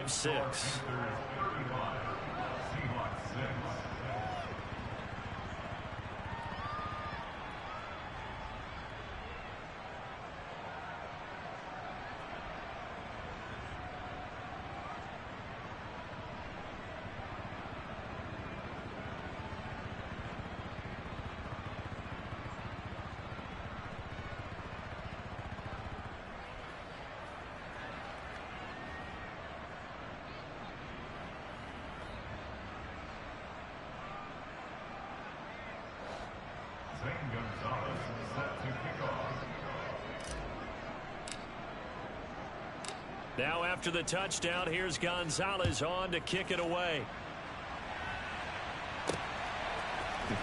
of 6. Now after the touchdown, here's Gonzalez on to kick it away.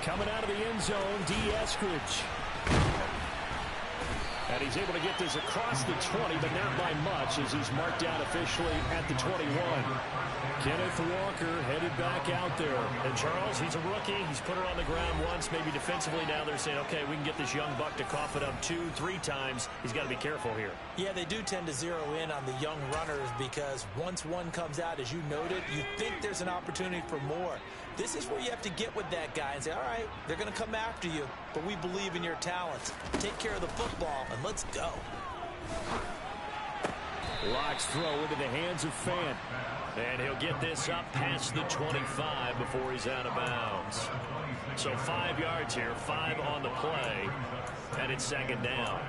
Coming out of the end zone, D. Eskridge. And he's able to get this across the 20, but not by much as he's marked down officially at the 21. Kenneth Walker headed back out there. And Charles, he's a rookie. He's put it on the ground once, maybe defensively. Now they're saying, okay, we can get this young buck to cough it up 2, 3 times. He's got to be careful here. Yeah, they do tend to zero in on the young runners because once one comes out, as you noted, you think there's an opportunity for more. This is where you have to get with that guy and say, all right, they're going to come after you, but we believe in your talents. Take care of the football, and let's go. Locke's throw into the hands of Fant. And he'll get this up past the 25 before he's out of bounds. So 5 yards here, 5 on the play, and it's second down.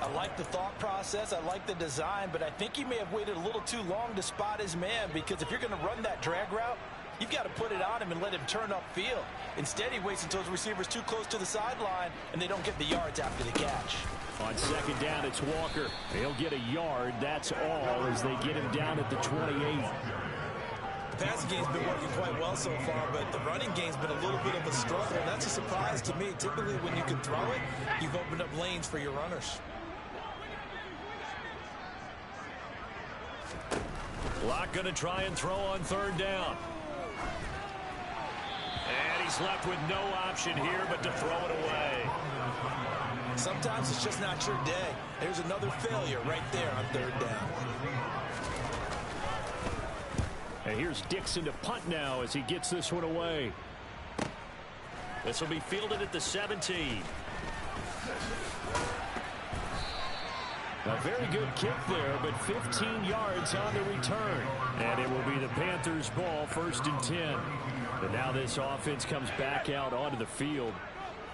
I like the thought process. I like the design, but I think he may have waited a little too long to spot his man because if you're going to run that drag route, you've got to put it on him and let him turn upfield. Instead, he waits until his receiver's too close to the sideline, and they don't get the yards after the catch. On second down, it's Walker. He'll get a yard. That's all as they get him down at the 28. The passing game's been working quite well so far, but the running game's been a little bit of a struggle, and that's a surprise to me. Typically, when you can throw it, you've opened up lanes for your runners. Locke going to try and throw on third down. And he's left with no option here but to throw it away. Sometimes it's just not your day. There's another failure right there on third down. And here's Dixon to punt now as he gets this one away. This will be fielded at the 17. A very good kick there, but 15 yards on the return. And it will be the Panthers' ball, 1st and 10. But now this offense comes back out onto the field.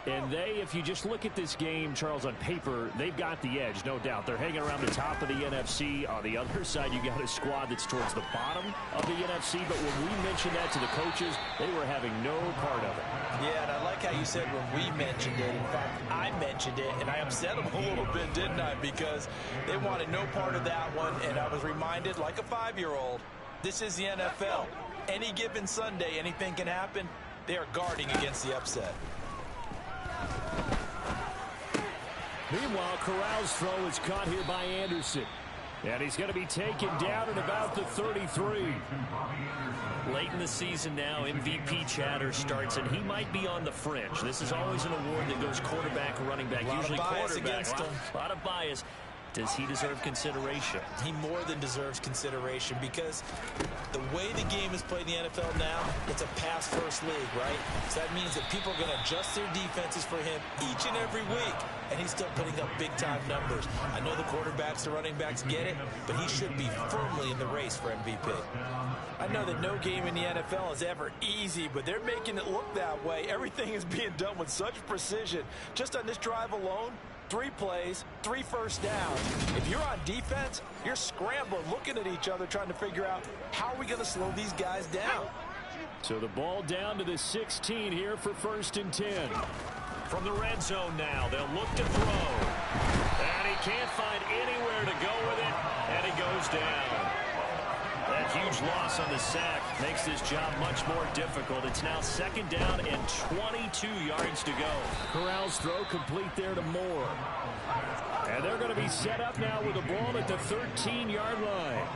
And they, if you just look at this game, Charles, on paper, they've got the edge, no doubt. They're hanging around the top of the NFC. On the other side, you got a squad that's towards the bottom of the NFC. But when we mentioned that to the coaches, they were having no part of it. Yeah, and I like how you said when we mentioned it. In fact, I mentioned it, and I upset them a little bit, didn't I? Because they wanted no part of that one, and I was reminded, like a 5-year-old, this is the NFL. Any given Sunday, anything can happen. They are guarding against the upset. Meanwhile, Corral's throw is caught here by Anderson. And he's going to be taken down at about the 33. Late in the season now, MVP chatter starts, and he might be on the fringe. This is always an award that goes quarterback or running back, usually quarterback. A lot of bias. Does he deserve consideration? He more than deserves consideration because the way the game is played in the NFL now, it's a pass-first league, right? So that means that people are going to adjust their defenses for him each and every week, and he's still putting up big-time numbers. I know the quarterbacks, the running backs get it, but he should be firmly in the race for MVP. I know that no game in the NFL is ever easy, but they're making it look that way. Everything is being done with such precision. Just on this drive alone, 3 plays, 3 first downs. If you're on defense, you're scrambling, looking at each other, trying to figure out how are we going to slow these guys down. So the ball down to the 16 here for 1st and 10. From the red zone now, they'll look to throw. And he can't find anywhere to go with it, and he goes down. That huge loss on the sack makes this job much more difficult. It's now 2nd down and 22 yards to go. Corral's throw complete there to Moore. And they're going to be set up now with the ball at the 13-yard line.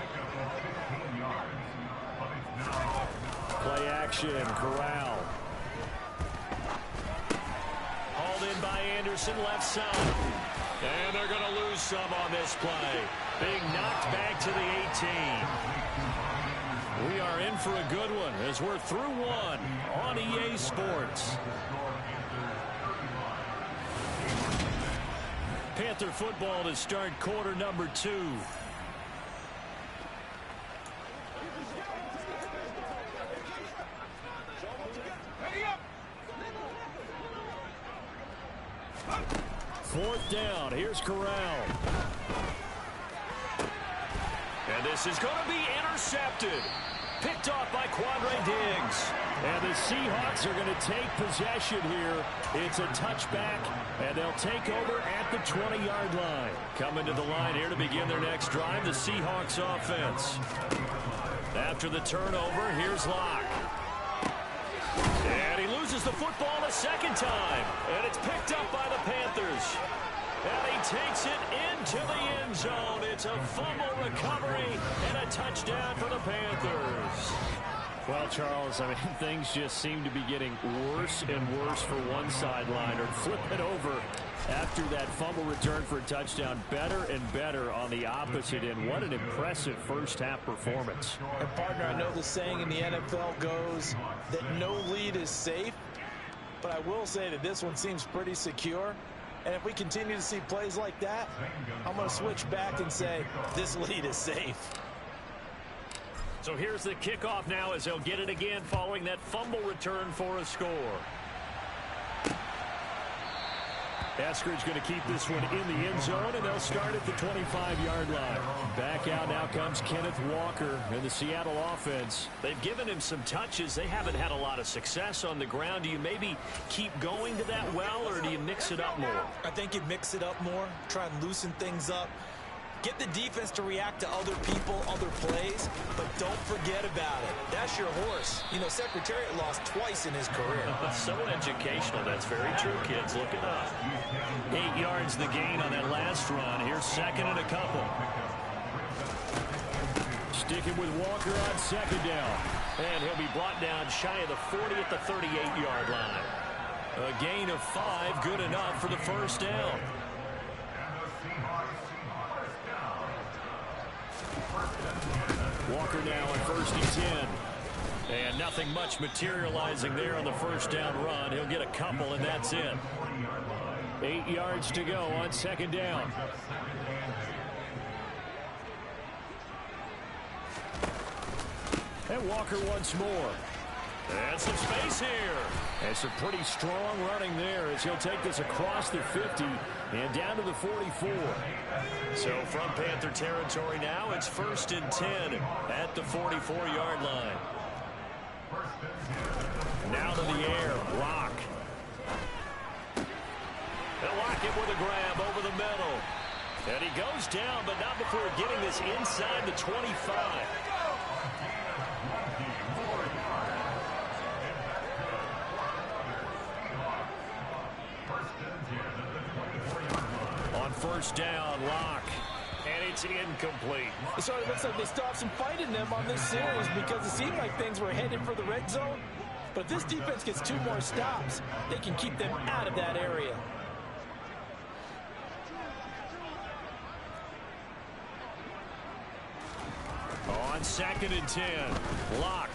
Play action, Corral. Hauled in by Anderson, left side. And they're going to lose some on this play. Being knocked back to the 18. We are in for a good one as we're through one on EA Sports. Panther football to start quarter number 2. Fourth down. Here's Corral. And this is going to be intercepted. Picked off by Quandre Diggs. And the Seahawks are going to take possession here. It's a touchback, and they'll take over at the 20-yard line. Coming to the line here to begin their next drive, the Seahawks offense. After the turnover, here's Locke. And he loses the football a second time. And it's picked up by the Panthers. And he takes it into the end zone. It's a fumble recovery and a touchdown for the Panthers. Well, Charles, I mean, things just seem to be getting worse and worse for one sideline. Or flip it over after that fumble return for a touchdown. Better and better on the opposite end. What an impressive first-half performance. And, partner, I know the saying in the NFL goes that no lead is safe. But I will say that this one seems pretty secure. And if we continue to see plays like that, I'm going to switch back and say this lead is safe. So here's the kickoff now as they'll get it again following that fumble return for a score. Eskridge going to keep this one in the end zone, and they'll start at the 25-yard line. Back out now comes Kenneth Walker in the Seattle offense. They've given him some touches. They haven't had a lot of success on the ground. Do you maybe keep going to that well, or do you mix it up more? I think you mix it up more, try and loosen things up. Get the defense to react to other people, other plays, but don't forget about it. That's your horse. You know, Secretariat lost twice in his career. So educational. That's very true, kids. Look it up. 8 yards the gain on that last run. Here's second and a couple. Sticking with Walker on second down. And he'll be brought down shy of the 40 at the 38-yard line. A gain of 5, good enough for the first down. Walker now on 1st and 10. And nothing much materializing there on the first down run. He'll get a couple, and that's it. 8 yards to go on second down. And Walker once more. And some space here. And some pretty strong running there as he'll take this across the 50 and down to the 44. So from Panther territory now, it's 1st and 10 at the 44-yard line. Now to the air, Locke. They'll lock him with a grab over the middle. And he goes down, but not before getting this inside the 25. On first down, Locke. And it's incomplete. So it looks like they stopped some fight in them on this series because it seemed like things were headed for the red zone. But if this defense gets 2 more stops, they can keep them out of that area. On 2nd and 10, Locke.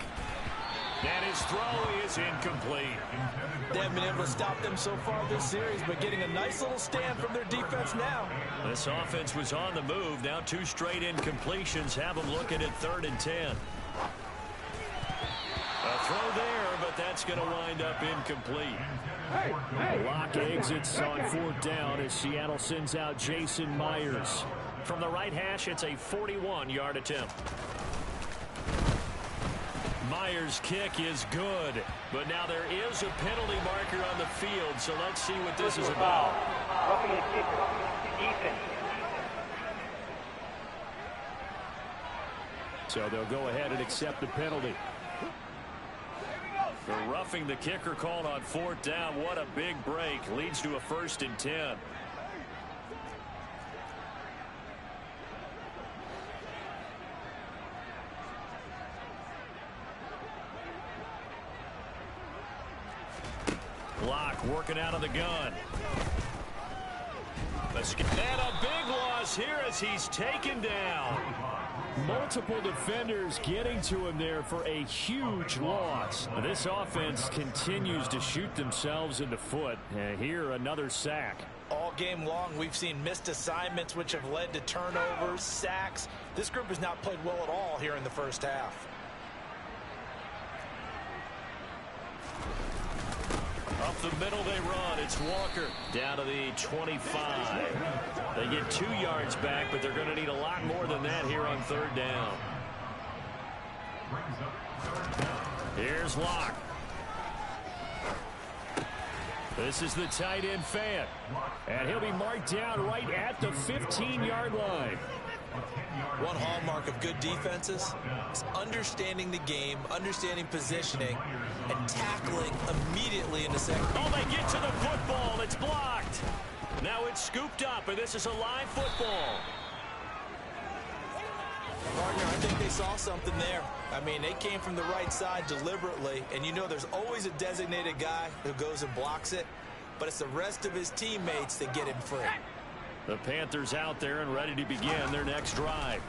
And his throw is incomplete. They haven't been able to stop them so far this series, but getting a nice little stand from their defense now. This offense was on the move. Now 2 straight incompletions have them looking at 3rd and 10. A throw there, but that's going to wind up incomplete. Locke exits on 4th down as Seattle sends out Jason Myers. From the right hash, it's a 41-yard attempt. Myers' kick is good, but now there is a penalty marker on the field, so let's see what this is about. So they'll go ahead and accept the penalty. The roughing the kicker called on 4th down. What a big break. Leads to a 1st and 10. Locke working out of the gun. And a big loss here as he's taken down. Multiple defenders getting to him there for a huge loss. This offense continues to shoot themselves in the foot. And here, another sack. All game long, we've seen missed assignments, which have led to turnovers, sacks. This group has not played well at all here in the first half. Up the middle they run. It's Walker down to the 25. They get 2 yards back, but they're going to need a lot more than that here on third down. Here's Locke. This is the tight end Fant. And he'll be marked down right at the 15-yard line. One hallmark of good defenses is understanding the game, understanding positioning, and tackling immediately in the second. Oh, they get to the football. It's blocked. Now it's scooped up, and this is a live football. Partner, I think they saw something there. I mean, they came from the right side deliberately, and you know there's always a designated guy who goes and blocks it, but it's the rest of his teammates that get him free. The Panthers out there and ready to begin their next drive.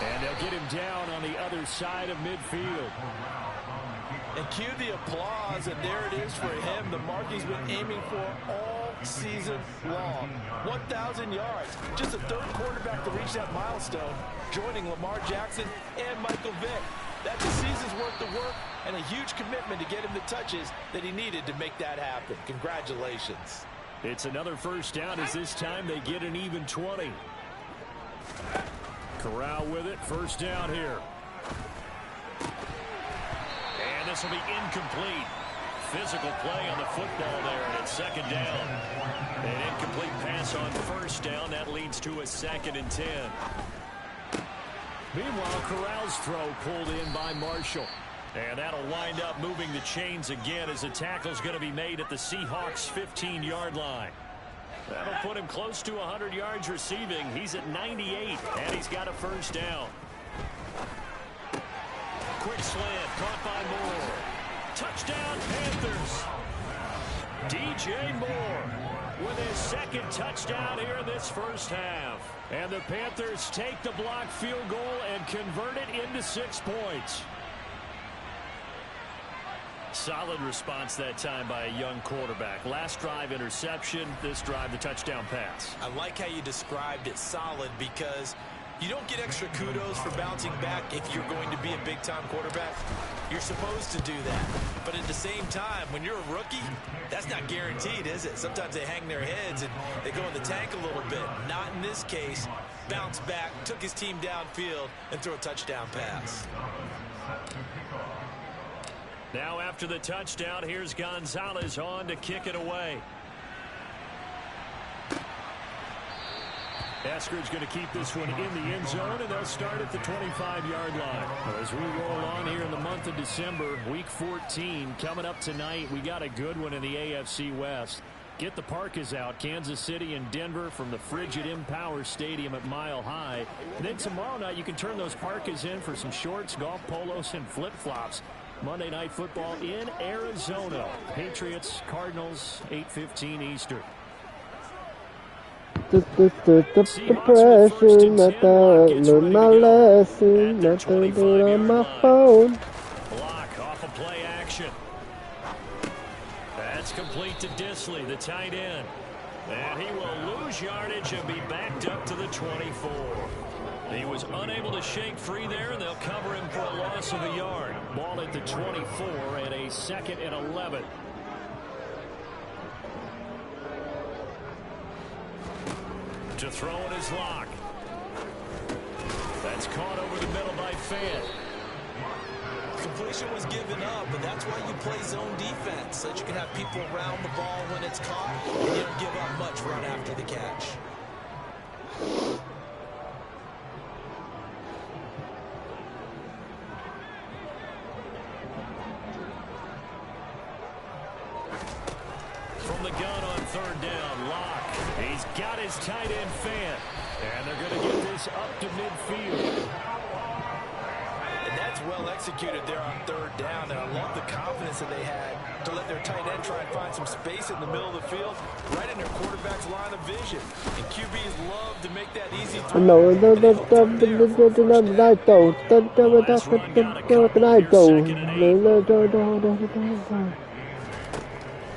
And they'll get him down on the other side of midfield. And cue the applause, and there it is for him. The mark he's been aiming for all season long. 1,000 yards. Just a third quarterback to reach that milestone, joining Lamar Jackson and Michael Vick. That's a season's worth of work and a huge commitment to get him the touches that he needed to make that happen. Congratulations. It's another first down as this time they get an even 20. Corral with it. First down here. And this will be incomplete. Physical play on the football there, and it's second down. An incomplete pass on first down. That leads to a 2nd and 10. Meanwhile, Corral's throw pulled in by Marshall. And that'll wind up moving the chains again as the tackle's going to be made at the Seahawks' 15-yard line. That'll put him close to 100 yards receiving. He's at 98, and he's got a first down. Quick slant, caught by Moore. Touchdown, Panthers. DJ Moore with his 2nd touchdown here in this first half. And the Panthers take the blocked field goal and convert it into 6 points. Solid response that time by a young quarterback. Last drive, interception. This drive, the touchdown pass. I like how you described it, solid, because you don't get extra kudos for bouncing back if you're going to be a big-time quarterback. You're supposed to do that. But at the same time, when you're a rookie, that's not guaranteed, is it? Sometimes they hang their heads and they go in the tank a little bit. Not in this case. Bounced back, took his team downfield, and threw a touchdown pass. Now after the touchdown, here's Gonzalez on to kick it away. Eskridge going to keep this one in the end zone, and they'll start at the 25-yard line. As we roll on here in the month of December, Week 14 coming up tonight, we got a good one in the AFC West. Get the parkas out, Kansas City and Denver from the frigid Empower Stadium at Mile High. And then tomorrow night, you can turn those parkas in for some shorts, golf polos, and flip-flops. Monday Night Football in Arizona. Patriots, Cardinals, 8:15 Eastern. Depression, I thought, learned my lesson, nothing but on my phone. Block off of play action. That's complete to Disley, the tight end. And he will lose yardage and be backed up to the 24. He was unable to shake free there, and they'll cover him for a loss of a yard. Ball at the 24 and a 2nd and 11. To throw it is Locke. That's caught over the middle by Fant. Completion was given up, but that's why you play zone defense, so that you can have people around the ball when it's caught, and you don't give up much run after the catch. From the gun on third down, Locke. He's got his tight end Fant. And they're going to get this up to midfield. And that's That's well executed there on third down, and I love the confidence that they had to let their tight end try and find some space in the middle of the field, right in their quarterback's line of vision. And QBs love to make that easy throw. No,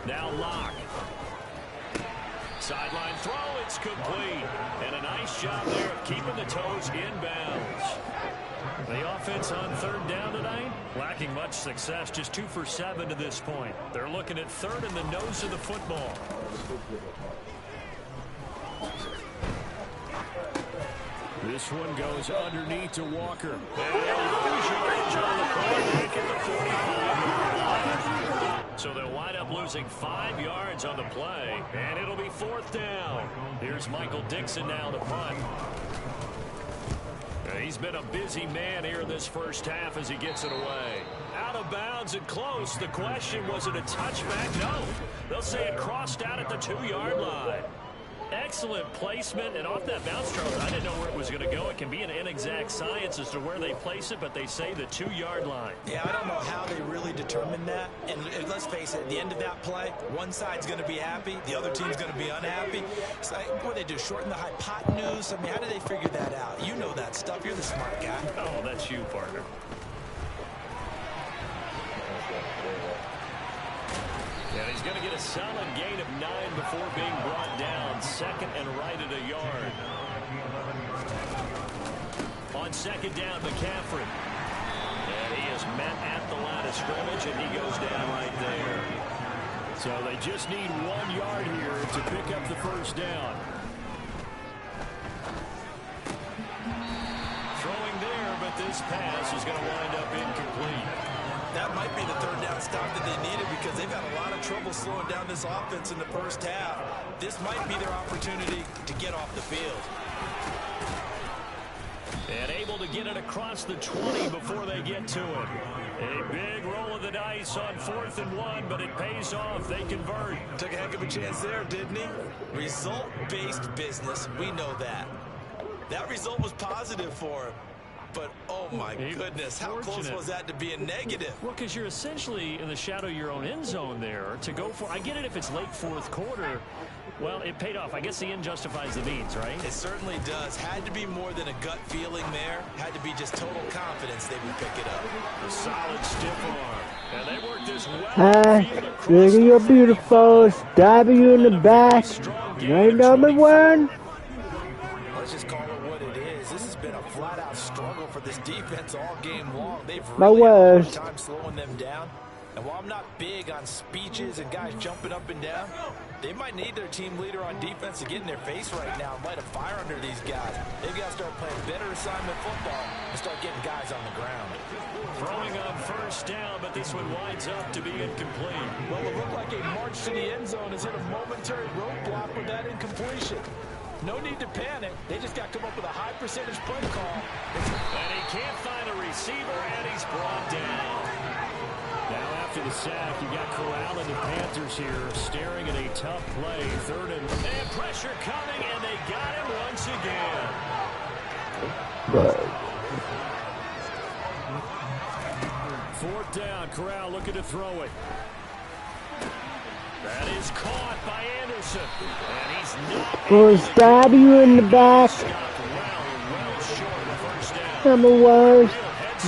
Now Locke. Sideline throw, it's complete. And a nice job there of keeping the toes inbounds. The offense on third down tonight, lacking much success, just 2 for 7 to this point. They're looking at third in the nose of the football. This one goes underneath to Walker. So they'll wind up losing 5 yards on the play, and it'll be 4th down. Here's Michael Dixon now to punt. He's been a busy man here in this first half as he gets it away. Out of bounds and close. The question, was it a touchback? No. They'll say it crossed out at the 2-yard line. Excellent placement, and off that bounce, Charles, I didn't know where it was going to go. It can be an inexact science as to where they place it, but they say the 2-yard line. Yeah, I don't know how they really determined that. And let's face it, at the end of that play, one side's going to be happy, the other team's going to be unhappy. It's like, what do they do, shorten the hypotenuse? I mean, how do they figure that out? You know that stuff. You're the smart guy. Oh, that's you, partner. And he's going to get a solid gain of 9 before being brought down. 2nd and right at a yard. On 2nd down, McCaffrey. And he is met at the line of scrimmage, and he goes down right there. So they just need 1 yard here to pick up the first down. Throwing there, but this pass is going to wind up incomplete. That might be the third down stop that they needed because they've had a lot of trouble slowing down this offense in the first half. This might be their opportunity to get off the field. And able to get it across the 20 before they get to it. A big roll of the dice on 4th and 1, but it pays off. They convert. Took a heck of a chance there, didn't he? Result-based business. We know that. That result was positive for him. But, oh, my goodness, how close was that to being negative? Well, because you're essentially in the shadow of your own end zone there to go for. I get it if it's late 4th quarter. Well, it paid off. I guess the end justifies the means, right? It certainly does. Had to be more than a gut feeling there. Had to be just total confidence they would pick it up. A solid stiff arm. And they work this well. Hi, look at your beautiful. Stab you in the back. Right, number 1. Let's just call it what it is. This has been a flat-out struggle for this defense all game long. They've really had a hard time slowing them down. And while I'm not big on speeches and guys jumping up and down, they might need their team leader on defense to get in their face right now and light a fire under these guys. They've got to start playing better assignment football and start getting guys on the ground. Throwing on 1st down, but this one winds up to be incomplete. Well, it looked like a march to the end zone has hit a momentary roadblock with that incompletion. No need to panic. They just got to come up with a high percentage play call. And he can't find a receiver, and he's brought down. Now after the sack, you got Corral and the Panthers here staring at a tough play. 3rd and pressure coming, and they got him once again. Right. 4th down, Corral looking to throw it. That is caught by Anderson. And he's not. Gonna stab you in the back. Well short of 1st down. Number 1.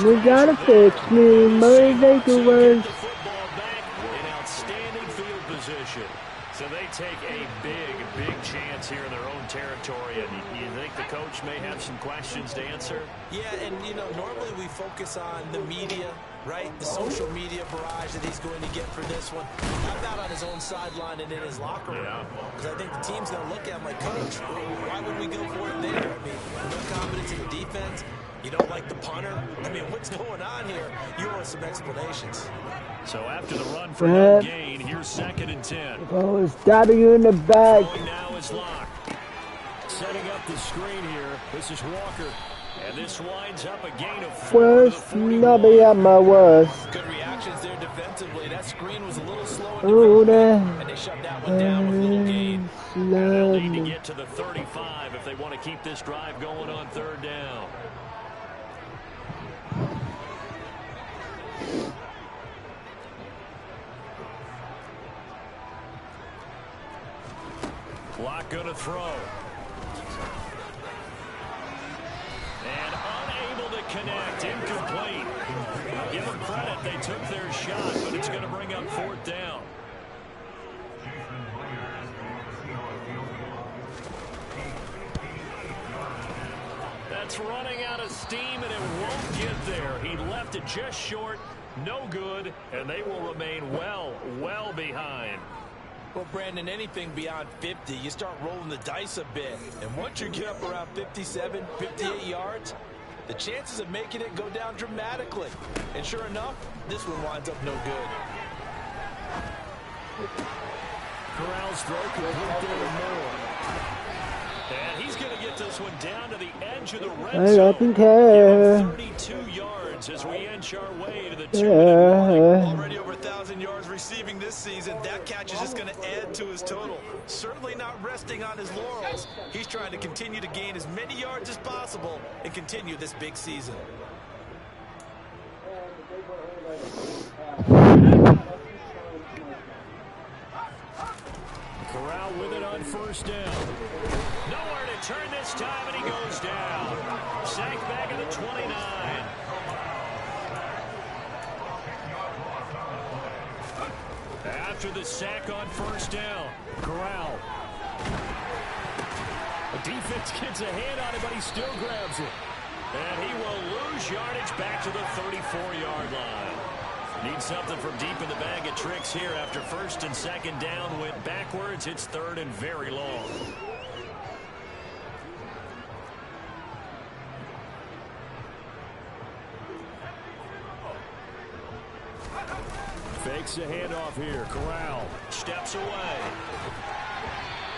We gotta fix me. Money they can run. The football back in outstanding field position. So they take a big chance here in their own territory. And you think the coach may have some questions to answer? Yeah, and, you know, normally we focus on the media, right? The social media barrage that he's going to get for this one. Not out on his own sideline and in his locker room. Because I think the team's going to look at him like, Coach, why would we go for it there? I mean, no confidence in the defense. You don't like the punter? I mean, what's going on here? You want some explanations. So after the run for no gain, here's 2nd and 10. Oh, stab you in the back. Now is Locke. Setting up the screen here. This is Walker. And this winds up a gain of 4. Worst nobby at my worst. Good reactions there defensively. That screen was a little slow in development, and they shut that one down with a little gain. And they'll need to get to the 35 if they want to keep this drive going on 3rd down. Clock going to throw. And unable to connect. Incomplete. Give them credit. They took their shot, but it's going to bring up fourth down. That's running out of steam, and it won't get there. He left it just short. No good, and they will remain well behind. Well, Brandon, anything beyond 50, you start rolling the dice a bit. And once you get up around 57, 58 yards, the chances of making it go down dramatically. And sure enough, this one winds up no good. Corral's throw complete there more. And he's going to get this one down to the edge of the red zone. I don't care. 32 yards as we inch our way to the 2-minute mark. Already over 1,000 yards receiving this season. That catch is just going to add to his total. Certainly not resting on his laurels. He's trying to continue to gain as many yards as possible and continue this big season. Corral with it on first down. Nowhere to turn this time, and he goes down. Sacked back at the 29. After the sack on first down, Corral. The defense gets a hand on it, but he still grabs it. And he will lose yardage back to the 34-yard line. Need something from deep in the bag of tricks here after first and second down went backwards. It's third and very long. Fakes a handoff here. Corral steps away.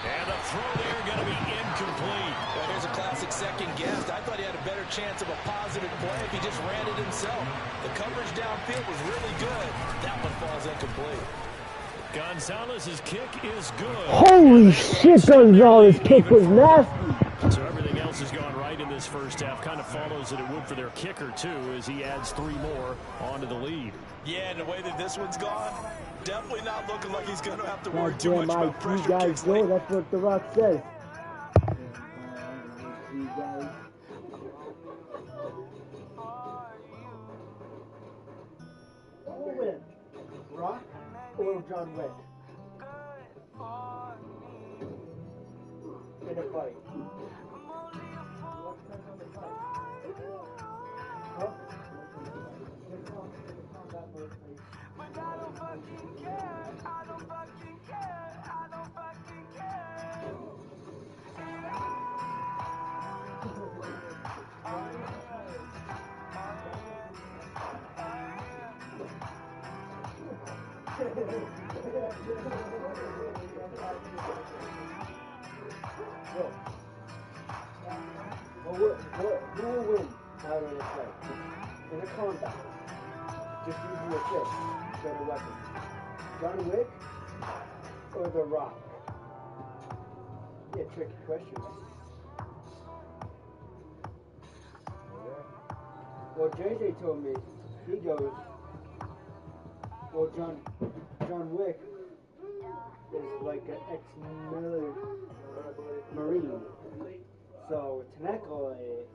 And the throw there going to be incomplete. Well, there's a classic second guess. I thought he had a better chance of a positive play if he just ran it himself. The coverage downfield was really good. That one falls incomplete. Gonzalez's kick is good. Holy shit, Gonzalez's kick was nasty. So everything else has gone right in this first half. Kind of follows that it would for their kicker, too, as he adds 3 more onto the lead. Yeah, and the way that this one's gone, definitely not looking like he's going to have to worry too much Damn, about pressure guys kicks go. late. That's what The Rock says. Who will win, Rock or John Wick? In a fight. Huh? But I don't fucking care. I don't fucking care. I don't fucking care. Who will win out of the fight? In a combat. Just using a fist, better weapon. John Wick or The Rock? Yeah, tricky question. Well, JJ told me, he goes, well, John Wick is like an ex-Marine. So, technically,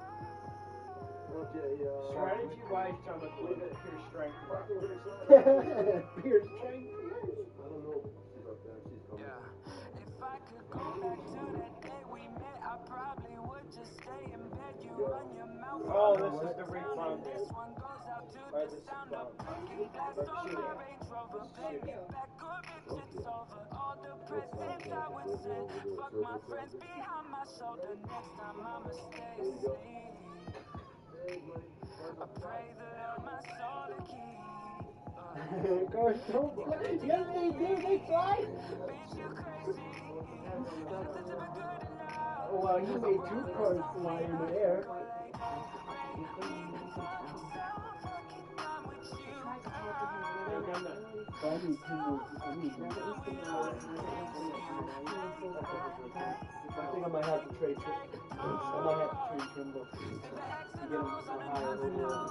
strategy-wise, John Wick will pure strength. pure strength. If I could go back to that day we met, I probably would just stay in bed. You run your mouth. Oh, this is the ring song. This one goes out to the sound of breaking glass on my Range Rover. Pay me back or bitch, it's over. All the presents I would send. Fuck my friends behind my shoulder. Next time I'ma stay asleep. I pray that my soul to keep. Yes, they did. They tried. Bitch, you crazy. Nothing's ever good enough. Oh, well, you made 2 cars fly in the air. I need 2 more. I think I might have to trade Trimble to get him higher overall.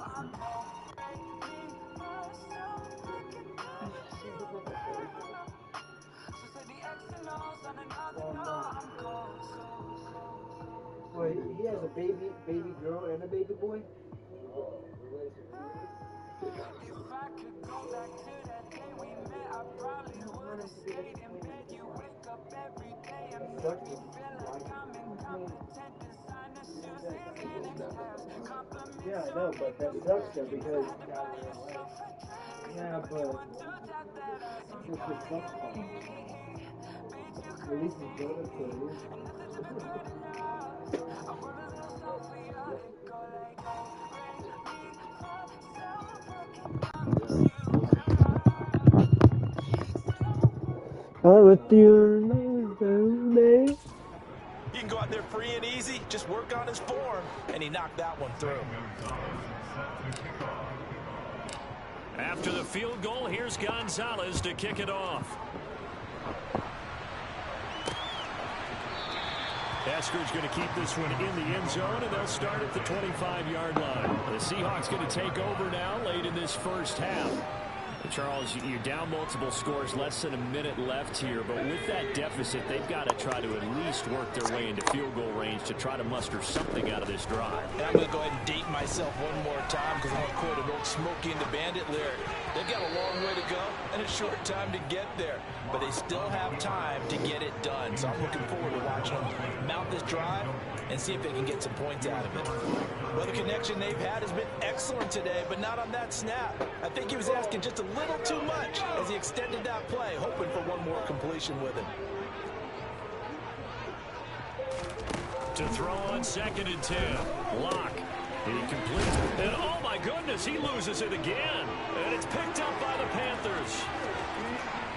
he has a baby girl and a baby boy. If I could go back to that day we met, I probably would have stayed in bed. You wake up every day and make me feel like I'm incompetent. Designer shoes, hands and extras. Compliments Yeah, I know, but that sucks though because yeah, but this is sucks. At least it's better for you. With your name. You can go out there free and easy, just work on his form, and he knocked that one through. After the field goal, here's Gonzalez to kick it off. Esker's going to keep this one in the end zone, and they'll start at the 25-yard line. The Seahawks going to take over now late in this first half. Charles, you're down multiple scores, less than a minute left here, but with that deficit, they've got to try to at least work their way into field goal range to try to muster something out of this drive. And I'm going to go ahead and date myself one more time because I want to quote an old Smokey and the Bandit lyric. They've got a long way to go and a short time to get there, but they still have time to get it done. So I'm looking forward to watching them mount this drive and see if they can get some points out of it. Well, the connection they've had has been excellent today, but not on that snap. I think he was asking just a little too much as he extended that play, hoping for one more completion with him. To throw on 2nd and 10. Lock. Incomplete. And oh my goodness, he loses it again. And it's picked up by the Panthers.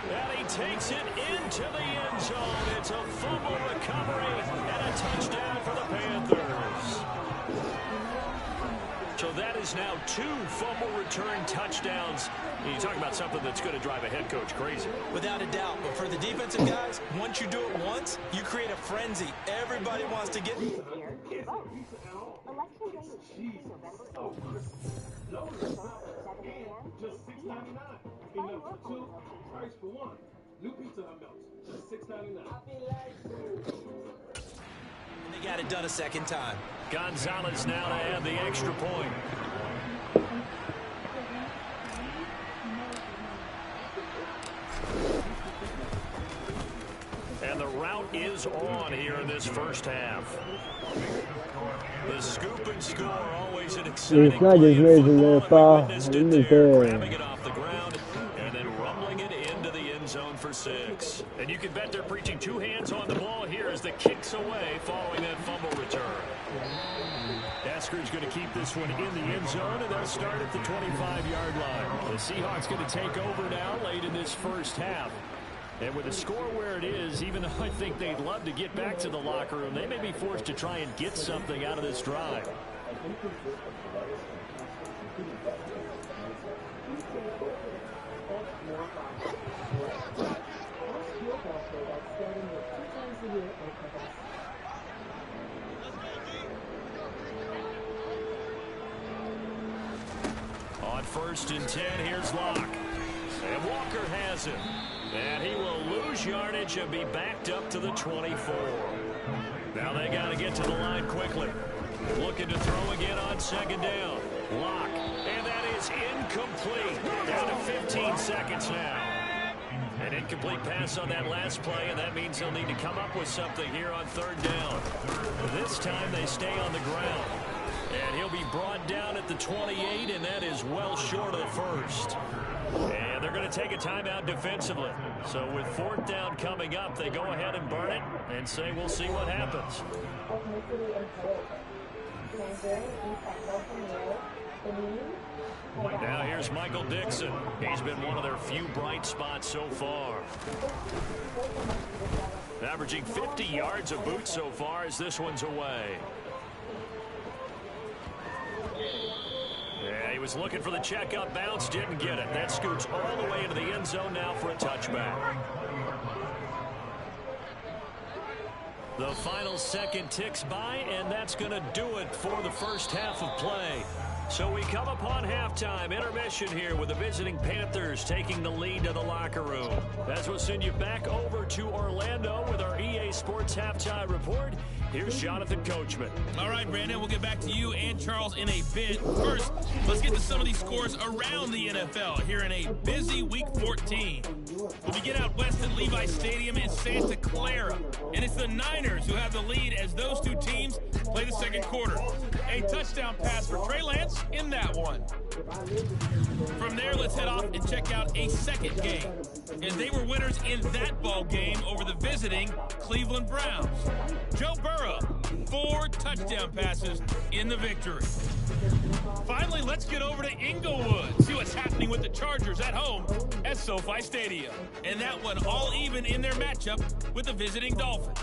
And he takes it into the end zone. It's a fumble recovery and a touchdown for the Panthers. So that is now 2 fumble return touchdowns. You talk about something that's going to drive a head coach crazy. Without a doubt. But for the defensive guys, once you do it once, you create a frenzy. Everybody wants to get... Election day is November 8th. Just $6.99. Enough for 2, price for 1. New pizza hut melts. Just $6.99. They got it done a second time. Gonzalez now to add the extra point. And the route is on here in this first half. The scoop and score, always an exciting play in football. Grabbing it off the ground and then rumbling it into the end zone for 6. And you can bet they're preaching 2 hands on the ball here as the kick's away following that fumble return. Esker's going to keep this one in the end zone, and they'll start at the 25-yard line. The Seahawks going to take over now late in this first half. And with the score where it is, even though I think they'd love to get back to the locker room, they may be forced to try and get something out of this drive. On 1st and 10, here's Locke. And Walker has it. And he will lose yardage and be backed up to the 24. Now they got to get to the line quickly. Looking to throw again on 2nd down. Locke. And that is incomplete. Down to 15 seconds now. An incomplete pass on that last play, and that means they'll need to come up with something here on 3rd down. This time they stay on the ground. And he'll be brought down at the 28, and that is well short of the first. And they're going to take a timeout defensively. So with 4th down coming up, they go ahead and burn it and say we'll see what happens. Now here's Michael Dixon. He's been one of their few bright spots so far. Averaging 50 yards a boot so far as this one's away. Yeah, he was looking for the check-up bounce, didn't get it. That scoots all the way into the end zone now for a touchback. The final second ticks by, and that's going to do it for the first half of play. So we come upon halftime, intermission here with the visiting Panthers taking the lead to the locker room. As we'll send you back over to Orlando with our CBA Sports Halftime Report. Here's Jonathan Coachman. All right, Brandon, we'll get back to you and Charles in a bit. First, let's get to some of these scores around the NFL here in a busy Week 14. We'll begin out west at Levi Stadium in Santa Clara. And it's the Niners who have the lead as those two teams play the second quarter. A touchdown pass for Trey Lance in that one. From there, let's head off and check out a second game, as they were winners in that ball game over the visiting Cleveland Browns. Joe Burrow, 4 touchdown passes in the victory. Finally, let's get over to Inglewood, see what's happening with the Chargers at home at SoFi Stadium. And that one all even in their matchup with the visiting Dolphins.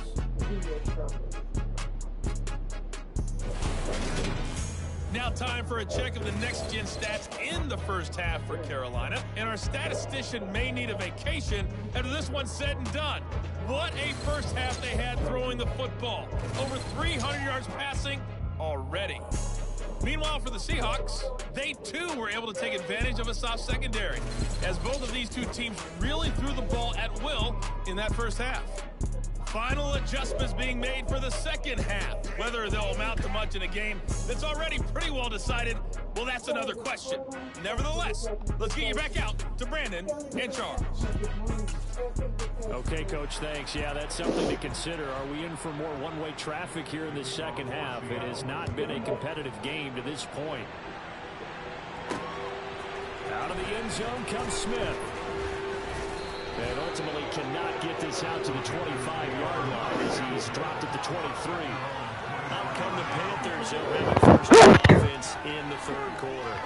Now time for a check of the next-gen stats in the first half for Carolina. And our statistician may need a vacation after this one's said and done. What a first half they had throwing the football. Over 300 yards passing already. Meanwhile, for the Seahawks, they too were able to take advantage of a soft secondary, as both of these two teams really threw the ball at will in that first half. Final adjustments being made for the second half. Whether they'll amount to much in a game that's already pretty well decided, well, that's another question. Nevertheless, let's get you back out to Brandon and Charles. Okay, Coach, thanks. Yeah, that's something to consider. Are we in for more one-way traffic here in this second half? It has not been a competitive game to this point. Out of the end zone comes Smith. And ultimately cannot get this out to the 25-yard line as he's dropped at the 23. Out come the Panthers. They'll have a first down offense in the third quarter.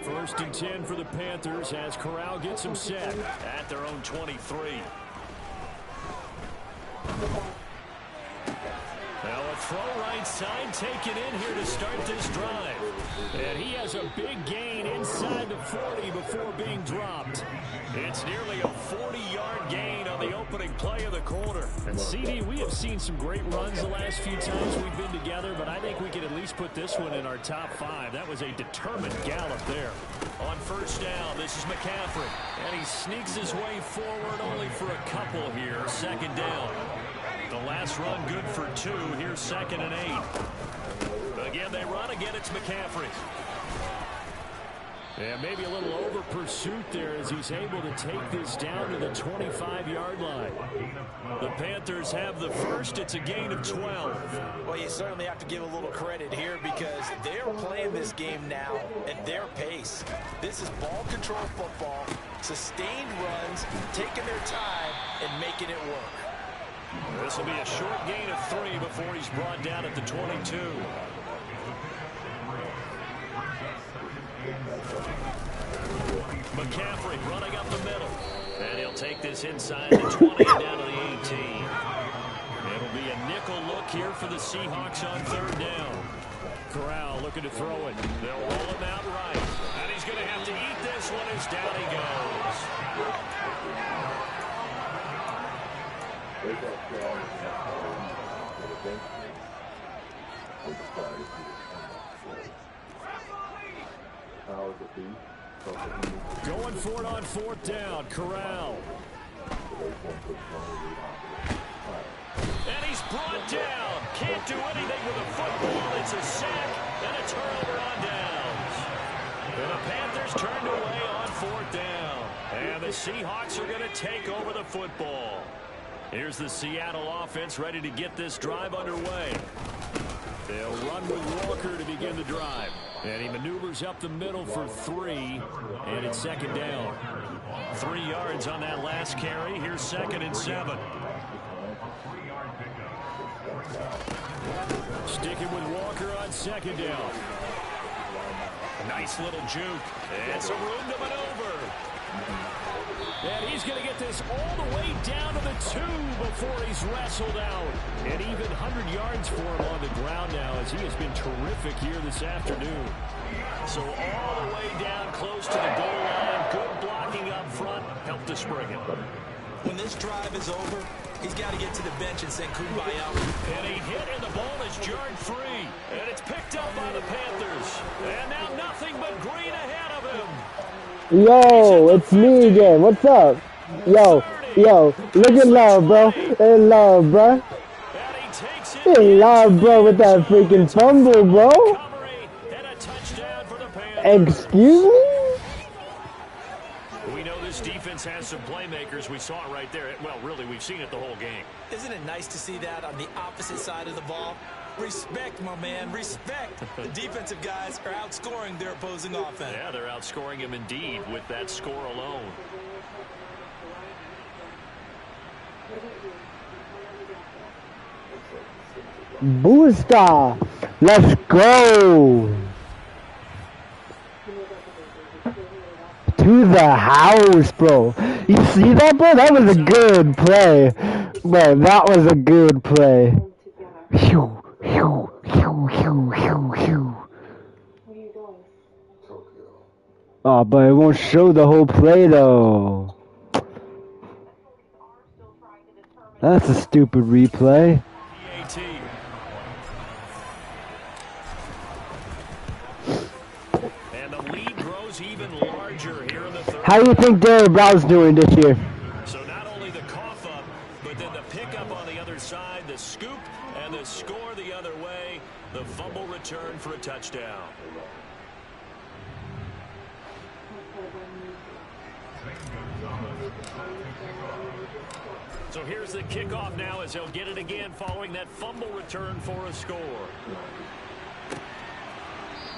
First and 10 for the Panthers as Corral gets him set at their own 23. Now a throw right side taken in here to start this drive. And he has a big gain inside the 40 before being dropped. It's nearly a 40-yard gain on the opening play of the quarter. And CD, we have seen some great runs the last few times we've been together, but I think we can at least put this one in our top 5. That was a determined gallop there. On first down, this is McCaffrey. And he sneaks his way forward only for a couple here. Second down. The last run good for 2. Here's second and 8. Again, they run. Again, it's McCaffrey. And maybe a little over pursuit there as he's able to take this down to the 25-yard line. The Panthers have the first. It's a gain of 12. Well, you certainly have to give a little credit here because they're playing this game now at their pace. This is ball control football, sustained runs, taking their time and making it work. This will be a short gain of 3 before he's brought down at the 22. McCaffrey running up the middle. And he'll take this inside the 20 and down to the 18. It'll be a nickel look here for the Seahawks on third down. Corral looking to throw it. They'll roll him out right. And he's going to have to eat this one as down he goes. Going for it on fourth down. Corral. And he's brought down. Can't do anything with a football. It's a sack and a turnover on downs. And the Panthers turned away on fourth down. And the Seahawks are going to take over the football. Here's the Seattle offense ready to get this drive underway. They'll run with Walker to begin the drive. And he maneuvers up the middle for 3. And it's second down. 3 yards on that last carry. Here's second and 7. Sticking with Walker on second down. Nice little juke. And some room to maneuver. And he's going to get this all the way down to the 2 before he's wrestled out. And even 100 yards for him on the ground now as he has been terrific here this afternoon. So all the way down close to the goal line. Good blocking up front. Helped to spring it. When this drive is over, he's got to get to the bench and send Kumbaya. And he hit and the ball is jarred free. And it's picked up by the Panthers. And now nothing but Green ahead of him. Yo, it's me again. What's up? Yo, look at love, bro. Hey, love, bro. And he takes it Hey, love, bro, with that freaking fumble, bro. And a touchdown for the Panthers. Excuse me? We know this defense has some playmakers. We saw it right there. Well, really, we've seen it the whole game. Isn't it nice to see that on the opposite side of the ball? Respect, my man, respect. The defensive guys are outscoring their opposing offense. Yeah, they're outscoring him indeed with that score alone. Booster. Let's go. To the house, bro. You see that, bro? That was a good play. Bro, that was a good play. Phew, phew, phew, phew, phew, phew. Oh, but it won't show the whole play, though. That's a stupid replay. And the lead grows even larger here in the third. How do you think Derrick Brown's doing this year? So not only the cough up, but then the pickup on the other side, the scoop, and the score the other way. The fumble return for a touchdown. So here's the kickoff now as he'll get it again following that fumble return for a score.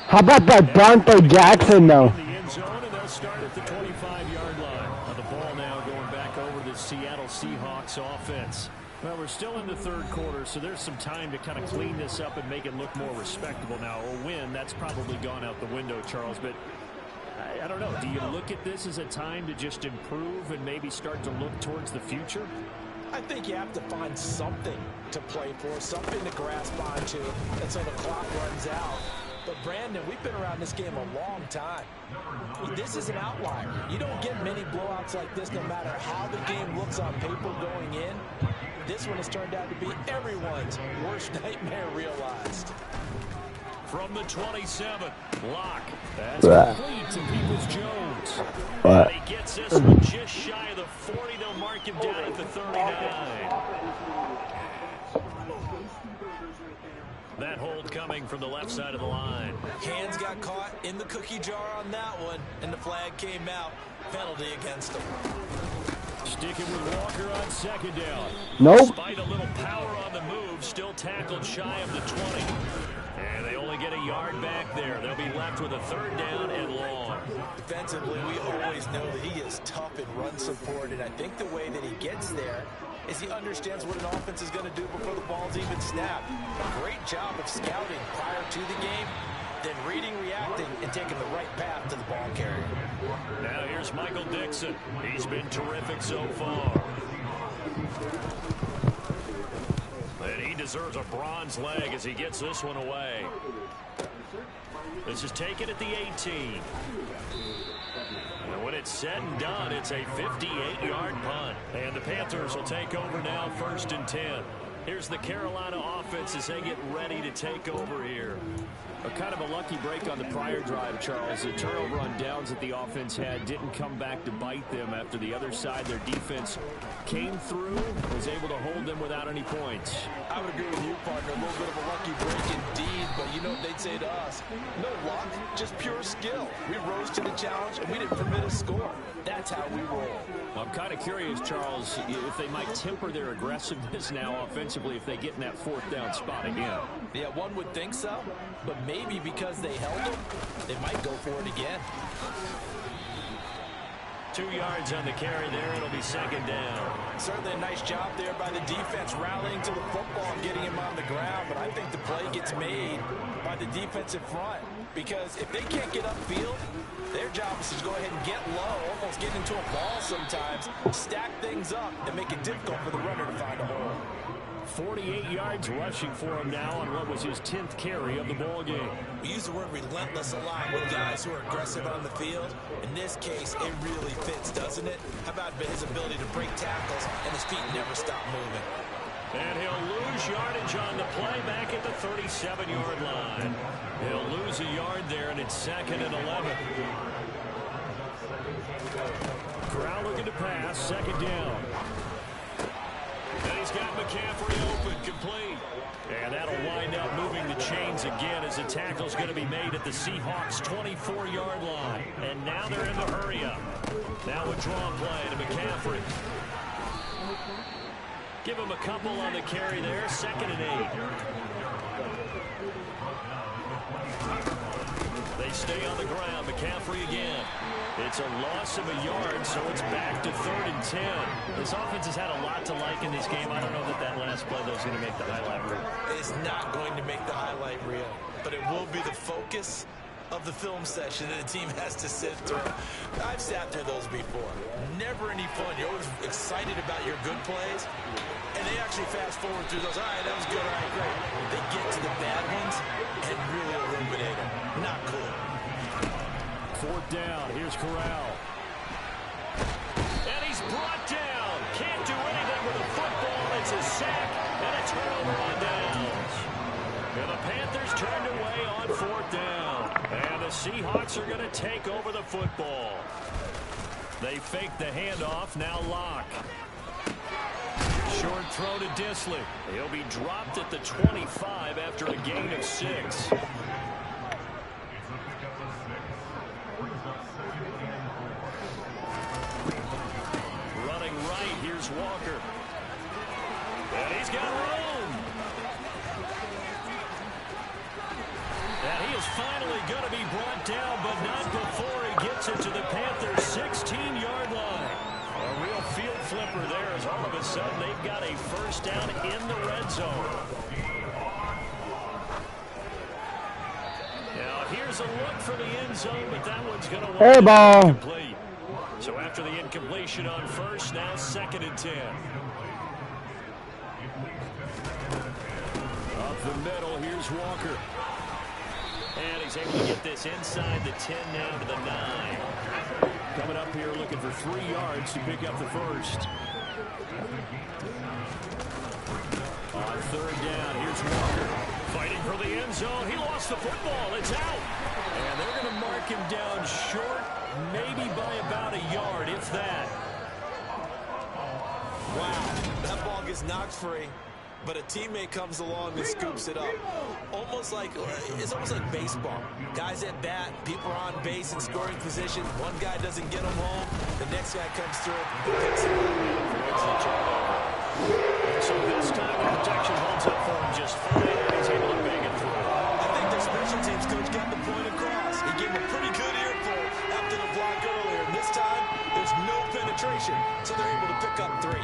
How about that Dante Jackson, though? In the end zone, and they'll start at the 25-yard line. Now the ball now going back over to the Seattle Seahawks offense. Well, we're still in the third quarter, so there's some time to kind of clean this up and make it look more respectable now. A win, that's probably gone out the window, Charles, but I don't know. Do you look at this as a time to just improve and maybe start to look towards the future? I think you have to find something to play for, something to grasp onto until the clock runs out. But, Brandon, we've been around this game a long time. This is an outlier. You don't get many blowouts like this no matter how the game looks on paper going in. This one has turned out to be everyone's worst nightmare realized. From the 27, Locke. That's complete to Peoples-Jones. And he gets this one just shy of the 40. They'll mark him down at the 39. That hold coming from the left side of the line. Hands got caught in the cookie jar on that one, and the flag came out. Penalty against him. Sticking with Walker on second down. Nope. Despite a little power on the move, still tackled shy of the 20. And they only get a yard back there. They'll be left with a third down and long. Defensively, we always know that he is tough in run support, and I think the way that he gets there is he understands what an offense is going to do before the ball's even snapped. A great job of scouting prior to the game, then reading, reacting, and taking the right path to the ball carrier. Now here's Michael Dixon. He's been terrific so far. And he deserves a bronze leg as he gets this one away. This is taken at the 18. And when it's said and done, it's a 58-yard punt. And the Panthers will take over now, 1st and 10. Here's the Carolina offense as they get ready to take over here. A kind of a lucky break on the prior drive, Charles. The turnover on downs that the offense had didn't come back to bite them after the other side. Their defense came through, was able to hold them without any points. I would agree with you, partner. A little bit of a lucky break indeed, but you know what they'd say to us? No luck, just pure skill. We rose to the challenge, and we didn't permit a score. That's how we roll. Well, I'm kind of curious, Charles, if they might temper their aggressiveness now offensively if they get in that 4th down spot again. Yeah, one would think so, but maybe because they held them, they might go for it again. 2 yards on the carry there. It'll be 2nd down. Certainly a nice job there by the defense rallying to the football and getting him on the ground, but I think the play gets made by the defensive front because if they can't get upfield, their job is to go ahead and get low, almost get into a ball sometimes, stack things up, and make it difficult for the runner to find a hole. 48 yards rushing for him now on what was his 10th carry of the ball game. We use the word relentless a lot with guys who are aggressive on the field. In this case, it really fits, doesn't it? How about his ability to break tackles and his feet never stop moving? And he'll lose yardage on the play back at the 37-yard line. He'll lose a yard there, and it's 2nd and 11. Corral looking to pass, 2nd down. And he's got McCaffrey open, complete. And that'll wind up moving the chains again as the tackle's going to be made at the Seahawks' 24-yard line. And now they're in the hurry-up. Now a draw play to McCaffrey. Give him a couple on the carry there, 2nd and 8. They stay on the ground. McCaffrey again. It's a loss of a yard, so it's back to 3rd and 10. This offense has had a lot to like in this game. I don't know that last play, though, is going to make the highlight reel. It's not going to make the highlight reel, but it will be the focus of the film session that the team has to sit through. I've sat through those before. Never any fun. You're always excited about your good plays, and they actually fast forward through those. All right, that was good. All right, great. They get to the bad ones and really illuminate them. Not cool. 4th down. Here's Corral. And he's brought down. Can't do anything with the football. It's a sack and a turnover on downs. And the Panthers turned away on 4th down. And the Seahawks are going to take over the football. They fake the handoff. Now Locke. Short throw to Disley. He'll be dropped at the 25 after a gain of 6. Running right, here's Walker. And he's got room. And he is finally going to be brought down, but not before he gets it to the Panthers' 16-yard line. A real field flipper there as all of a sudden they've got a 1st down in the red zone. Now here's a look for the end zone, but that one's going to Air ball. Incomplete. So after the incompletion on 1st, now 2nd and 10. Up the middle, here's Walker. And he's able to get this inside the 10 down to the 9. Coming up here looking for 3 yards to pick up the 1st. On 3rd down, here's Walker. Fighting for the end zone. He lost the football. It's out. And they're going to mark him down short, maybe by about a yard, if that. Wow, that ball gets knocked free, but a teammate comes along and scoops it up. It's almost like baseball. Guys at bat, people are on base in scoring position. One guy doesn't get them home. The next guy comes through and picks him up. So this time the protection holds up for him just fine, and he's able to bang it through. I think their special teams coach got the point across. He gave him a pretty good earful after the block earlier. And this time, there's no penetration, so they're able to pick up 3.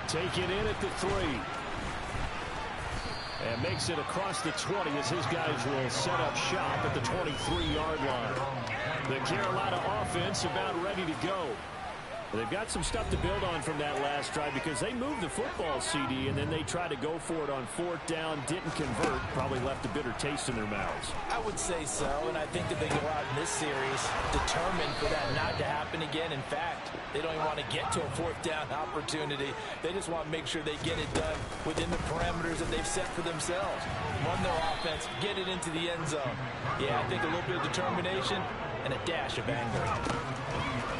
Take it in at the 3. And makes it across the 20 as his guys will set up shop at the 23-yard line. The Carolina offense about ready to go. They've got some stuff to build on from that last drive because they moved the football, CD, and then they tried to go for it on 4th down, didn't convert, probably left a bitter taste in their mouths. I would say so, and I think that they go out in this series determined for that not to happen again. In fact, they don't even want to get to a 4th down opportunity. They just want to make sure they get it done within the parameters that they've set for themselves. Run their offense, get it into the end zone. Yeah, I think a little bit of determination and a dash of anger.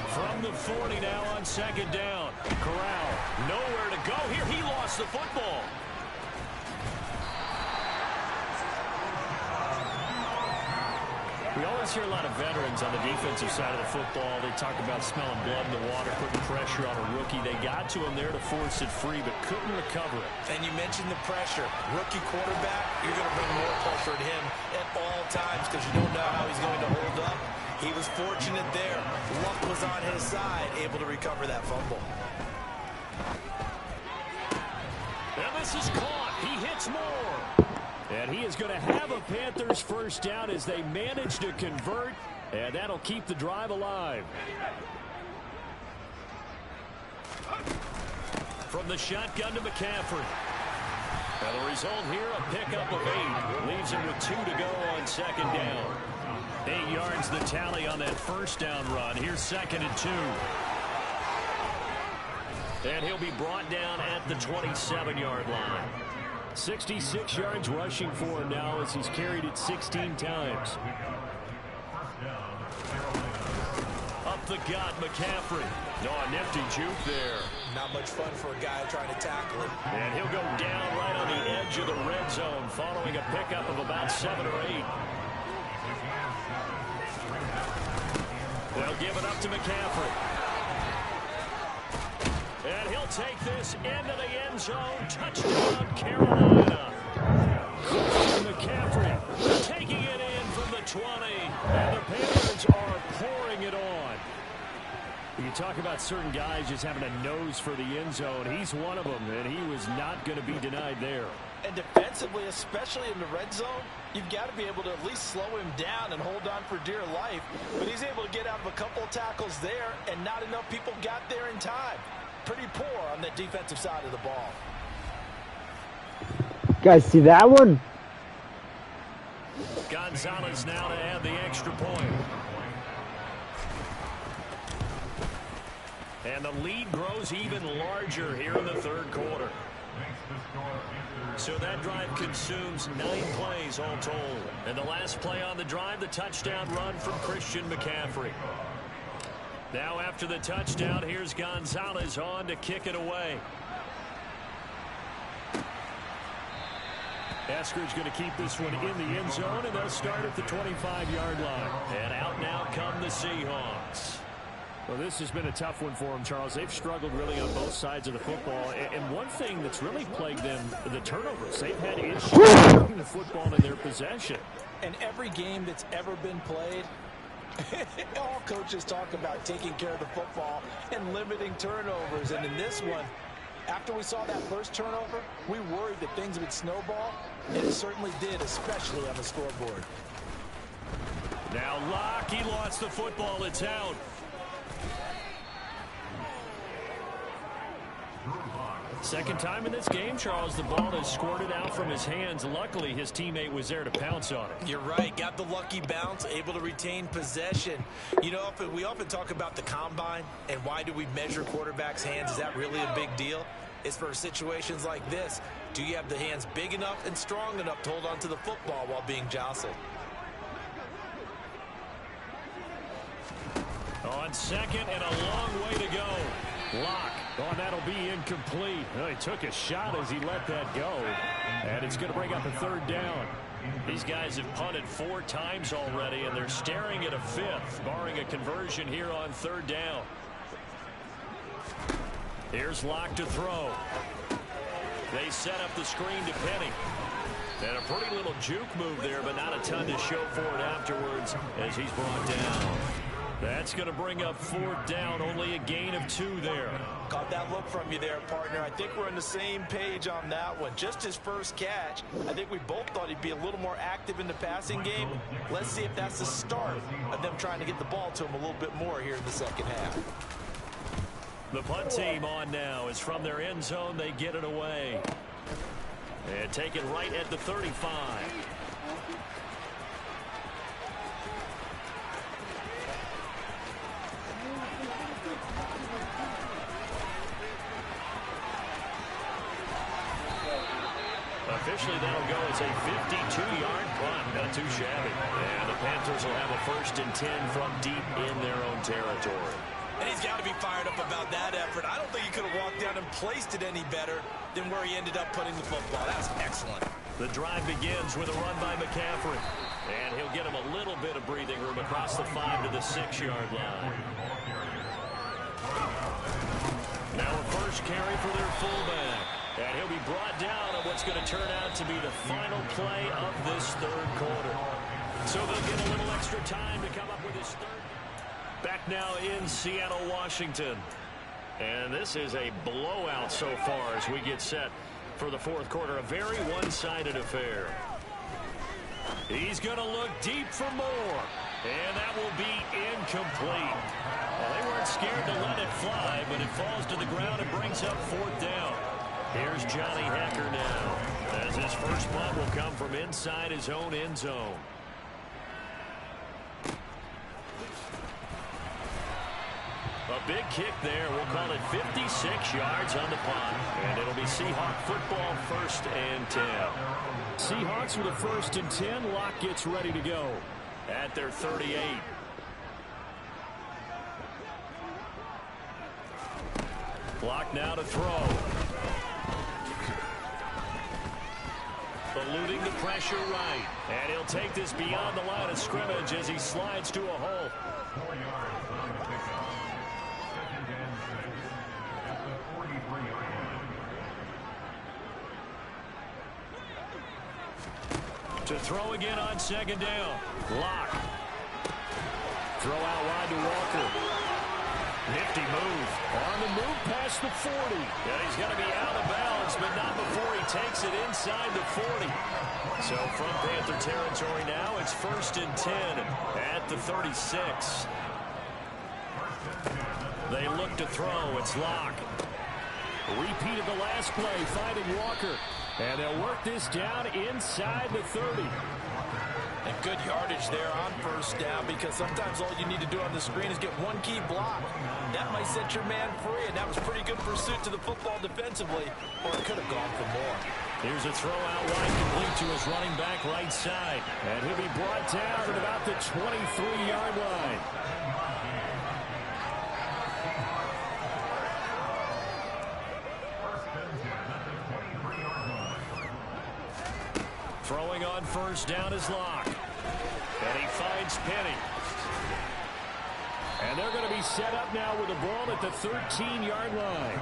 From the 40 now on 2nd down. Corral, nowhere to go here. He lost the football. We always hear a lot of veterans on the defensive side of the football. They talk about smelling blood in the water, putting pressure on a rookie. They got to him there to force it free, but couldn't recover it. And you mentioned the pressure. Rookie quarterback, you're going to bring more pressure at him at all times because you don't know how he's going to hold up. He was fortunate there. Luck was on his side, able to recover that fumble. And this is caught. He hits more. And he is going to have a Panthers 1st down as they manage to convert, and that'll keep the drive alive. From the shotgun to McCaffrey. And the result here, a pickup of 8. Leaves him with 2 to go on 2nd down. 8 yards the tally on that 1st down run. Here's 2nd and 2. And he'll be brought down at the 27-yard line. 66 yards rushing for him now as he's carried it 16 times. Up the gut, McCaffrey. Oh, a nifty juke there. Not much fun for a guy trying to tackle him. And he'll go down right on the edge of the red zone following a pickup of about 7 or 8. They'll give it up to McCaffrey. And he'll take this into the end zone. Touchdown, Carolina. McCaffrey taking it in from the 20. And the Panthers are pouring it on. You talk about certain guys just having a nose for the end zone. He's one of them, and he was not going to be denied there. And defensively, especially in the red zone, you've got to be able to at least slow him down and hold on for dear life. But he's able to get out of a couple of tackles there, and not enough people got there in time. Pretty poor on the defensive side of the ball. Guys, see that one? Gonzalez now to add the extra point. And the lead grows even larger here in the third quarter. So that drive consumes 9 plays all told. And the last play on the drive, the touchdown run from Christian McCaffrey. Now after the touchdown, here's Gonzalez on to kick it away. Esker's going to keep this one in the end zone, and they'll start at the 25-yard line. And out now come the Seahawks. Well, this has been a tough one for them, Charles. They've struggled really on both sides of the football. And one thing that's really plagued them, the turnovers. They've had issues putting the football in their possession. And every game that's ever been played, all coaches talk about taking care of the football and limiting turnovers. And in this one, after we saw that first turnover, we worried that things would snowball, and it certainly did, especially on the scoreboard. Now Locke, he lost the football. It's out. Second time in this game, Charles, the ball has squirted out from his hands. Luckily, his teammate was there to pounce on it. You're right. Got the lucky bounce, able to retain possession. You know, we often talk about the combine and why do we measure quarterbacks' hands. Is that really a big deal? It's for situations like this. Do you have the hands big enough and strong enough to hold on to the football while being jostled? On second and a long way to go. Locke. Oh, that'll be incomplete. Well, he took a shot as he let that go. And it's going to bring up a third down. These guys have punted 4 times already, and they're staring at a 5th, barring a conversion here on third down. Here's Locke to throw. They set up the screen to Penny. And a pretty little juke move there, but not a ton to show for it afterwards as he's brought down. That's going to bring up 4th down, only a gain of 2 there. Caught that look from you there, partner. I think we're on the same page on that one. Just his first catch. I think we both thought he'd be a little more active in the passing game. Let's see if that's the start of them trying to get the ball to him a little bit more here in the second half. The punt team on now is from their end zone. They get it away. And take it right at the 35. Officially, that'll go as a 52-yard punt. Not too shabby. And the Panthers will have a 1st and 10 from deep in their own territory. And he's got to be fired up about that effort. I don't think he could have walked down and placed it any better than where he ended up putting the football. That's excellent. The drive begins with a run by McCaffrey. And he'll get him a little bit of breathing room across the 5 to the 6-yard line. Now a first carry for their fullback. And he'll be brought down on what's going to turn out to be the final play of this third quarter. So they'll get a little extra time to come up with his third. Back now in Seattle, Washington. And this is a blowout so far as we get set for the fourth quarter. A very one-sided affair. He's going to look deep for more. And that will be incomplete. Well, they weren't scared to let it fly, but it falls to the ground and brings up 4th down. Here's Johnny Hecker now, as his first punt will come from inside his own end zone. A big kick there. We'll call it 56 yards on the punt. And it'll be Seahawk football, 1st and 10. Seahawks with a 1st and 10. Lock gets ready to go at their 38. Block now to throw. Eluding the pressure right. And he'll take this beyond the line of scrimmage as he slides to a hole. 4 yards on the pickoff. 2nd and 6 at the 43-yard line. To throw again on 2nd down. Lock. Throw out wide to Walker. Nifty move. On the move past the 40. And he's going to be out of bounds, but not before he takes it inside the 40. So from Panther territory now, it's 1st and 10 at the 36. They look to throw. It's Lock. Repeat of the last play, finding Walker. And they'll work this down inside the 30. And good yardage there on 1st down, because sometimes all you need to do on the screen is get one key block. That might set your man free, and that was pretty good pursuit to the football defensively, or it could have gone for more. Here's a throw out wide, complete to his running back right side. And he'll be brought down at about the 23-yard line. Throwing on 1st down is Lock. And he finds Penny. And they're going to be set up now with the ball at the 13-yard line.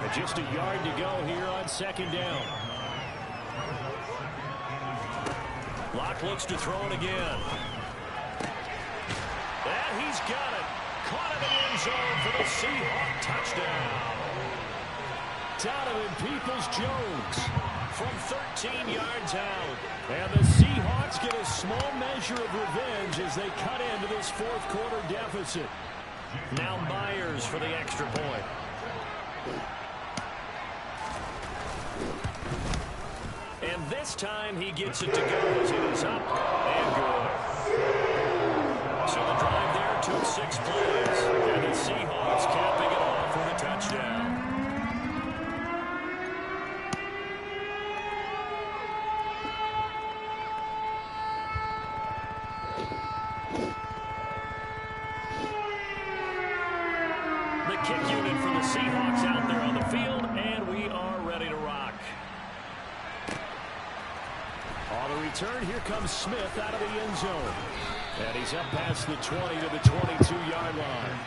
And just a yard to go here on 2nd down. Lock looks to throw it again. And he's got it. Caught him in the end zone for the Seahawk touchdown. Donovan Peoples-Jones from 13 yards out. And the Seahawks get a small measure of revenge as they cut into this 4th quarter deficit. Now Myers for the extra point. And this time he gets it to go as it is up and good. So the drive there took 6 plays. And the Seahawks capping it off with a touchdown. Kick unit for the Seahawks out there on the field, and we are ready to rock. On the return, here comes Smith out of the end zone. And he's up past the 20 to the 22-yard line.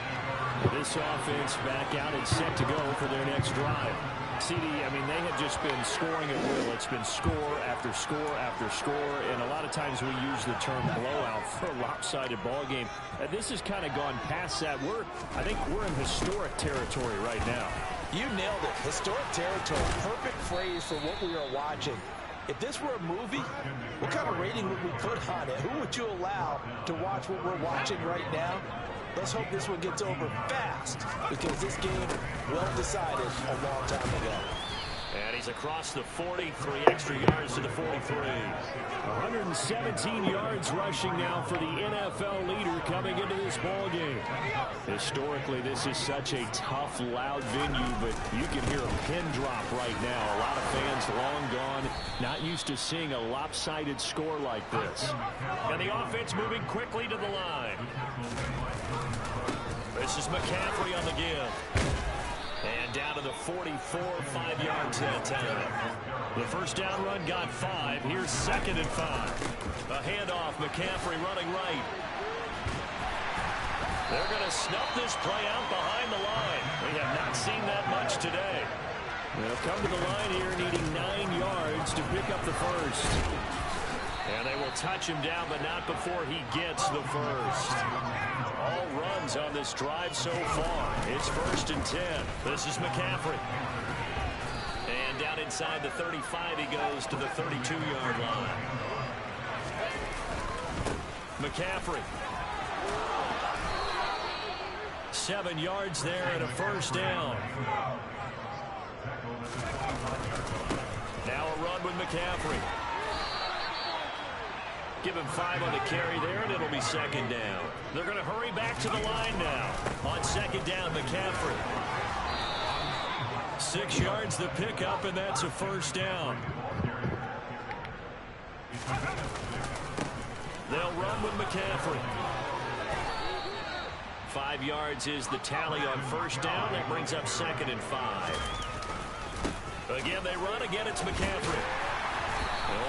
This offense back out and set to go for their next drive. CD, I mean, they have just been scoring at will. It's been score after score after score, and a lot of times we use the term blowout for a lopsided ball game. And this has kind of gone past that. I think we're in historic territory right now. You nailed it. Historic territory. Perfect phrase for what we are watching. If this were a movie, what kind of rating would we put on it? Who would you allow to watch what we're watching right now? Let's hope this one gets over fast, because this game well decided a long time ago. And he's across the 40, 3 extra yards to the 43. 117 yards rushing now for the NFL leader coming into this ball game. Historically, this is such a tough, loud venue, but you can hear a pin drop right now. A lot of fans long gone, not used to seeing a lopsided score like this. And the offense moving quickly to the line. This is McCaffrey on the give. And down to the 44, 5 yards that time. The first down run got 5. Here's 2nd and 5. A handoff, McCaffrey running right. They're going to snuff this play out behind the line. We have not seen that much today. They'll come to the line here needing 9 yards to pick up the first. And they will touch him down, but not before he gets the first. All runs on this drive so far. It's 1st and 10. This is McCaffrey. And down inside the 35, he goes to the 32-yard line. McCaffrey. 7 yards there and a first down. Now a run with McCaffrey. Give him 5 on the carry there, and it'll be second down. They're going to hurry back to the line now. On second down, McCaffrey. 6 yards the pickup, and that's a first down. They'll run with McCaffrey. 5 yards is the tally on first down. That brings up second and 5. Again, they run. Again, it's McCaffrey.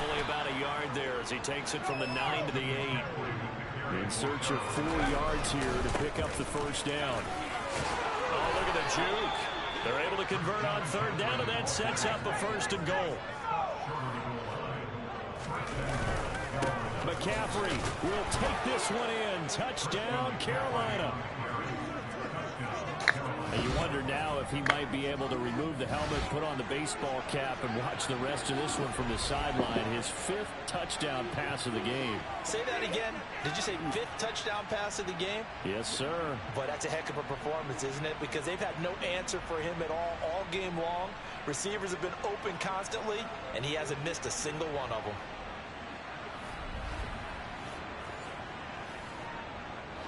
Only about a yard there as he takes it from the 9 to the 8. In search of 4 yards here to pick up the first down. Oh, look at the juke. They're able to convert on third down, and that sets up a first and goal. McCaffrey will take this one in. Touchdown, Carolina. And you wonder now if he might be able to remove the helmet, put on the baseball cap, and watch the rest of this one from the sideline. His 5th touchdown pass of the game. Say that again. Did you say 5th touchdown pass of the game? Yes, sir. But that's a heck of a performance, isn't it? Because they've had no answer for him at all game long. Receivers have been open constantly, and he hasn't missed a single one of them.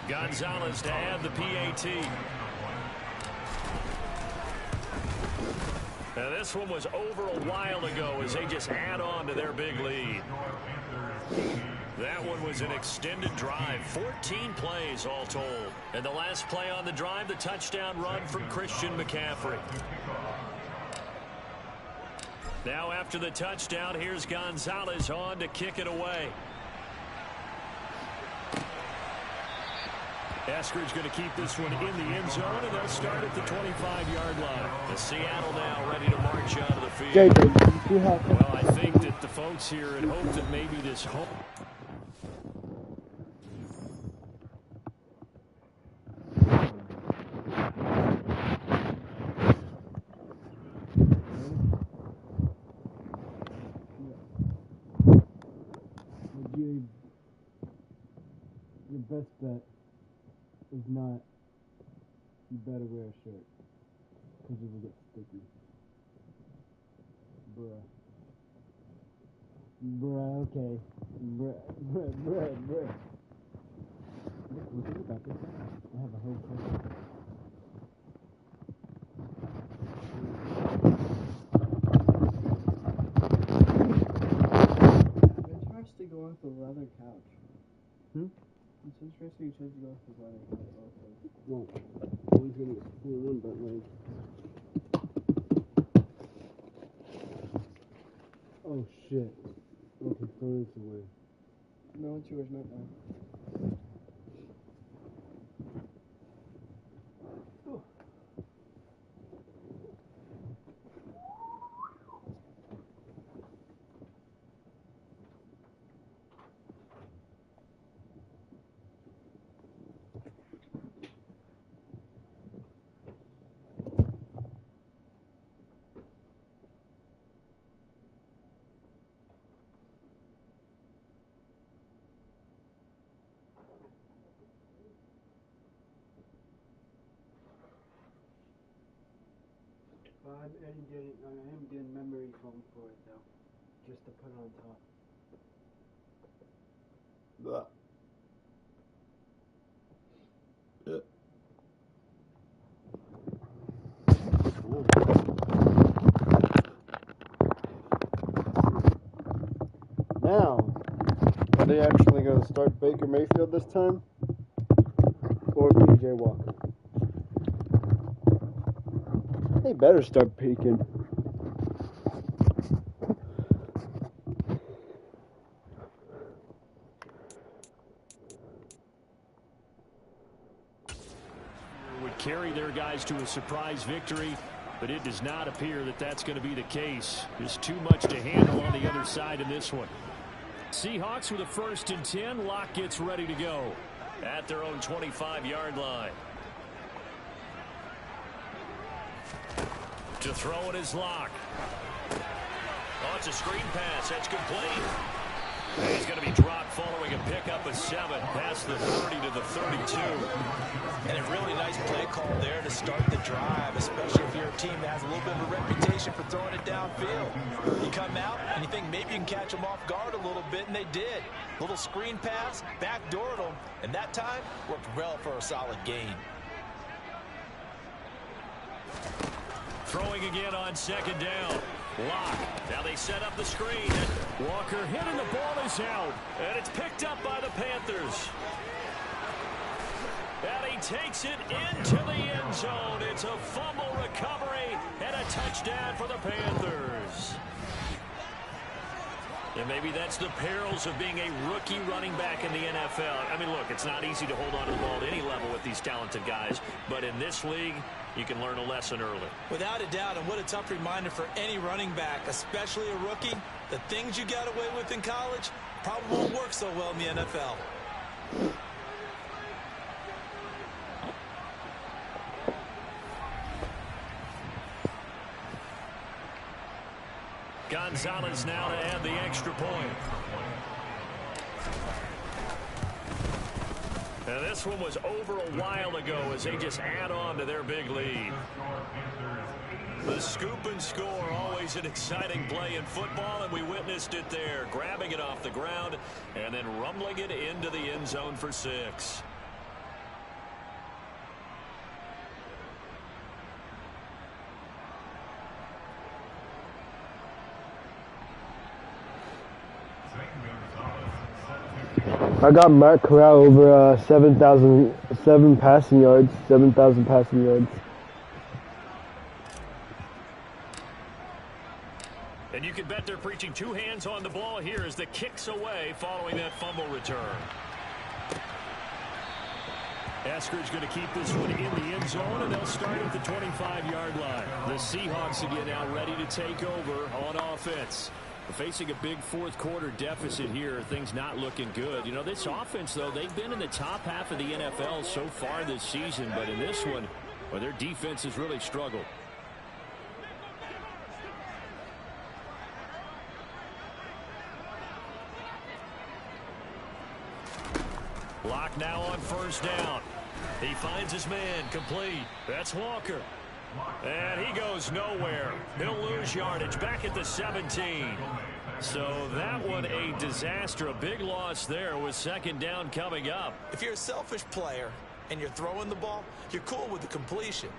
Gonzalez to add the PAT. Now this one was over a while ago as they just add on to their big lead. That one was an extended drive, 14 plays all told. And the last play on the drive, the touchdown run from Christian McCaffrey. Now after the touchdown, here's Gonzalez on to kick it away. Eskridge going to keep this one in the end zone, and they'll start at the 25-yard line. The Seattle now ready to march out of the field. Well, I think that the folks here had hoped that maybe this home. Your best bet is not, you better wear a shirt, because it will get sticky. Bruh. Bruh, okay. Bruh. Look about this. I have a whole question. It's tries to go off the leather couch. It's interesting you chose to go off the leather couch also. Well, one's gonna get pulled in, but like... Oh shit. Okay, throw this away. No, it's yours, not mine. I am getting memory foam for it though, just to put on top. Blah. Now, are they actually going to start Baker Mayfield this time? Or PJ Walker? They better start peeking. Would carry their guys to a surprise victory, but it does not appear that that's going to be the case. There's too much to handle on the other side in this one. Seahawks with a 1st and 10. Locke gets ready to go at their own 25-yard line. To throw it is Locke. Oh, it's a screen pass. That's complete. And he's going to be dropped following a pickup of 7 past the 30 to the 32. And a really nice play call there to start the drive, especially if you're a team that has a little bit of a reputation for throwing it downfield. You come out and you think maybe you can catch them off guard a little bit, and they did. Little screen pass, backdoored him, and that time worked well for a solid gain. Throwing again on second down. Lock. Now they set up the screen. Walker hitting the ball is out. And it's picked up by the Panthers. And he takes it into the end zone. It's a fumble recovery and a touchdown for the Panthers. And maybe that's the perils of being a rookie running back in the NFL. I mean, look, it's not easy to hold on to the ball at any level with these talented guys. But in this league, you can learn a lesson early. Without a doubt, and what a tough reminder for any running back, especially a rookie. The things you got away with in college probably won't work so well in the NFL. Gonzalez now to add the extra point. And this one was over a while ago as they just add on to their big lead. The scoop and score, always an exciting play in football, and we witnessed it there, grabbing it off the ground and then rumbling it into the end zone for 6. I got Matt Corral over 7,000 passing yards. And you can bet they're preaching 2 hands on the ball here as the kick's away following that fumble return. Eskridge going to keep this one in the end zone, and they'll start at the 25-yard line. The Seahawks again now ready to take over on offense. Facing a big fourth quarter deficit here, things not looking good. You know, this offense, though, they've been in the top half of the NFL so far this season, but in this one, well, their defense has really struggled. Lock now on first down. He finds his man, complete. That's Walker. And he goes nowhere. He'll lose yardage back at the 17. So that one a disaster. A big loss there with second down coming up. If you're a selfish player and you're throwing the ball, you're cool with the completion.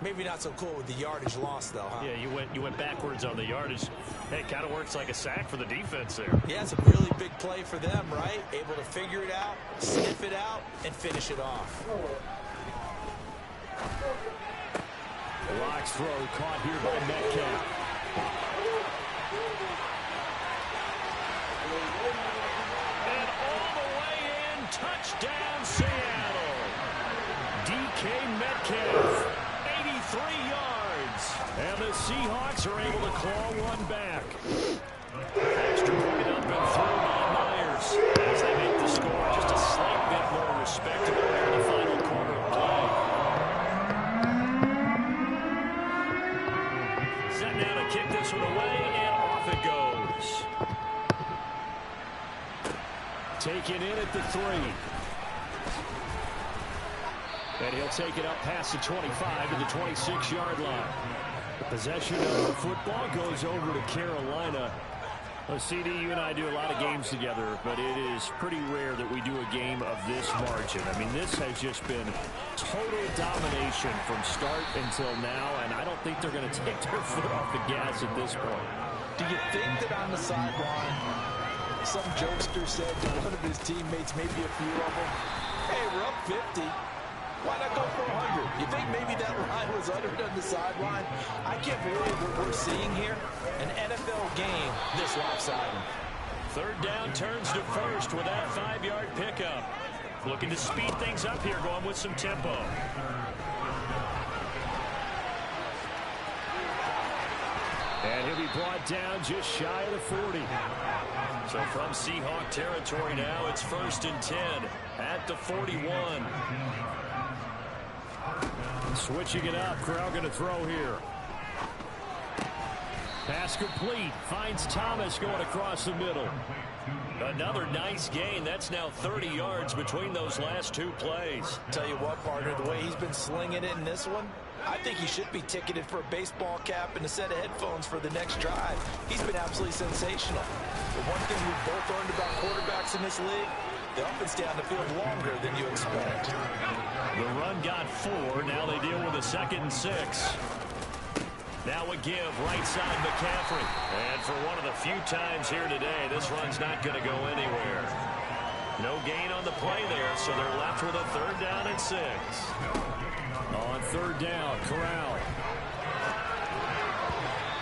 Maybe not so cool with the yardage loss, though, huh? Yeah, you went backwards on the yardage. Hey, it kind of works like a sack for the defense there. Yeah, it's a really big play for them, right? Able to figure it out, sniff it out, and finish it off. Lock's throw caught here by Metcalf. And all the way in, touchdown Seattle. DK Metcalf, 83 yards. And the Seahawks are able to claw one back. Extra point up and through by Myers. As they make the score just a slight bit more respectable here in the final quarter of play. Set now to kick this one away, and off it goes. Taken in at the 3. And he'll take it up past the 25 to the 26-yard line. The possession of the football goes over to Carolina. Well, CD, you and I do a lot of games together, but it is pretty rare that we do a game of this margin. I mean, this has just been total domination from start until now, and I don't think they're going to take their foot off the gas at this point. Do you think that on the sideline, some jokester said to one of his teammates, maybe a few of them, hey, we're up 50. Why not go for 100? You think maybe that line was uttered on the sideline? I can't believe what we're seeing here. An NFL game this lopsided. Third down turns to first with that 5-yard pickup. Looking to speed things up here, going with some tempo. And he'll be brought down just shy of the 40. So from Seahawk territory now, it's 1st and 10 at the 41. Switching it up, Corral going to throw here. Pass complete, finds Thomas going across the middle. Another nice gain. That's now 30 yards between those last 2 plays. Tell you what, partner, the way he's been slinging it in this one, I think he should be ticketed for a baseball cap and a set of headphones for the next drive. He's been absolutely sensational. The one thing we've both learned about quarterbacks quarterbacks in this league, they often stay on the field longer than you expect. The run got 4. Now they deal with a 2nd and 6. Now a give right side McCaffrey. And for one of the few times here today, this run's not going to go anywhere. No gain on the play there, so they're left with a 3rd down and 6. On 3rd down, Corral.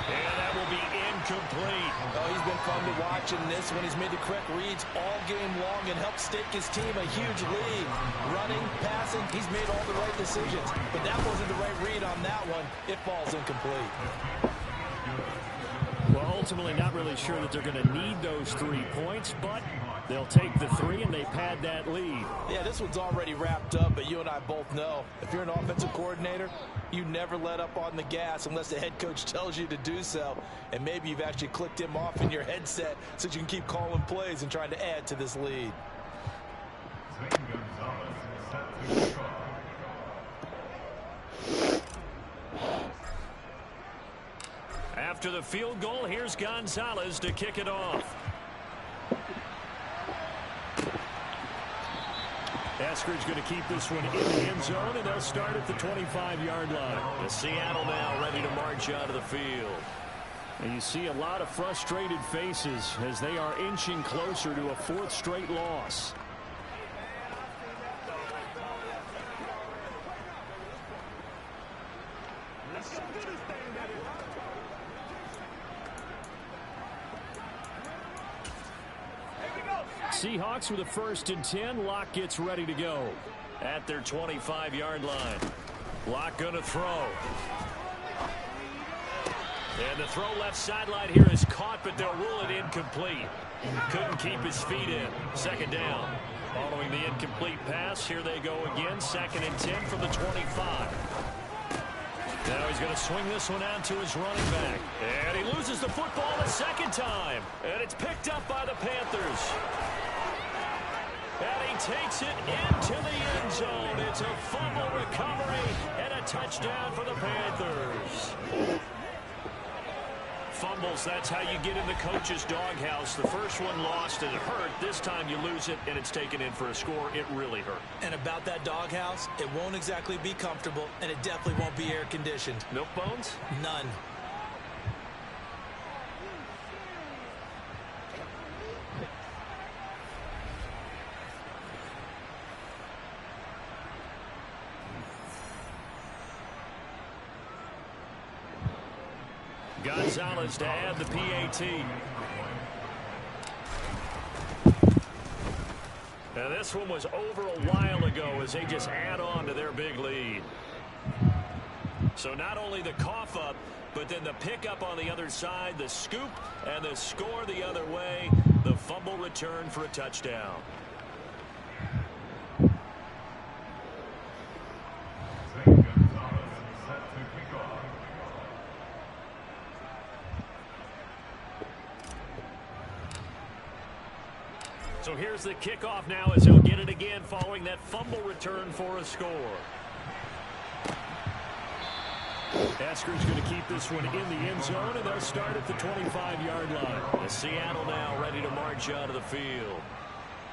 And that will be incomplete. Oh, he's been fun to watch in this one. He's made the correct reads all game long and helped stake his team a huge lead. Running, passing, he's made all the right decisions. But that wasn't the right read on that one. It falls incomplete. Well, ultimately not really sure that they're going to need those 3 points, but they'll take the 3 and they pad that lead. Yeah, this one's already wrapped up, but you and I both know if you're an offensive coordinator, you never let up on the gas unless the head coach tells you to do so. And maybe you've actually clicked him off in your headset so you can keep calling plays and trying to add to this lead. After the field goal, here's Gonzalez to kick it off. Eskridge going to keep this one in the end zone, and they'll start at the 25-yard line. The Seattle now ready to march out of the field. And you see a lot of frustrated faces as they are inching closer to a 4th straight loss. Seahawks with a 1st and 10. Locke gets ready to go at their 25-yard line. Locke going to throw. And the throw left sideline here is caught, but they'll rule it incomplete. Couldn't keep his feet in. 2nd down. Following the incomplete pass, here they go again. 2nd and 10 from the 25. Now he's going to swing this one out to his running back. And he loses the football a 2nd time. And it's picked up by the Panthers. And he takes it into the end zone. It's a fumble recovery and a touchdown for the Panthers. Fumbles, that's how you get in the coach's doghouse. The first one lost and it hurt. This time you lose it and it's taken in for a score. It really hurt. And about that doghouse, it won't exactly be comfortable, and it definitely won't be air conditioned. Milk bones? None. Gonzalez to add the PAT. Now this one was over a while ago as they just add on to their big lead. So not only the cough up, but then the pickup on the other side, the scoop, and the score the other way. The fumble return for a touchdown. So here's the kickoff now as he'll get it again following that fumble return for a score. Eskridge's going to keep this one in the end zone, and they'll start at the 25-yard line. The Seattle now ready to march out of the field.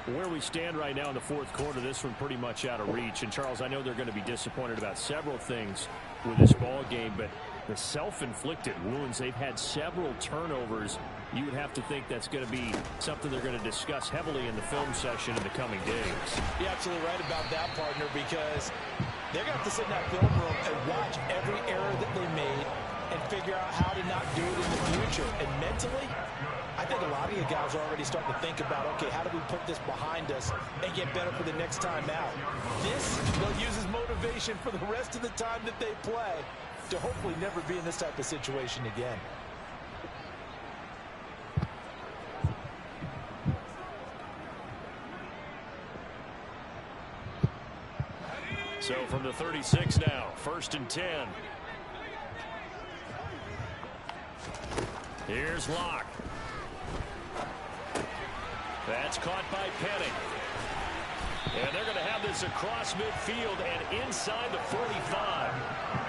Where we stand right now in the 4th quarter, this one pretty much out of reach. And, Charles, I know they're going to be disappointed about several things with this ball game, but the self-inflicted wounds, they've had several turnovers. You would have to think that's going to be something they're going to discuss heavily in the film session in the coming days. You're absolutely right about that, partner, because they're going to have to sit in that film room and watch every error that they made and figure out how to not do it in the future. And mentally, I think a lot of you guys are already starting to think about, okay, how do we put this behind us and get better for the next time out? This, they'll use as motivation for the rest of the time that they play to hopefully never be in this type of situation again. So from the 36 now, 1st and 10. Here's Locke. That's caught by Penning. And they're going to have this across midfield and inside the 45.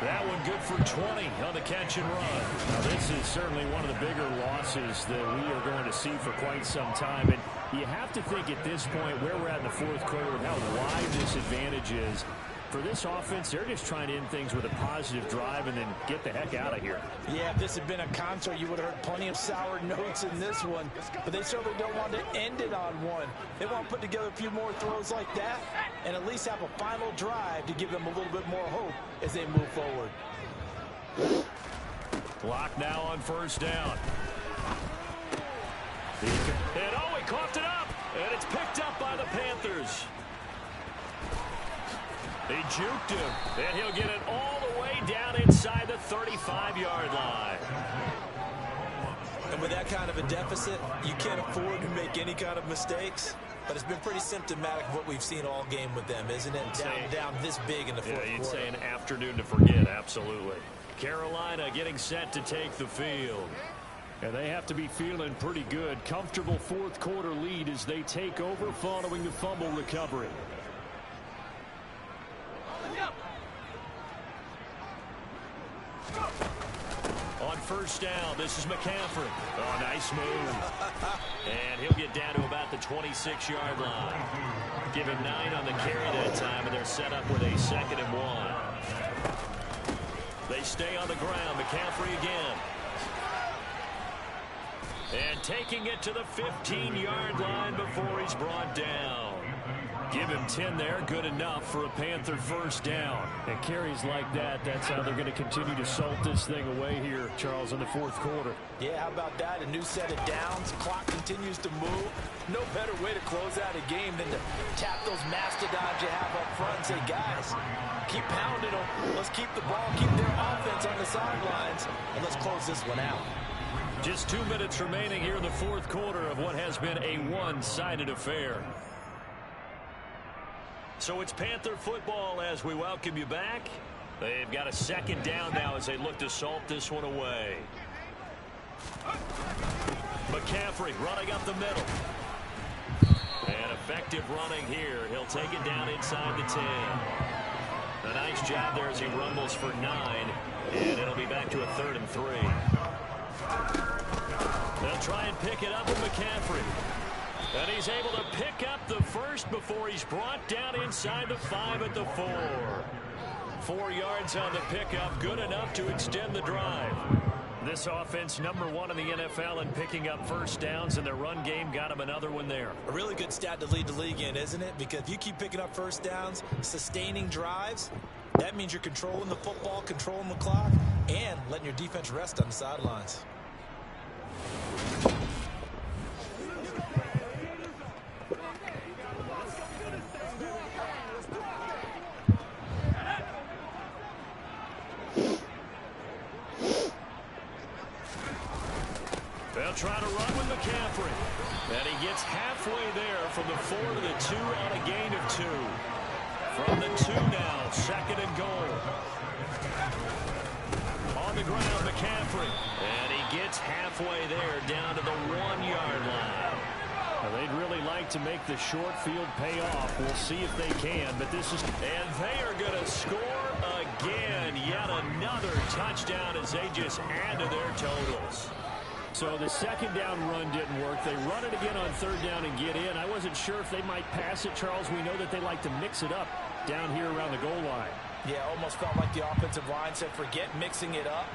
That one good for 20 on the catch and run. Now this is certainly one of the bigger losses that we are going to see for quite some time. And You have to think at this point where we're at in the fourth quarter with how wide this advantage is. For this offense, they're just trying to end things with a positive drive and then get the heck out of here. Yeah, if this had been a concert, you would have heard plenty of sour notes in this one. But they certainly don't want to end it on one. They want to put together a few more throws like that and at least have a final drive to give them a little bit more hope as they move forward. Clock now on first down. And oh, he coughed it up. And it's picked up by the Panthers. He juked him, and he'll get it all the way down inside the 35-yard line. And with that kind of a deficit, you can't afford to make any kind of mistakes. But it's been pretty symptomatic of what we've seen all game with them, isn't it? Down this big in the fourth quarter. You'd say an afternoon to forget, absolutely. Carolina getting set to take the field. And they have to be feeling pretty good. Comfortable fourth quarter lead as they take over following the fumble recovery. On first down, this is McCaffrey. Oh, nice move. And he'll get down to about the 26-yard line. Give him 9 on the carry that time, and they're set up with a 2nd and 1. They stay on the ground. McCaffrey again. And taking it to the 15-yard line before he's brought down. Give him 10 there. Good enough for a Panther first down. And carries like that, that's how they're going to continue to salt this thing away here, Charles, in the fourth quarter. Yeah, how about that? A new set of downs. Clock continues to move. No better way to close out a game than to tap those mastodons you have up front and say, guys, keep pounding them. Let's keep the ball, keep their offense on the sidelines, and let's close this one out. Just 2 minutes remaining here in the fourth quarter of what has been a one-sided affair. So it's Panther football as we welcome you back. They've got a 2nd down now as they look to salt this one away. McCaffrey running up the middle. And effective running here. He'll take it down inside the 10. A nice job there as he rumbles for 9. And it'll be back to a 3rd and 3. They'll try and pick it up with McCaffrey. And he's able to pick up the first before he's brought down inside the 5 at the 4. 4 yards on the pickup, good enough to extend the drive. This offense #1 in the NFL in picking up first downs, and their run game got him another one there. A really good stat to lead the league in, isn't it? Because if you keep picking up first downs, sustaining drives, that means you're controlling the football, controlling the clock, and letting your defense rest on the sidelines. They'll try to run with McCaffrey. And he gets halfway there from the 4 to the 2 on a gain of 2. From the 2 now, 2nd and goal. On the ground, McCaffrey. And he gets halfway there down to the 1-yard line. Well, they'd really like to make the short field pay off. We'll see if they can, but this is... And they are going to score again. Yet another touchdown as they just add to their totals. So the 2nd down run didn't work. They run it again on 3rd down and get in. I wasn't sure if they might pass it, Charles. We know that they like to mix it up down here around the goal line. Yeah, almost felt like the offensive line said, forget mixing it up.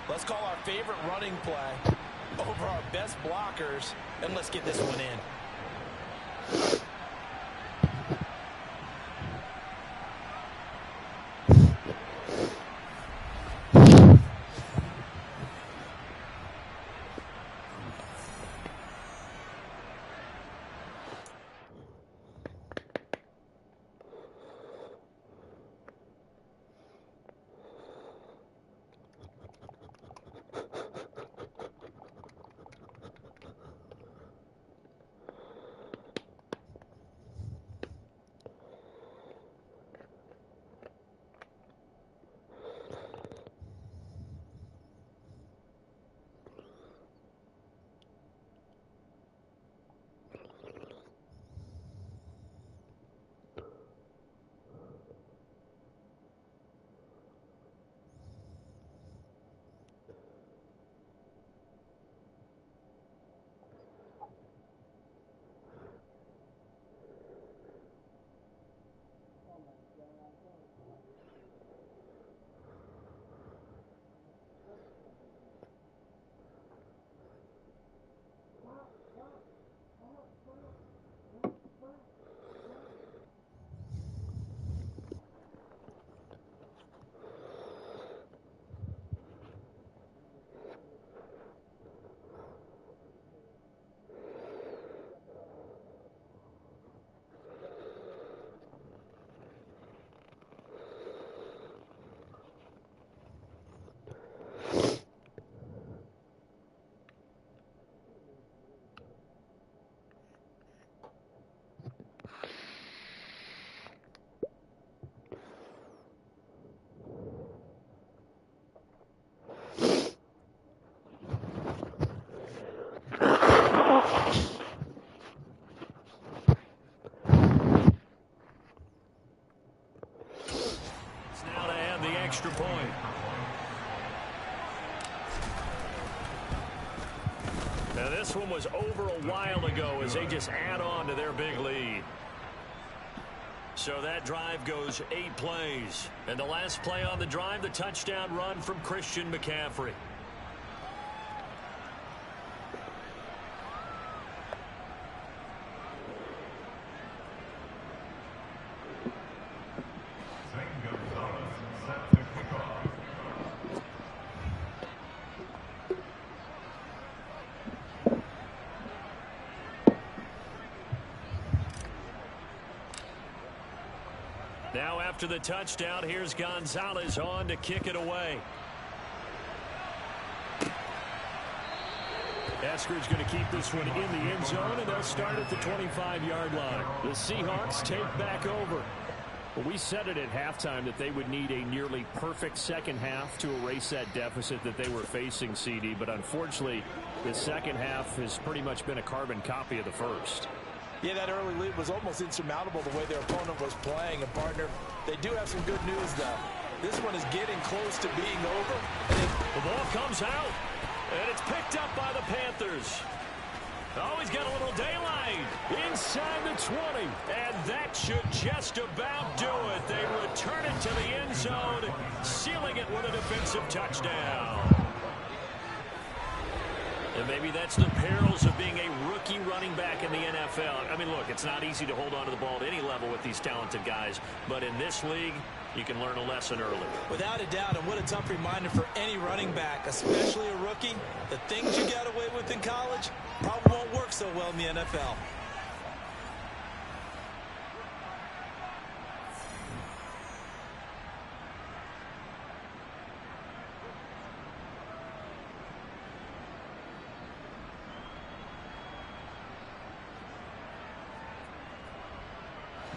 Let's call our favorite running play over our best blockers, and let's get this one in. extra point. Now this one was over a while ago as they just add on to their big lead. So that drive goes 8 plays. And the last play on the drive, the touchdown run from Christian McCaffrey. Now after the touchdown, here's Gonzalez on to kick it away. Esker's going to keep this one in the end zone, and they'll start at the 25-yard line. The Seahawks take back over. Well, we said it at halftime that they would need a nearly perfect second half to erase that deficit that they were facing, CD, but unfortunately, the second half has pretty much been a carbon copy of the first. Yeah, that early lead was almost insurmountable the way their opponent was playing. And, partner, they do have some good news, though. This one is getting close to being over. The ball comes out, and it's picked up by the Panthers. Oh, he's got a little daylight inside the 20, and that should just about do it. They return it to the end zone, sealing it with a defensive touchdown. And maybe that's the perils of being a rookie running back in the NFL. I mean, look, it's not easy to hold on to the ball at any level with these talented guys. But in this league, you can learn a lesson early. Without a doubt, and what a tough reminder for any running back, especially a rookie. The things you got away with in college probably won't work so well in the NFL.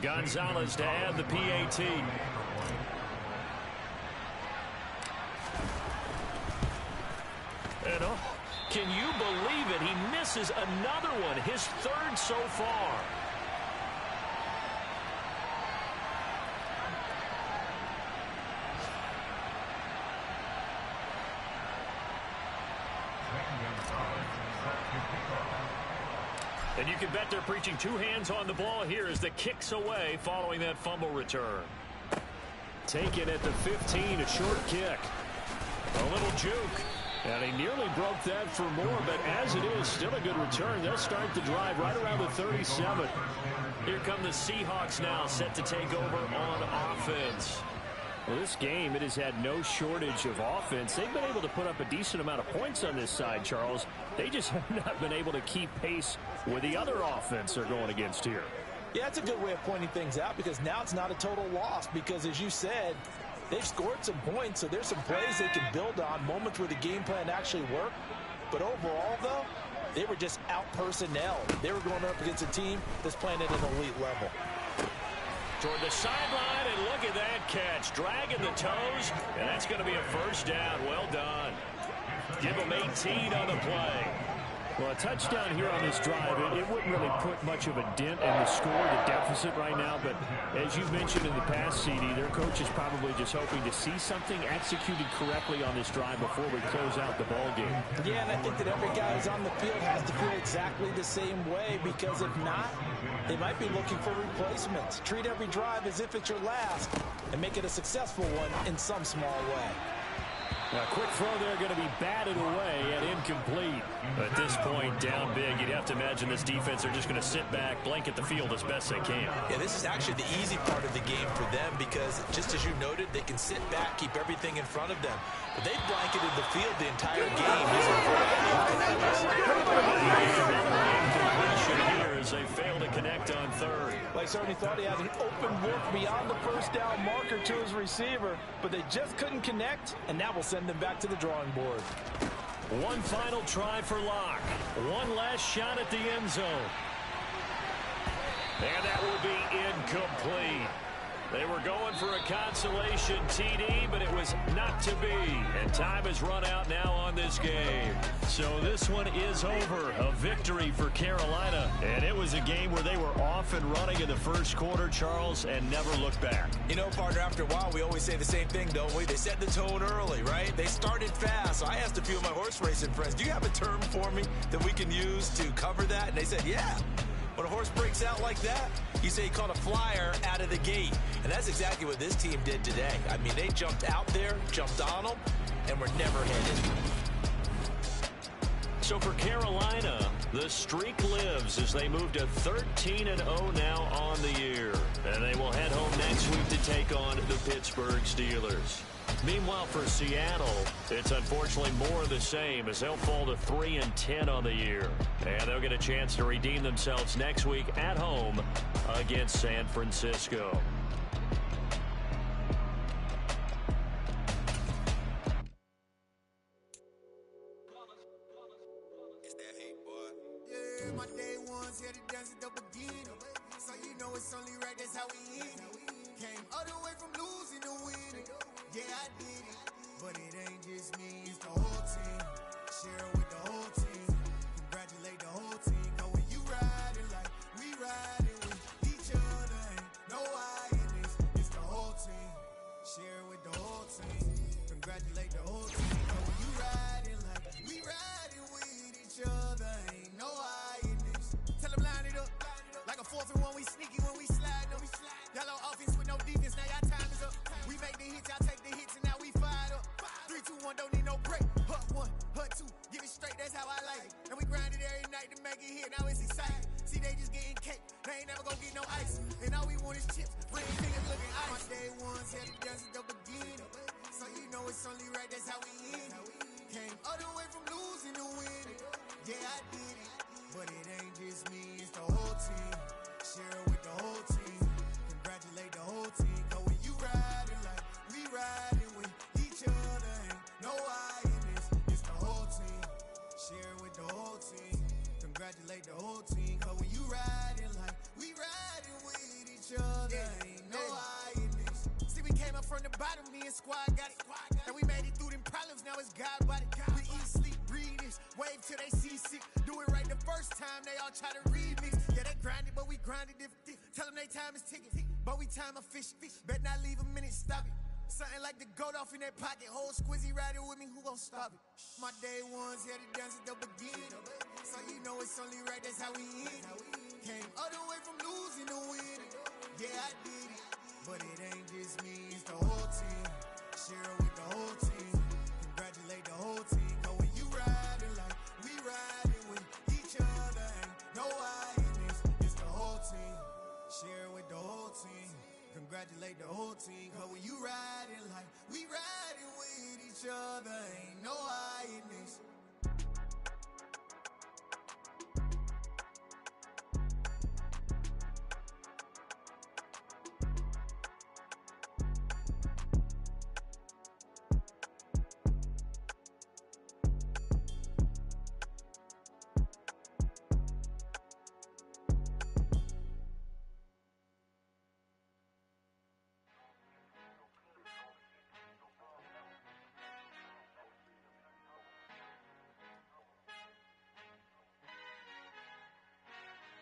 Gonzalez to add the PAT. And oh, can you believe it? He misses another one, his third so far. And you can bet they're preaching two hands on the ball here as the kick's away following that fumble return. Taken at the 15, a short kick. A little juke. And he nearly broke that for more, but as it is, still a good return. They'll start the drive right around the 37. Here come the Seahawks now, set to take over on offense. Well, this game, it has had no shortage of offense. They've been able to put up a decent amount of points on this side, Charles. They just have not been able to keep pace with the other offense they're going against here. Yeah, it's a good way of pointing things out because now it's not a total loss because, as you said, they've scored some points, so there's some plays they can build on, moments where the game plan actually worked. But overall, though, they were just out-personnel. They were going up against a team that's playing at an elite level. Toward the sideline, and look at that catch. Dragging the toes, and that's going to be a first down. Well done. Give them 18 on the play. Well, a touchdown here on this drive, it wouldn't really put much of a dent in the score, the deficit right now. But as you've mentioned in the past, CD, their coach is probably just hoping to see something executed correctly on this drive before we close out the ball game. Yeah, and I think that every guy who's on the field has to feel exactly the same way, because if not, they might be looking for replacements. Treat every drive as if it's your last and make it a successful one in some small way. Now, quick throw there, going to be batted away and incomplete. At this point, down big, you'd have to imagine this defense are just going to sit back, blanket the field as best they can. Yeah, this is actually the easy part of the game for them because, just as you noted, they can sit back, keep everything in front of them. But they've blanketed the field the entire game using a variety of Incompletion here as they fail to connect on third. Like certainly thought he had an open look beyond the first down marker to his receiver, but they just couldn't connect, and now we'll send them back to the drawing board. One final try for Locke. One last shot at the end zone. And that will be incomplete. They were going for a consolation TD, but it was not to be. And time has run out now on this game. So this one is over. A victory for Carolina. And it was a game where they were off and running in the first quarter, Charles, and never looked back. You know, partner, after a while, we always say the same thing, don't we? They set the tone early, right? They started fast. So I asked a few of my horse racing friends, do you have a term for me that we can use to cover that? And they said, yeah. When a horse breaks out like that, you say he caught a flyer out of the gate. And that's exactly what this team did today. I mean, they jumped out there, jumped on them, and were never headed. So for Carolina, the streak lives as they move to 13-0 now on the year. And they will head home next week to take on the Pittsburgh Steelers. Meanwhile, for Seattle, it's unfortunately more of the same as they'll fall to 3-10 on the year. And they'll get a chance to redeem themselves next week at home against San Francisco. It's that hate, boy. Yeah, my day one's here to dance at the beginning. So you know it's only right, that's how we end it. Came all the way from losing to winning. Yeah, I did it, but it ain't just me, it's the whole team. Share it with the whole team. Congratulate the whole team. Cause when you riding like we riding with each other, ain't no I in this. It's the whole team. Share it with the whole team. Congratulate the whole team. Cause when you riding like we riding with each other, ain't no I in this. Tell them line it up like a 4th and 1. We sneaky when we slide them. Y'all on offense with no defense. Now y'all time is up. We make the hits, y'all take the hits, and now we fired up. 3, 2, 1, don't need no break. Hut 1, hut 2, give it straight, that's how I like it. And we grind it every night to make it hit, now it's exciting. See, they just getting cake, they ain't never gonna get no ice. And all we want is chips, ring niggas looking ice. My day one's here to dance at the beginning. So you know it's only right, that's how we end it. Came all the way from losing to winning. Yeah, I did it, but it ain't just me, it's the whole team. Share it with the whole team. Congratulate the whole team. Cause when you riding like we riding with each other, ain't no I in this. It's the whole team. Share it with the whole team. Congratulate the whole team. Cause when you riding like we riding with each other, ain't no I in this. See, we came up from the bottom, me and squad got it. And we made it through them problems, now it's God body. We eat, sleep, breathe this. Wave till they seasick. Do it right the first time, they all try to remix. Yeah, they grinded, but we grinded different. Tell them they time is ticking, but we time a fish. Bet not leave a minute, stop it. Something like the goat off in that pocket. Whole squizzy riding with me, who gon' stop it? My day one's here to dance at the beginning. So you know it's only right, that's how we end it. Came all the way from losing to winning. Yeah, I did it, but it ain't just me, it's the whole team. Share it with the whole team. Congratulate the whole team. Cause when you riding like we riding with each other, ain't no I in this. It's the whole team. Share it with the whole team. Congratulate the whole team. Cause when you riding like we riding with each other, ain't no I in this.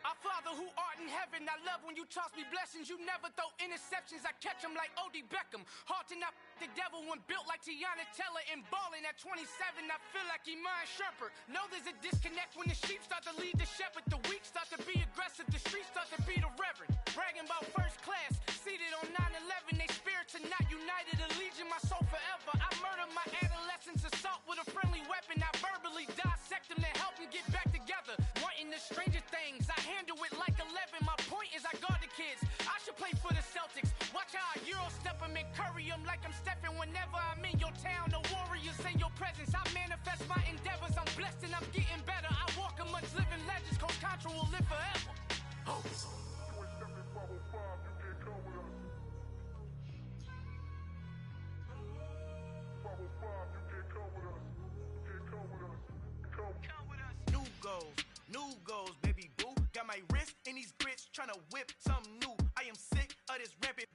Our Father who art in heaven, I love when you toss me blessings. You never throw interceptions, I catch them like O.D. Beckham. Hard to not the devil when built like Tiana Teller and balling at 27. I feel like Iman Shumpert. Know there's a disconnect when the sheep start to lead the shepherd. The weak start to be aggressive, the streets start to be the reverend. Bragging about first class, seated on 9/11. They spirits are not united, a legion, my soul forever. I murdered my adolescence, assault with a friendly weapon. I verbally dissect them to help them get back together. Wanting the stranger things, I handle it like 11. My point is I guard the kids. I should play for the Celtics. Watch how I Euro step them and curry them like I'm Stephen. Whenever I'm in your town, the Warriors in your presence. I manifest my endeavors. I'm blessed and I'm getting better. I walk amongst living legends. Coach Contra will live forever. Oh. New goals, baby boo. Got my wrist in these grits, tryna whip something new. I am sick of this rampant.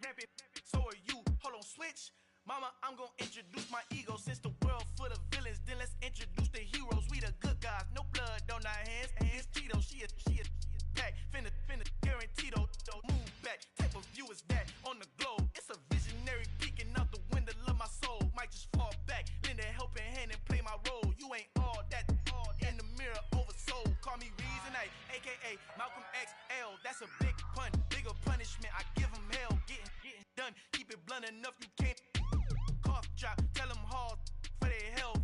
pun. Bigger punishment, I give them hell. Getting done. Keep it blunt enough, you can't cough drop. Tell them hard for their health.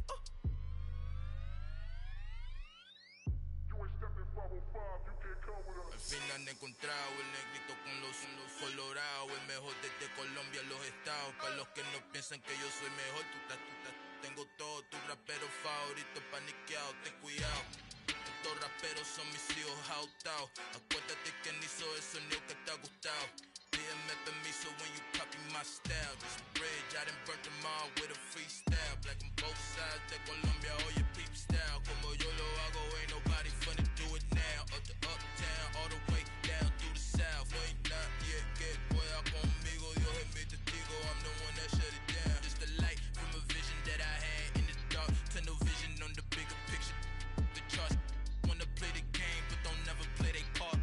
Al final he encontrado el negrito con los colorados, el mejor desde Colombia a los estados. Para los que no piensan que yo soy mejor, tengo todo, tus raperos favoritos paniqueados, ten cuidado. Estos raperos son mis hijos adoptados. Acuérdate quién hizo el sonido que te ha gustado. Pídeme permiso when you copy my style. This bridge, I done burnt them all with a freestyle. Black on both sides de Colombia, oye peep style. Como yo lo hago, ain't nobody funny, do it now. Up to uptown, all the way down through the south. Ain't not yet, que pueda conmigo, Dios es mi testigo. I'm the one that shut it down. Just the light from a vision that I had in the dark. Tunnel vision on the bigger picture. The charts wanna play the game, but don't never play their part.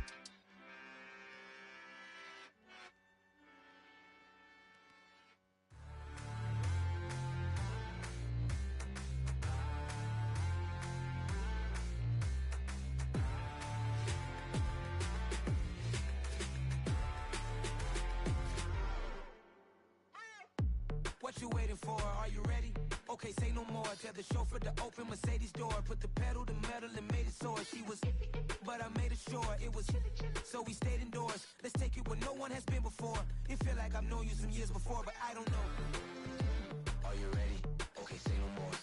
What you waiting for? Are you ready? Okay, say no more. Tell the chauffeur to open Mercedes door. Put the pedal to metal and made it soar. She was, but I made it sure it was. So we stayed indoors. Let's take it where no one has been before. It feel like I've known you some years before, but I don't know. Are you ready? Okay, say no more.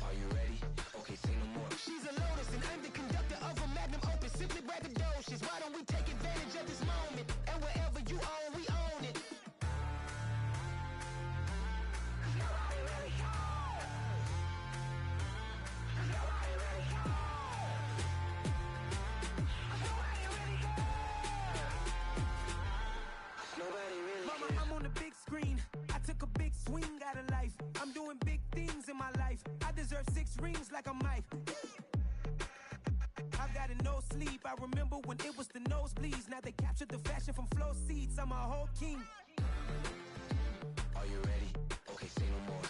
Are you ready? Okay, say no more. She's a Lotus and I'm the conductor of a Magnum Opus. Simply braggadocious. Why don't we take advantage of this moment? And wherever you own, we own it. I'm on the big screen. I took a big swing out of life. I'm doing big things in my life. I deserve 6 rings like a Mike. I've got no sleep. I remember when it was the nosebleeds. Now they captured the fashion from flow seats. I'm a whole king. Are you ready? Okay, say no more.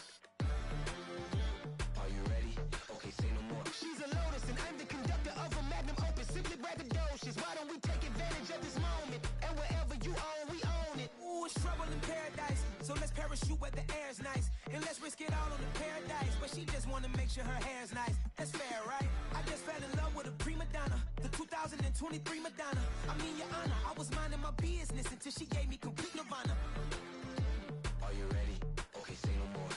Are you ready? Okay, say no more. She's a Lotus and I'm the conductor of a Magnum Opus. Simply braggadocious. Why don't we take advantage of this moment? And wherever you own, we own it. Ooh, it's trouble in paradise. So let's parachute where the air's nice. And let's risk it all on the paradise. But she just wanna make sure her hair's nice. That's fair, right? I just fell in love with a prima donna. The 2023 Madonna. I mean, your honor, I was minding my business until she gave me complete nirvana. Are you ready? Okay, say no more.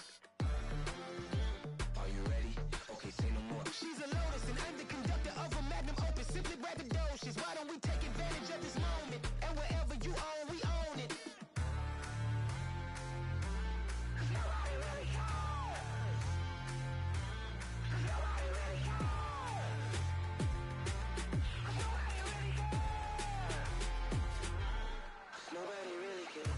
Are you ready? Okay, say no more. She's a Lotus and I'm the conductor of a Magnum Opus. Simply braggadocious. Why don't we take advantage of this moment? And wherever you own, we own it. Nobody really cares. Nobody really cares. Nobody really cares. Nobody really cares.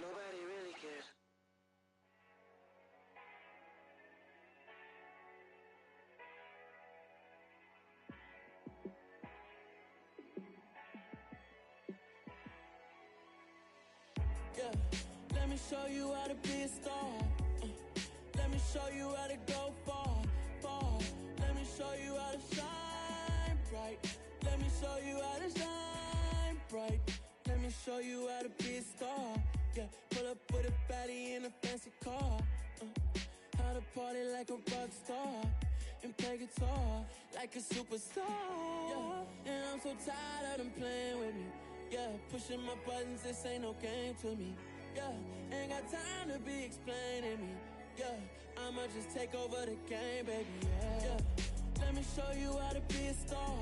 Nobody really cares. Yeah, let me show you how to be a star. Let me show you how to go far, far. Let me show you how to shine bright. Let me show you how to shine bright. Let me show you how to be a star. Yeah, pull up with a baddie in a fancy car. How to party like a rock star and play guitar like a superstar. Yeah, and I'm so tired of them playing with me. Yeah, pushing my buttons, this ain't no game to me. Yeah, ain't got time to be explaining me. Yeah, I'ma just take over the game, baby. Yeah, let me show you how to be a star.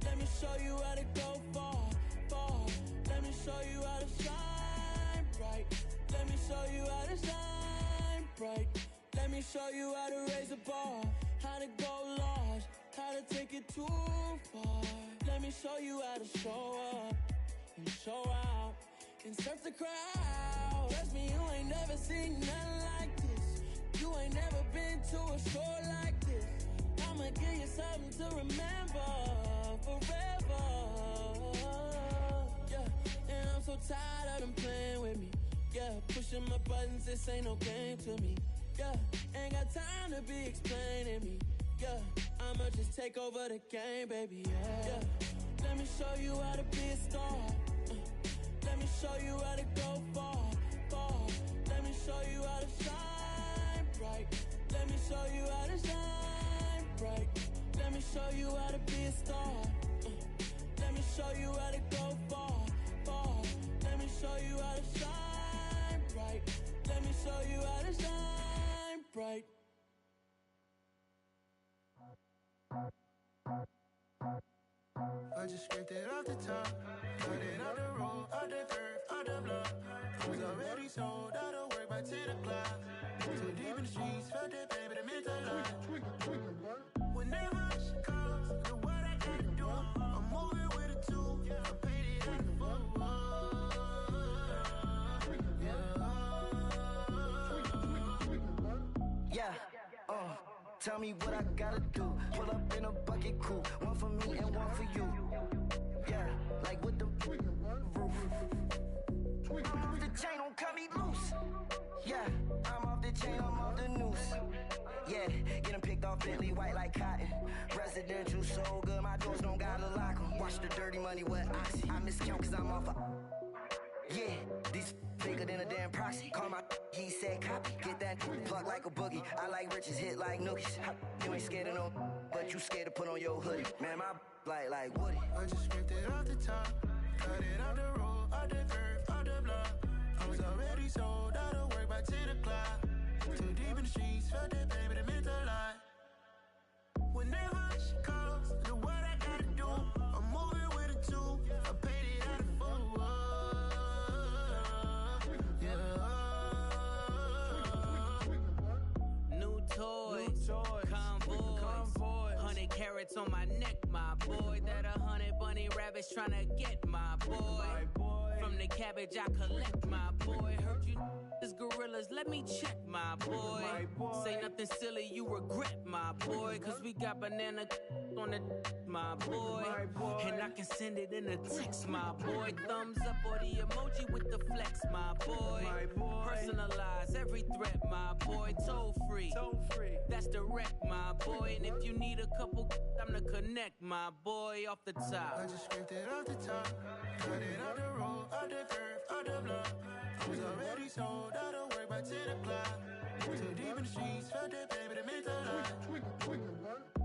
Let me show you how to go far, far. Let me show you how to shine bright. Let me show you how to shine bright. Let me show you how to raise a bar, how to go large, how to take it too far. Let me show you how to show up and show out and surf the crowd. Trust me, you ain't never seen nothing like this. You ain't never been to a show like this. I'ma give you something to remember forever. Yeah, pushing my buttons, this ain't no game to me. Yeah, ain't got time to be explaining me. Yeah, I'ma just take over the game, baby. Yeah. Let me show you how to be a star. Let me show you how to go far, far. Let me show you how to shine bright. Let me show you how to shine bright. Let me show you how to be a star. Let me show you how to go far, far. Let me show you how to shine bright. Let me show you how to shine bright. I just scraped it off the top, cut it off the road, off the curve, off the block. I was already sold out of work by 10 o'clock. Too deep in the streets, felt that pain, but it meant a lot. Whenever she calls, know what I gotta do. I'm moving with a two, I paid it out of full. Yeah, tell me what I gotta do. Pull up in a bucket crew, one for me and one for you. Yeah, like with the roof. I'm off the chain, don't cut me loose. Yeah, I'm off the chain, I'm off the noose. Yeah, getting picked off Bentley white like cotton. Residential so good, my doors don't gotta lock 'em. Watch the dirty money with Oxy. I miscount cause I'm off a... Yeah, these bigger than a damn proxy. Call my he said copy. Get that plug like a boogie. I like riches, hit like nookies. You ain't scared of no, but you scared to put on your hoodie. Man, my like Woody. I just scraped it off the top, cut it off the road, off the curve, off the block. I was already sold out of work by 10 o'clock. Too deep in the streets, felt that pain, but it meant a lot. Whenever she calls, know what I gotta do. I'm moving with a two, I paid it out of full. New toys, convoys, 100 carats on my neck, my boy. That 100 bunny rabbits tryna get my boy. From the cabbage I collect, my boy. Heard you is gorillas, let me check, my boy. Say nothing silly, you regret, my boy. Cause we got banana on the my boy. And I can send it in a text, my boy. Thumbs up or the emoji with the flex, my boy. Personalize every threat, my boy. Toll free, that's direct, my boy. And if you need a couple, I'm the connect, my boy. Off the top, I just scraped it off the top, cut it off the road, off the curve, off the block. I was already sold out of work by 10 o'clock. Too deep in the streets, felt that pain, but it meant a lot.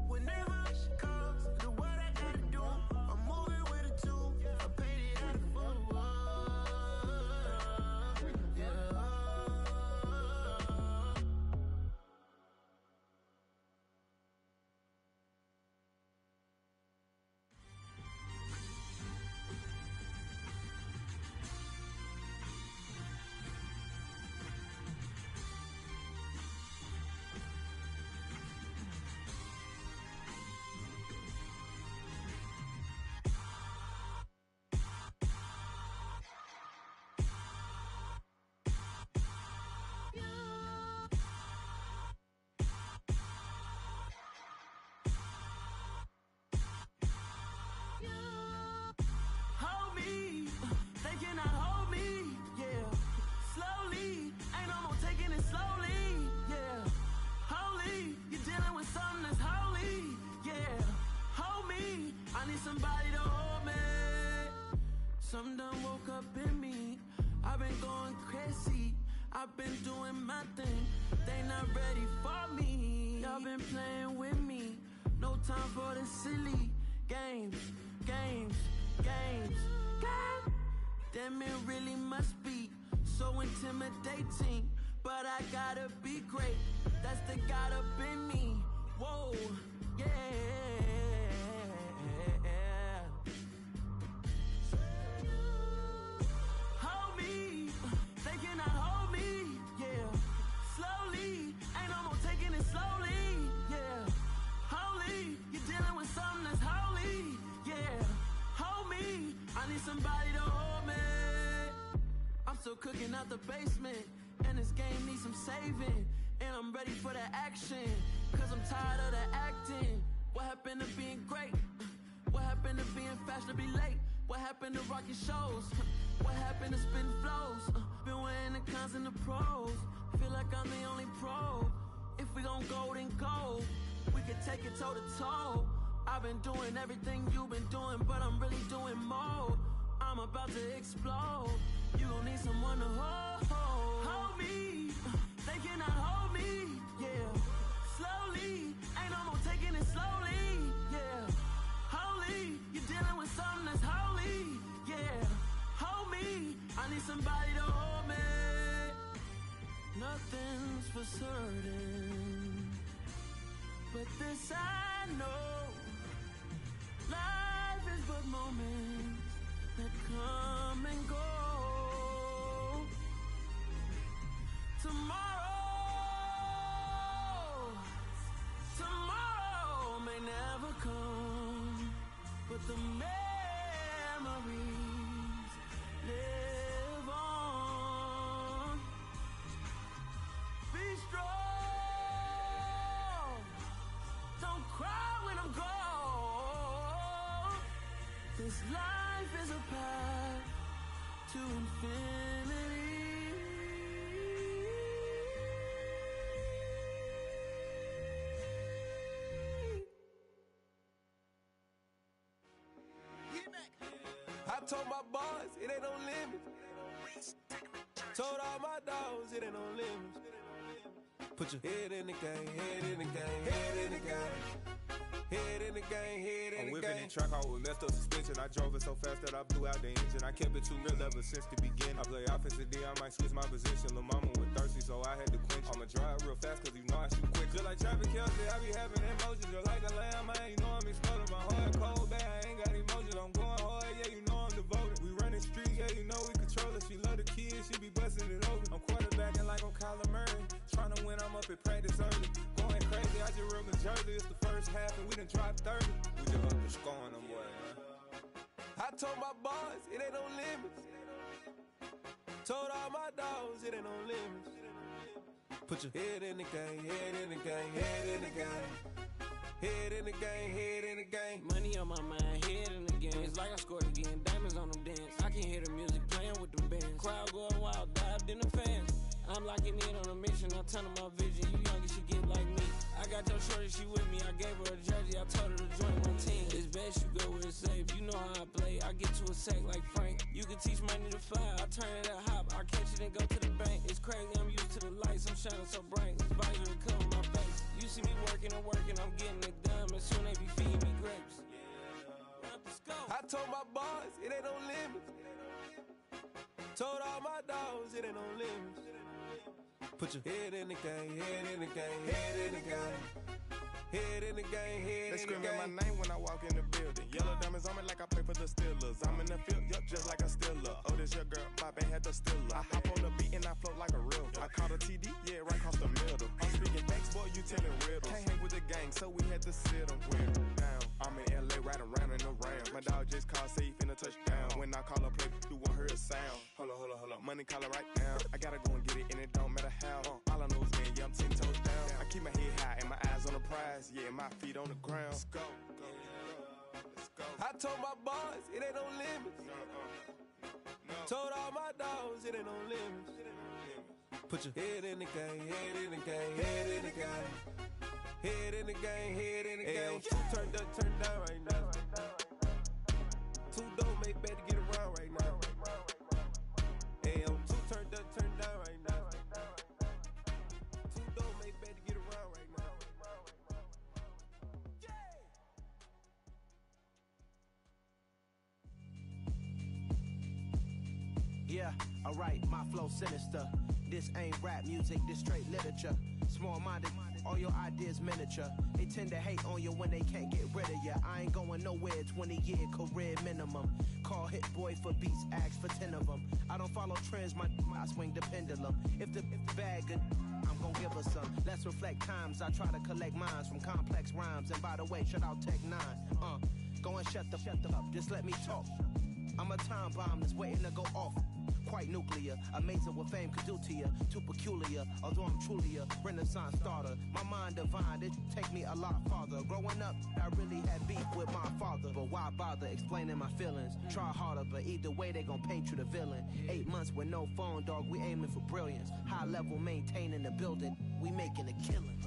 Whenever she calls, know what I gotta do. I'm moving with a two, I paid it out of full. Hold me, they cannot hold me, yeah. Slowly, ain't no more taking it slowly, yeah. Holy, you're dealing with something that's holy, yeah. Hold me, I need somebody to hold me. Something done woke up in me, I've been going crazy. I've been doing my thing, they not ready for me. Y'all been playing with me, no time for the silly games. God damn, it really must be so intimidating. But I gotta be great, that's the God up in me. Whoa, yeah. Hold me, they cannot hold me, yeah. Slowly, ain't no more taking it slowly, yeah. Holy, you're dealing with something that's holy, yeah. Hold me, I need somebody to hold me. I'm still cooking out the basement, and this game needs some saving. And I'm ready for the action, cause I'm tired of the acting. What happened to being great? What happened to being fashionably late? What happened to rocking shows? What happened rapping and spitting flows. Been weighing the cons and the pros. Feel like I'm the only pro. If we gon' go, then go. We can take it toe to toe. I've been doing everything you've been doing, but I'm really doing more. I'm about to explode. You gon' need someone to hold me. They cannot hold me, yeah. Slowly, ain't no more taking it slowly, yeah. Holy, you're dealing with something that's holy, yeah. Hold me, I need somebody to hold me. Nothing's for certain, but this I know. Life is but moments that come and go. Tomorrow may never come, but the memories live on. Be strong, don't cry when I'm gone. This life is a path to infinity. I told my boys it ain't no limits. Told all my dogs it ain't no limits. Put your head in the game, head in the game, head in the game. Head in the game, head in the game. I'm whipping in track out with messed up suspension. I drove it so fast that I blew out the engine. I kept it too real ever since the beginning. I play offensive D, I might switch my position. Lil' mama was thirsty, so I had to quench. I'ma drive real fast, cause you know I shoot quick. Just like Travis Kelce, I be having emotions. Just like a lamb, man, you know I'm exploding. My heart cold, bad, I ain't got emotions. I'm going hard, yeah, you know I'm devoted. We running streets, yeah, you know we control it. She love the kids, she be busting it over. I'm quarterbacking like I'm Kyler Murray. Trying to win, I'm up at practice early. Going crazy, I just rubbed the jersey. It's the first half and we done dropped 30. We just up to scoring them, boy, man. I told my boys it ain't no limits. Told all my dogs it ain't no limits. Put your head in the game, head in the game, head in the game. Head in the game, head in the game. Money on my mind, head in the game. It's like I scored again, diamonds on them dance. I can hear the music playing with them bands. Crowd going wild, dived in the fans. I'm locking in on a mission, I'm turning my vision. You young, you should get like me. I got your shorty, she with me. I gave her a jersey, I told her to join my team. It's best you go where it's safe. You know how I play. I get to a sack like Frank. You can teach money to fly. I turn it at hop. I catch it and go to the bank. It's crazy, I'm used to the lights. I'm shining so bright. This visor to cover my face. You see me working and working. I'm getting it done. But soon they be feeding me grapes. I told my boys it ain't no limits. Told all my dogs it ain't no limits. Put your head in the game, head in the game, head in the game. Head in the game, head in the game. They screaming my name when I walk in the building. Yellow diamonds on me like I play for the Steelers. I'm in the field, yup, just like a Steeler. Oh, this your girl, my band had the Steeler. I hop on the beat and I float like a river. I caught a TD, yeah, right across the middle. I'm speaking thanks, boy, you telling riddles. Can't hang with the gang, so we had to sit them down. I'm in LA, riding around in the Ram. My dog just called, say he finna touchdown. When I call a play, you won't hear a sound. Hold up, money call it right now. I gotta go and get it, and it don't matter how. All I know is, man, yeah, I'm 10 toes down. I keep my head high and my eyes on the prize. Yeah, my feet on the ground. Let's go. I told my boys it ain't no limits. Told all my dogs it ain't no limits. Put your head in the game, head in the game, head in the game. Head in the game, head in the game. Two turned up, turned down right now. Two dope make better get around right now. Hey, I'm two turned up, turned down right now. Two dope make better get around right now. Yeah, alright, my flow sinister. This ain't rap music, this straight literature. Small-minded, all your ideas miniature. They tend to hate on you when they can't get rid of you. I ain't going nowhere, 20-year career minimum. Call Hit Boy for beats, ask for 10 of them. I don't follow trends, I swing the pendulum. If the bag good, I'm gon' give her some. Let's reflect times, I try to collect minds from complex rhymes. And by the way, shout out Tech 9. Go and shut the up, just let me talk. I'm a time bomb that's waiting to go off. Quite nuclear, amazing what fame could do to you. Too peculiar, although I'm truly a renaissance starter. My mind divine, it take me a lot farther. Growing up, I really had beef with my father. But why bother explaining my feelings? Try harder, but either way they gon' paint you the villain. 8 months with no phone, dog. We aiming for brilliance. High level maintaining the building. We making a killing.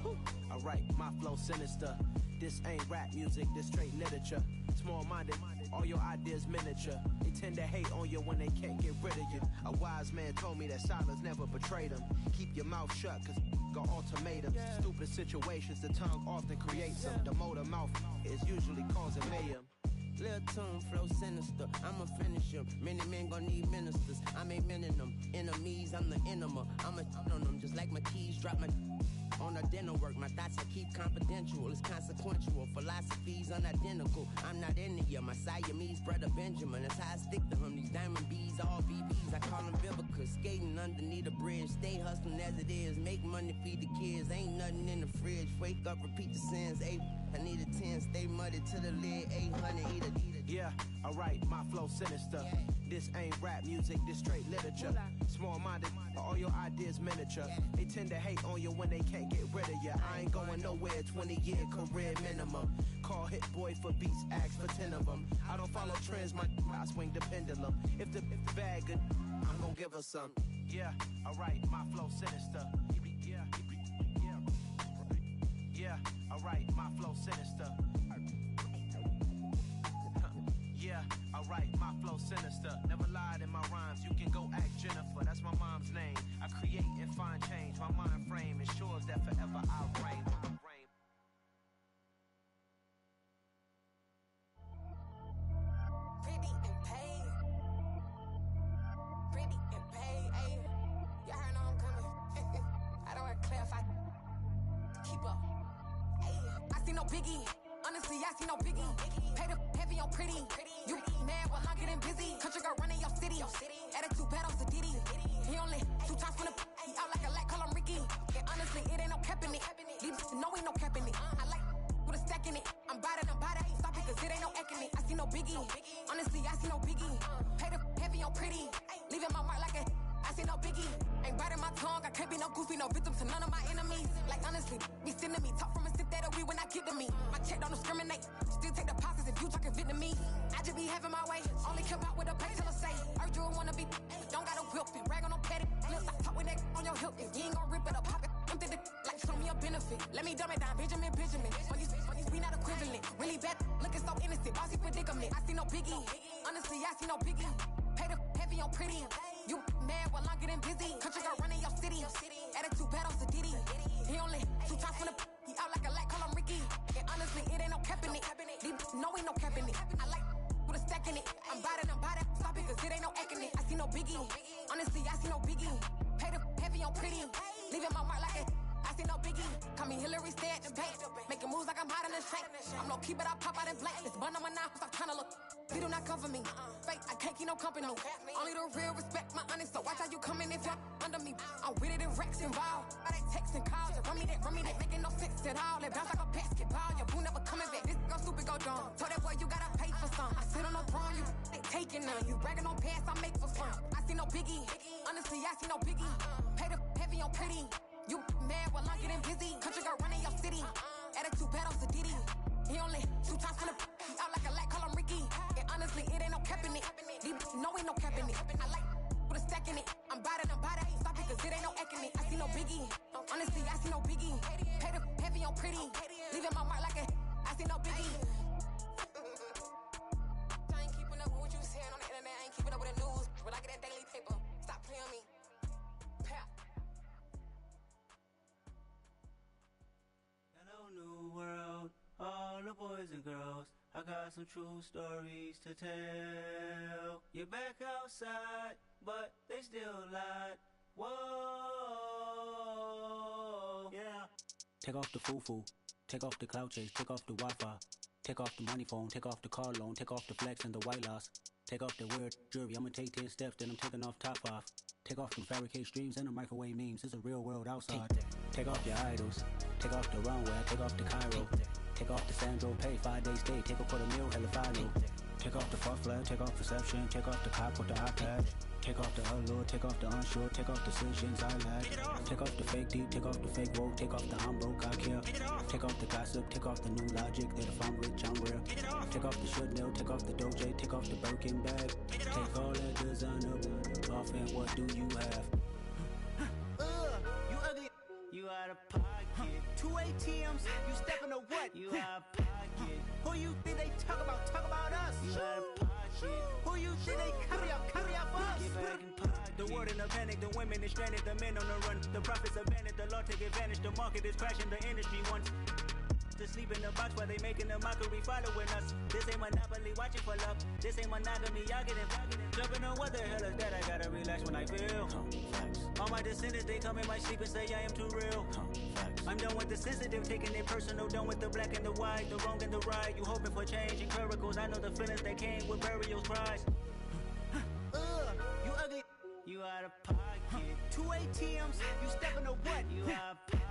Alright, my flow sinister. This ain't rap music, this straight literature. Small-minded, all your ideas miniature. They tend to hate on you when they can't get rid of you. A wise man told me that silence never betrayed him. Keep your mouth shut, cause got ultimatums. Stupid situations, the tongue often creates them. The motor mouth is usually causing mayhem. Lil' tune, flow sinister, I'ma finish him. Many men gon' need ministers, I ain't meaning them. Enemies, I'm the enema, I'ma on them. Just like my keys, drop my on a dinner work. My thoughts I keep confidential, it's consequential. Philosophies unidentical, I'm not into you. My Siamese brother Benjamin, that's how I stick to him. These diamond bees, all BBs, I call them Vivica. Skating underneath a bridge, stay hustling as it is. Make money, feed the kids, ain't nothing in the fridge. Wake up, repeat the sins, I need a 10, stay muddy to the lid, 800, eat a. Yeah, alright, my flow sinister. This ain't rap music, this straight literature. Small-minded, all your ideas miniature. They tend to hate on you when they can't get rid of you. I ain't going nowhere, 20-year career minimum. Call Hit Boy for beats, ask for 10 of them. I don't follow trends, I swing the pendulum. If the bag good, I'm gonna give her some. Yeah, alright, my flow sinister. Yeah, alright, my flow sinister. Yeah, alright, my flow sinister. Never lied in my rhymes, you can go ask Jennifer. That's my mom's name. I create and find change. My mind frame ensures that forever I'll reign. Pretty and paid. Pretty and paid, ayy. Y'all heard I'm coming. I don't want to clarify. Keep up. Ayy. I see no biggie. Honestly, I see no biggie. Pay the heavy on pretty. You mad while I'm getting busy. Country girl running your city. Attitude bad on the Diddy. He only 2 times from the he out like a lack, call him Ricky. And honestly, it ain't no cap in it. No, ain't no cap in it. I like with a stack in it. I'm bad it. Stop it, cause it ain't no eck in it. I see no biggie. Honestly, I see no biggie. Pay the heavy on pretty. Leaving my mark like a I see no biggie. Ain't biting my tongue. I can't be no goofy, no victim to none of my enemies. Like honestly, be sending me talk from a sip that we when I get to me. My check don't discriminate. Still take deposits if you talking Vietnamese. I just be having my way. Only come out with a pay till I say. Urge you wanna be. Don't gotta whip it. Brag on no petty. Lips, I talk with that on your hip. If you ain't gon' rip it up, pop it. Empty the like show me a benefit. Let me dumb it down, Benjamin. On these we not equivalent. Really bad, looking so innocent. Bossy predicament. I see no biggie. Honestly, I see no biggie. Pay the heavy on pretty. You mad while I'm getting busy. Country girl running your city. Attitude bad on the Diddy. He only 2 times from the he out like a lack, call him Ricky. And honestly, it ain't no cap in it. No, ain't no cap in it. I like with a stack in it. I'm bad it. Stop it, cause it ain't no eck in it. I see no biggie. Honestly, I see no biggie. Pay the heavy on pretty. Leaving my mark like it. I see no biggie. Call me Hillary, stay at the bank. Making moves like I'm hiding in the shank. I'm low key, but I pop out in blank. It's bun on my knife, stop trying to look. They do not come for me. Fake, I can't keep no company. Only the real respect my honest. So watch how you coming if you're under me. I'm with it and Rex involved. I they text and calls. Run me that. Making no sense at all. They bounce like a basketball. Your boo never coming back. This go stupid, go dumb. Told that boy you gotta pay for some. I sit on the throne, you they taking none. You bragging on past, I make for fun. I see no biggie. Honestly, I see no biggie. Pay the heavy on pretty. You mad while I'm getting busy. Country girl running your city. Attitude bad on the Diddy. He only 2 times from the he out like a lack, call him Ricky. And honestly, it ain't no cap in it. No, ain't no cap in it. I like with a stack in it. I'm bad it. Stop it, cause it ain't no eck in it. I see no biggie. Honestly, I see no biggie. Pay the heavy on pretty. Leaving my mark like a I see no biggie. I ain't keeping up with what you saying on the internet. I ain't keeping up with the news. But I get that daily paper. Stop playing me. Hello, new world, all the boys and girls. I got some true stories to tell. You're back outside, but they still lied. Whoa, yeah. Take off the foo-foo, take off the cloud chase, take off the Wi-Fi, take off the money phone, take off the car loan, take off the flex and the white loss, take off the weird jewelry. I'ma take 10 steps, then I'm taking off top 5. Take off them fabricate streams and the microwave memes. It's a real world outside. Take off your idols, take off the runway, take off the Cairo, take off the Sandro pay, 5 days stay, take a quarter meal, hella follow. Take off the far flag, take off perception, take off the cop with the iPad. Take off the allure, take off the unsure, take off decisions I lack. Take off the fake deep, take off the fake woke, take off the I'm broke, I care. Take off the gossip, take off the new logic that if I'm rich, I'm rare. Take off the should know, take off the Doje, take off the Birkin bag. Take all that designer off and what do you have? You ugly. You out of pocket. 2 ATMs. You stepping to what? You out of pocket. Who you think they talk about? Talk about us. You out of pocket. Who you think they carry out for us? Get back in pocket. The world in a panic. The women is stranded. The men on the run. The profits abandoned. The law take advantage. The market is crashing. The industry wants to sleep in the box while they making a mockery following us. This ain't Monopoly, watching for love. This ain't monogamy, y'all getting jumping on what the hell is that? I gotta relax when I feel. All my descendants, they come in my sleep and say I am too real. I'm done with the sensitive, taking it personal. Done with the black and the white, the wrong and the right. You hoping for change and miracles. I know the feelings that came with burials, cries. You ugly. You out of pocket. 2 ATMs. You stepping to what? You out of pocket.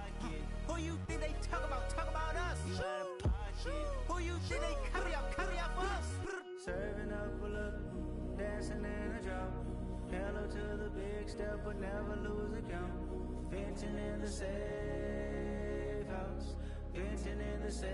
Who you think they talk about? Talk about us. You out of pocket. Who you think they carry out for us? Serving up a look, dancing in a drop. Hello to the big step, but never lose a count. Venting in the safe house. Venting in the safe.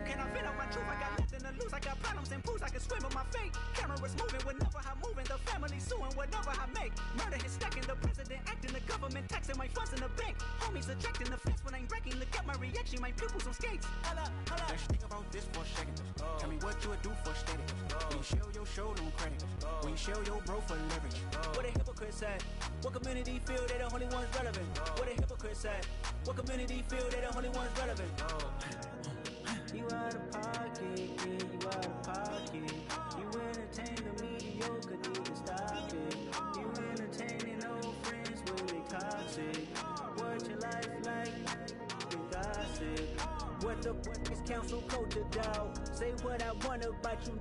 Can I vent out my truth? I got nothing to lose. I got problems and booze. I can swim with my fate. Cameras moving whenever I'm moving. The family suing whatever I make. Murder is stacking. The president acting. The government taxing my funds in the bank. Homies attracting the fence when I'm breaking. Look at my reaction. My pupils on skates. Holla, holla. Let's think about this for a second. Tell me what you would do for steady. When you show your show, no credit. When you show your bro for leverage. What a hypocrite said. What community feel they the only ones relevant? What a hypocrite said. What community feel they the only ones relevant? You out of pocket, yeah, you out of pocket. You entertain the mediocre, need to stop it. You entertaining old friends when they toxic. What your life like? You gossip. What the is council culture, dog? Say what I want about you,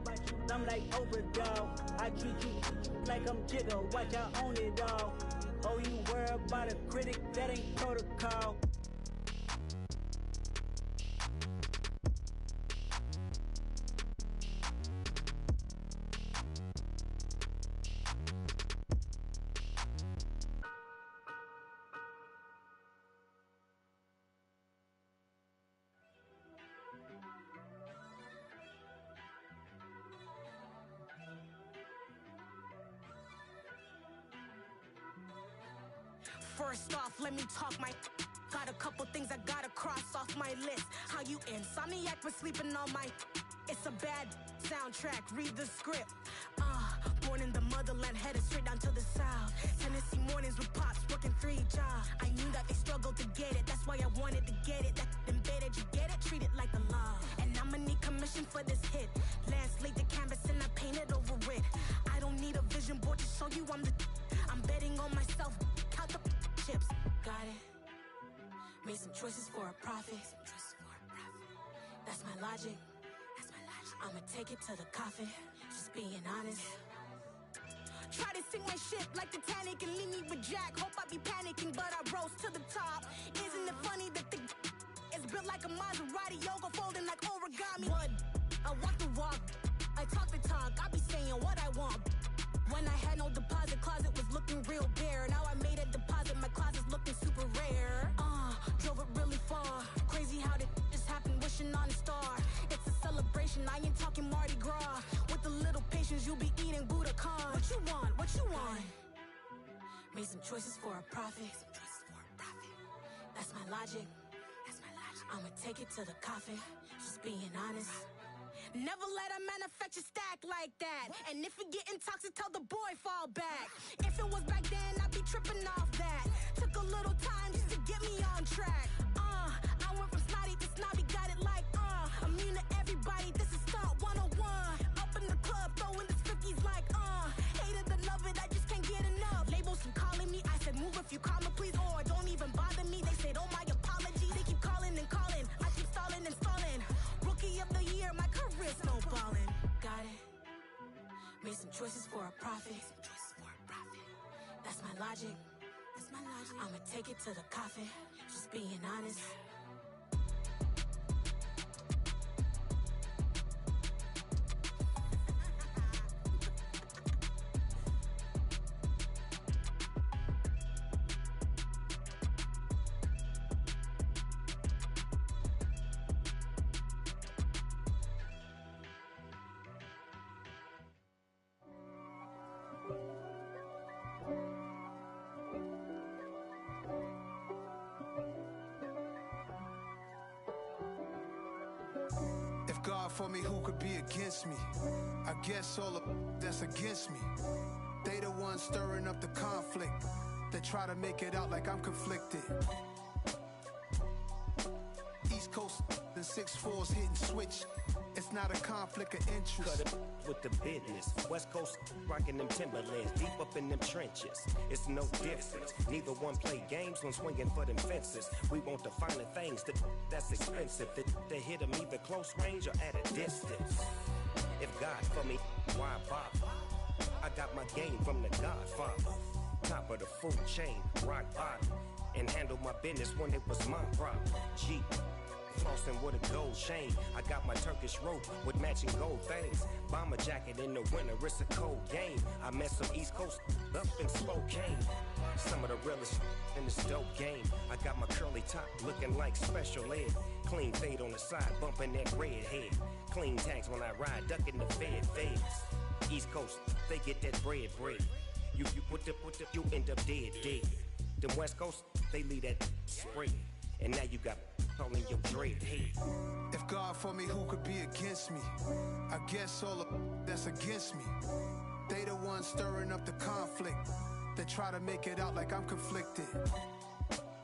I'm like overdog. I treat you like I'm Jigga, watch I own it all. Oh, you worry about a critic, that ain't protocol. First off, let me talk my. Got a couple things I gotta cross off my list. How you insomniac for sleeping on my. It's a bad soundtrack, read the script. Born in the motherland, headed straight down to the south. Tennessee mornings with pops, working 3 jobs. I knew that they struggled to get it, that's why I wanted to get it. That embedded, you get it, treat it like a law. And I'ma need commission for this hit. Lance laid the canvas and I painted over it. I don't need a vision board to show you I'm the. I'm betting on myself, count the chips. Got it. Made some choices for a profit. That's my logic. I'ma take it to the coffin. Just being honest. Try to sink my ship like Titanic and leave me with Jack. Hope I be panicking, but I rose to the top. Isn't it funny that the is built like a Maserati, yoga folding like origami? What? I walk the walk. I talk the talk. I be saying what I want. When I had no deposit, closet was looking real bare. Now I made a deposit, my closet's looking super rare. Drove it really far. Crazy how did just happen, wishing on a star. It's a celebration, I ain't talking Mardi Gras. With a little patience, you'll be eating Budokan. What you want? What you want? Made some choices for a profit. That's my logic. I'ma take it to the coffin. Just being honest. Never let a manufacture stack like that. And if it getting toxic, tell the boy fall back. If it was back then, I'd be tripping off that. Took a little time just to get me on track. I went from snotty to snobby, got it like immune to everybody, this is stunt 101. Up in the club, throwing the 50s like hate it or love it, I just can't get enough. Labels keep calling me, I said move if you call me please, or don't even bother me. They said oh my apologies, they keep calling and calling. I keep stalling and stalling. Rookie of the year, my career snowballing. Got it. Made some choices for a profit. That's my logic. I'ma take it to the coffin. Just being honest. If God for me, who could be against me? I guess all of that's against me. They the ones stirring up the conflict. They try to make it out like I'm conflicted. East Coast and 6'4's hitting switch. It's not a conflict of interest. Cut it with the business. West Coast rocking them Timberlands, deep up in them trenches. It's no difference. Neither one play games when swinging for them fences. We want the finer things that's expensive. They hit them either close range or at a distance. If God for me, why bother? I got my game from the Godfather. Top of the food chain, rock bottom. And handle my business when it was my problem. G. Flossing with a gold chain. I got my Turkish rope with matching gold things. Bomber jacket in the winter, it's a cold game. I met some East Coast up in Spokane. Some of the realest in this dope game. I got my curly top looking like special ed. Clean fade on the side, bumping that red head. Clean tags when I ride, ducking the feds. East Coast, they get that bread. You you end up dead. Them West Coast, they leave that spread. And now you got calling your dread head. If God for me, who could be against me? I guess all of that's against me. They the ones stirring up the conflict. They try to make it out like I'm conflicted.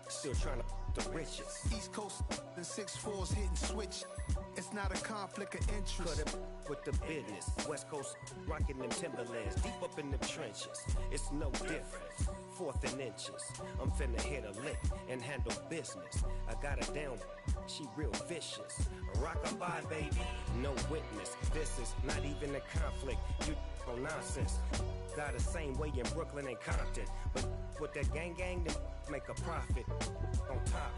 Still trying to the riches. East Coast and 6'4's hitting switch. It's not a conflict of interest. Cut it with the business. West Coast rocking them Timberlands, deep up in them trenches. It's no difference. 4th and inches. I'm finna hit a lick and handle business. I got her down, she real vicious. Rock-a-bye, baby, no witness. This is not even a conflict. You on nonsense. Got the same way in Brooklyn and Compton. But with that gang, then make a profit. On top,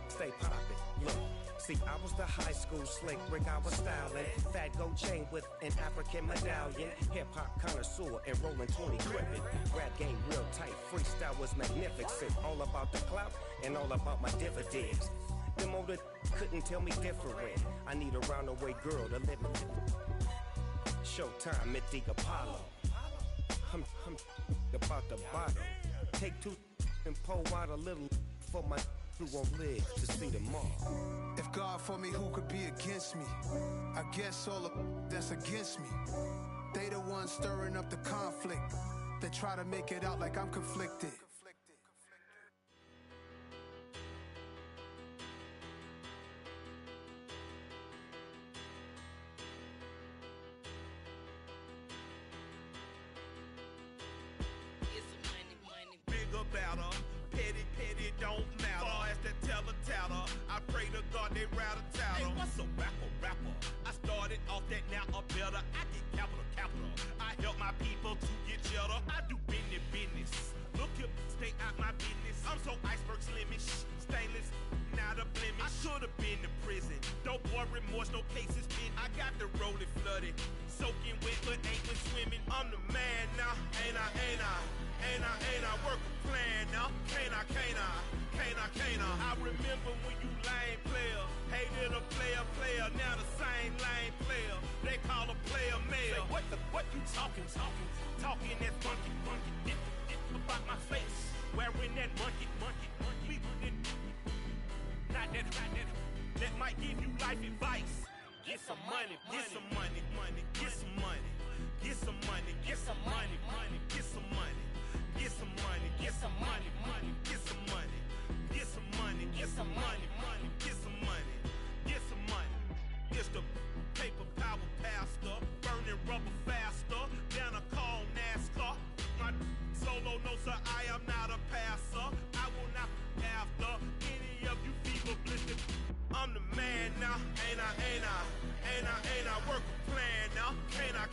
stay poppin'. Look. See, I was the high school slick Rick, I was styling. Fat gold chain with an African medallion. Hip-hop connoisseur and rolling 20 gripping. Rap game real tight, freestyle was magnificent. All about the clout and all about my dividends. Them older couldn't tell me different. I need a roundaway girl to live in. Showtime at the Apollo. I'm about the bottle. Take 2 and pour out a little for my who won't live to see tomorrow. If God for me, who could be against me? I guess all of that's against me. They the ones stirring up the conflict. They try to make it out like I'm conflicted. Bigger, better, petty, don't matter. Far as the teller, I pray to God they rattle tattle. Hey, what's a rapper? I started off that, now I'm better. I get capital. I help my people to get cheddar. I do business. Look here, stay out my business. I'm so iceberg slimish, stainless, not a blemish. I should have been to prison. Don't boy remorse, no cases pinned. I got the rolling flooded, soaking wet, but ain't when swimming. I'm the man now, ain't I? Work a plan now, can't I? I remember when you lame player, hated a player, now the same lame player. They call a player mayor. Say, what you talking that funky, about my face, wearing that monkey. Not that might give you life advice. Get some money. It's the paper power pastor, burning rubber faster, down a call NASCAR. My solo no sir, I am not a passer. I will not after any of you fever blistered. I'm the man now, ain't I? Work a plan now, can't I?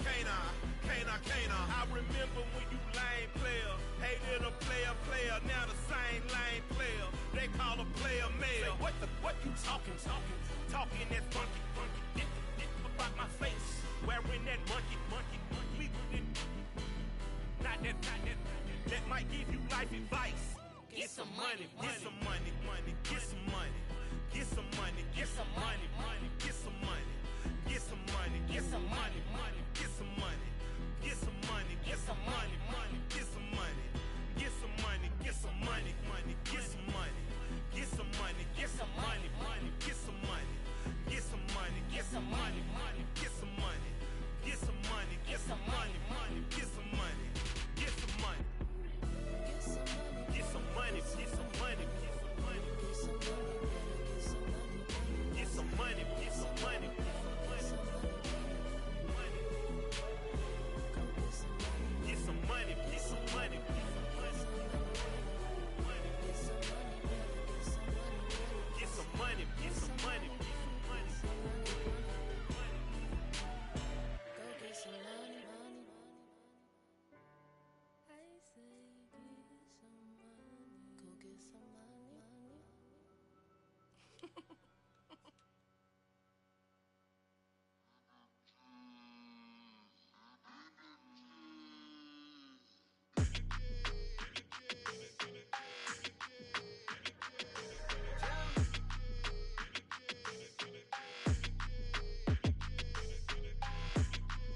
I remember when you lame player, hated a player, now the same lame player. They call a player mayor. Say, what you talking that funky, about my face, wearing that monkey. Not that might give you life advice. Get some money. Get some money.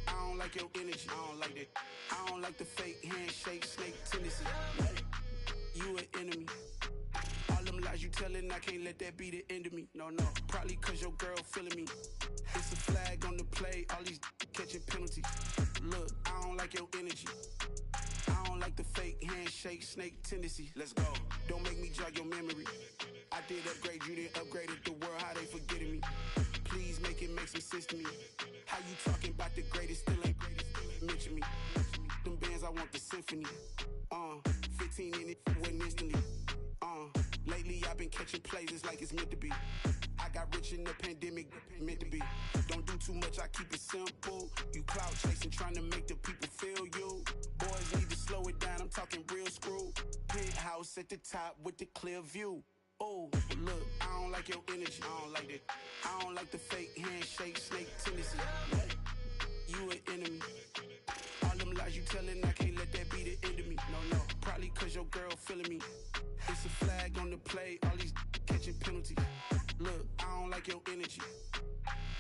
I don't like your energy. I don't like that. I don't like the fake handshake, snake tendency. You an enemy. All them lies you telling, I can't let that be the end of me. No, probably cause your girl feeling me. It's a flag on the play, all these catching penalties. Look, I don't like your energy. I don't like the fake handshake, snake tendency. Let's go. Don't make me jog your memory. I did upgrade, you didn't upgrade it. The world, how they forgetting me. Please make it make some sense to me. How you talking about the greatest, still ain't mention me. Them bands, I want the symphony. 15 in it, went instantly. Lately I've been catching plays, it's like it's meant to be. I got rich in the pandemic, meant to be. Don't do too much, I keep it simple. You clout chasing, trying to make the people feel you. Boys need to slow it down, I'm talking real screw. Penthouse at the top with the clear view. Oh, look, I don't like your energy, I don't like that. I don't like the fake handshake, snake tendency. You an enemy. All them lies you telling, I can't let that be the end of me. No, probably cause your girl feeling me. It's a flag on the play, all these catching penalties. Look, I don't like your energy.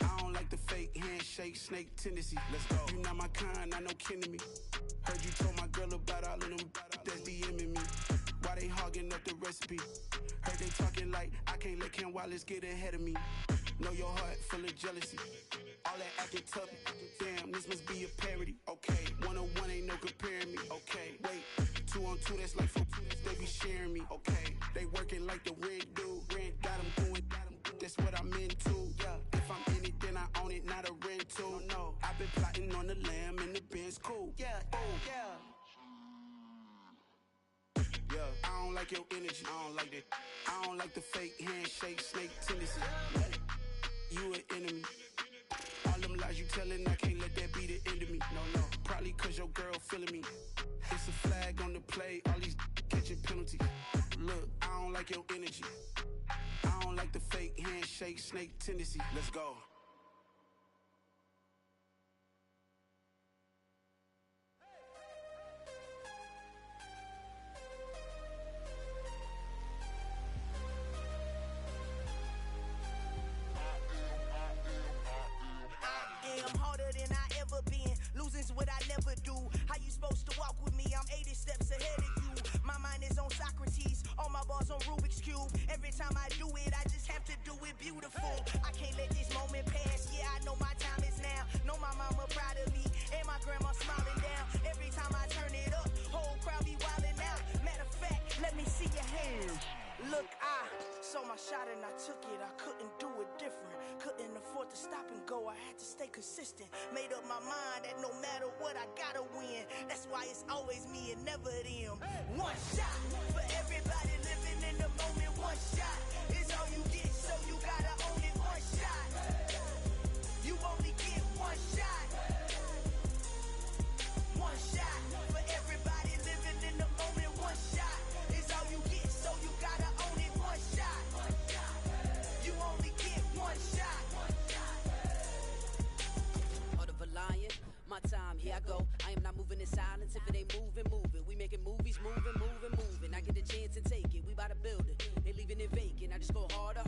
I don't like the fake handshake, snake tendency. Let's go. You not my kind, I know kin to me. Heard you told my girl about all of them that's DMing me. Why they hogging up the recipe? Heard they talking like I can't let Ken Wallace get ahead of me. Know your heart full of jealousy. All that acting tough, damn, this must be a parody. Okay, 1-on-1 ain't no comparing me. Okay, wait, 2-on-2, that's like 4, they be sharing me. Okay, they working like the rent do. Rent got them going, that's what I'm into. Yeah, if I'm in it, then I own it, not a rental. No, I've been plotting on the lamb and the Benz cool. Yeah, yeah. Yeah, I don't like your energy, I don't like that. I don't like the fake handshake, snake tendency. You an enemy. All them lies you telling, I can't let that be the end of me. No, probably cause your girl feeling me. It's a flag on the play, all these catching penalties. Look, I don't like your energy. I don't like the fake handshake, snake tendency. Let's go. I'm harder than I ever been. Losing's what I never do. How you supposed to walk with me? I'm 80 steps ahead of you. My mind is on Socrates. All my bars on Rubik's Cube. Every time I do it, I just have to do it beautiful. I can't let this moment pass. Yeah, I know my time is now. Know my mama proud of me. And my grandma smiling down. Every time I turn it up, whole crowd be wildin' out. Matter of fact, let me see your hands. Look, I saw my shot and I took it. I couldn't do it different. Couldn't afford to stop and go. I had to stay consistent. Made up my mind that no matter what, I gotta win. That's why it's always me and never them. One shot for everybody living in the moment. One shot is all you get, so you gotta own it. One shot. You only get one shot. One shot for everybody living in the moment. One shot is all you get, so you gotta own it. One shot. You only get one shot. Heart of a lion, my time, here I go. I am not moving in silence. If it ain't moving, move it. We making movies, moving. I get a chance and take it. We bout to build it. They leaving it vacant. I just go harder.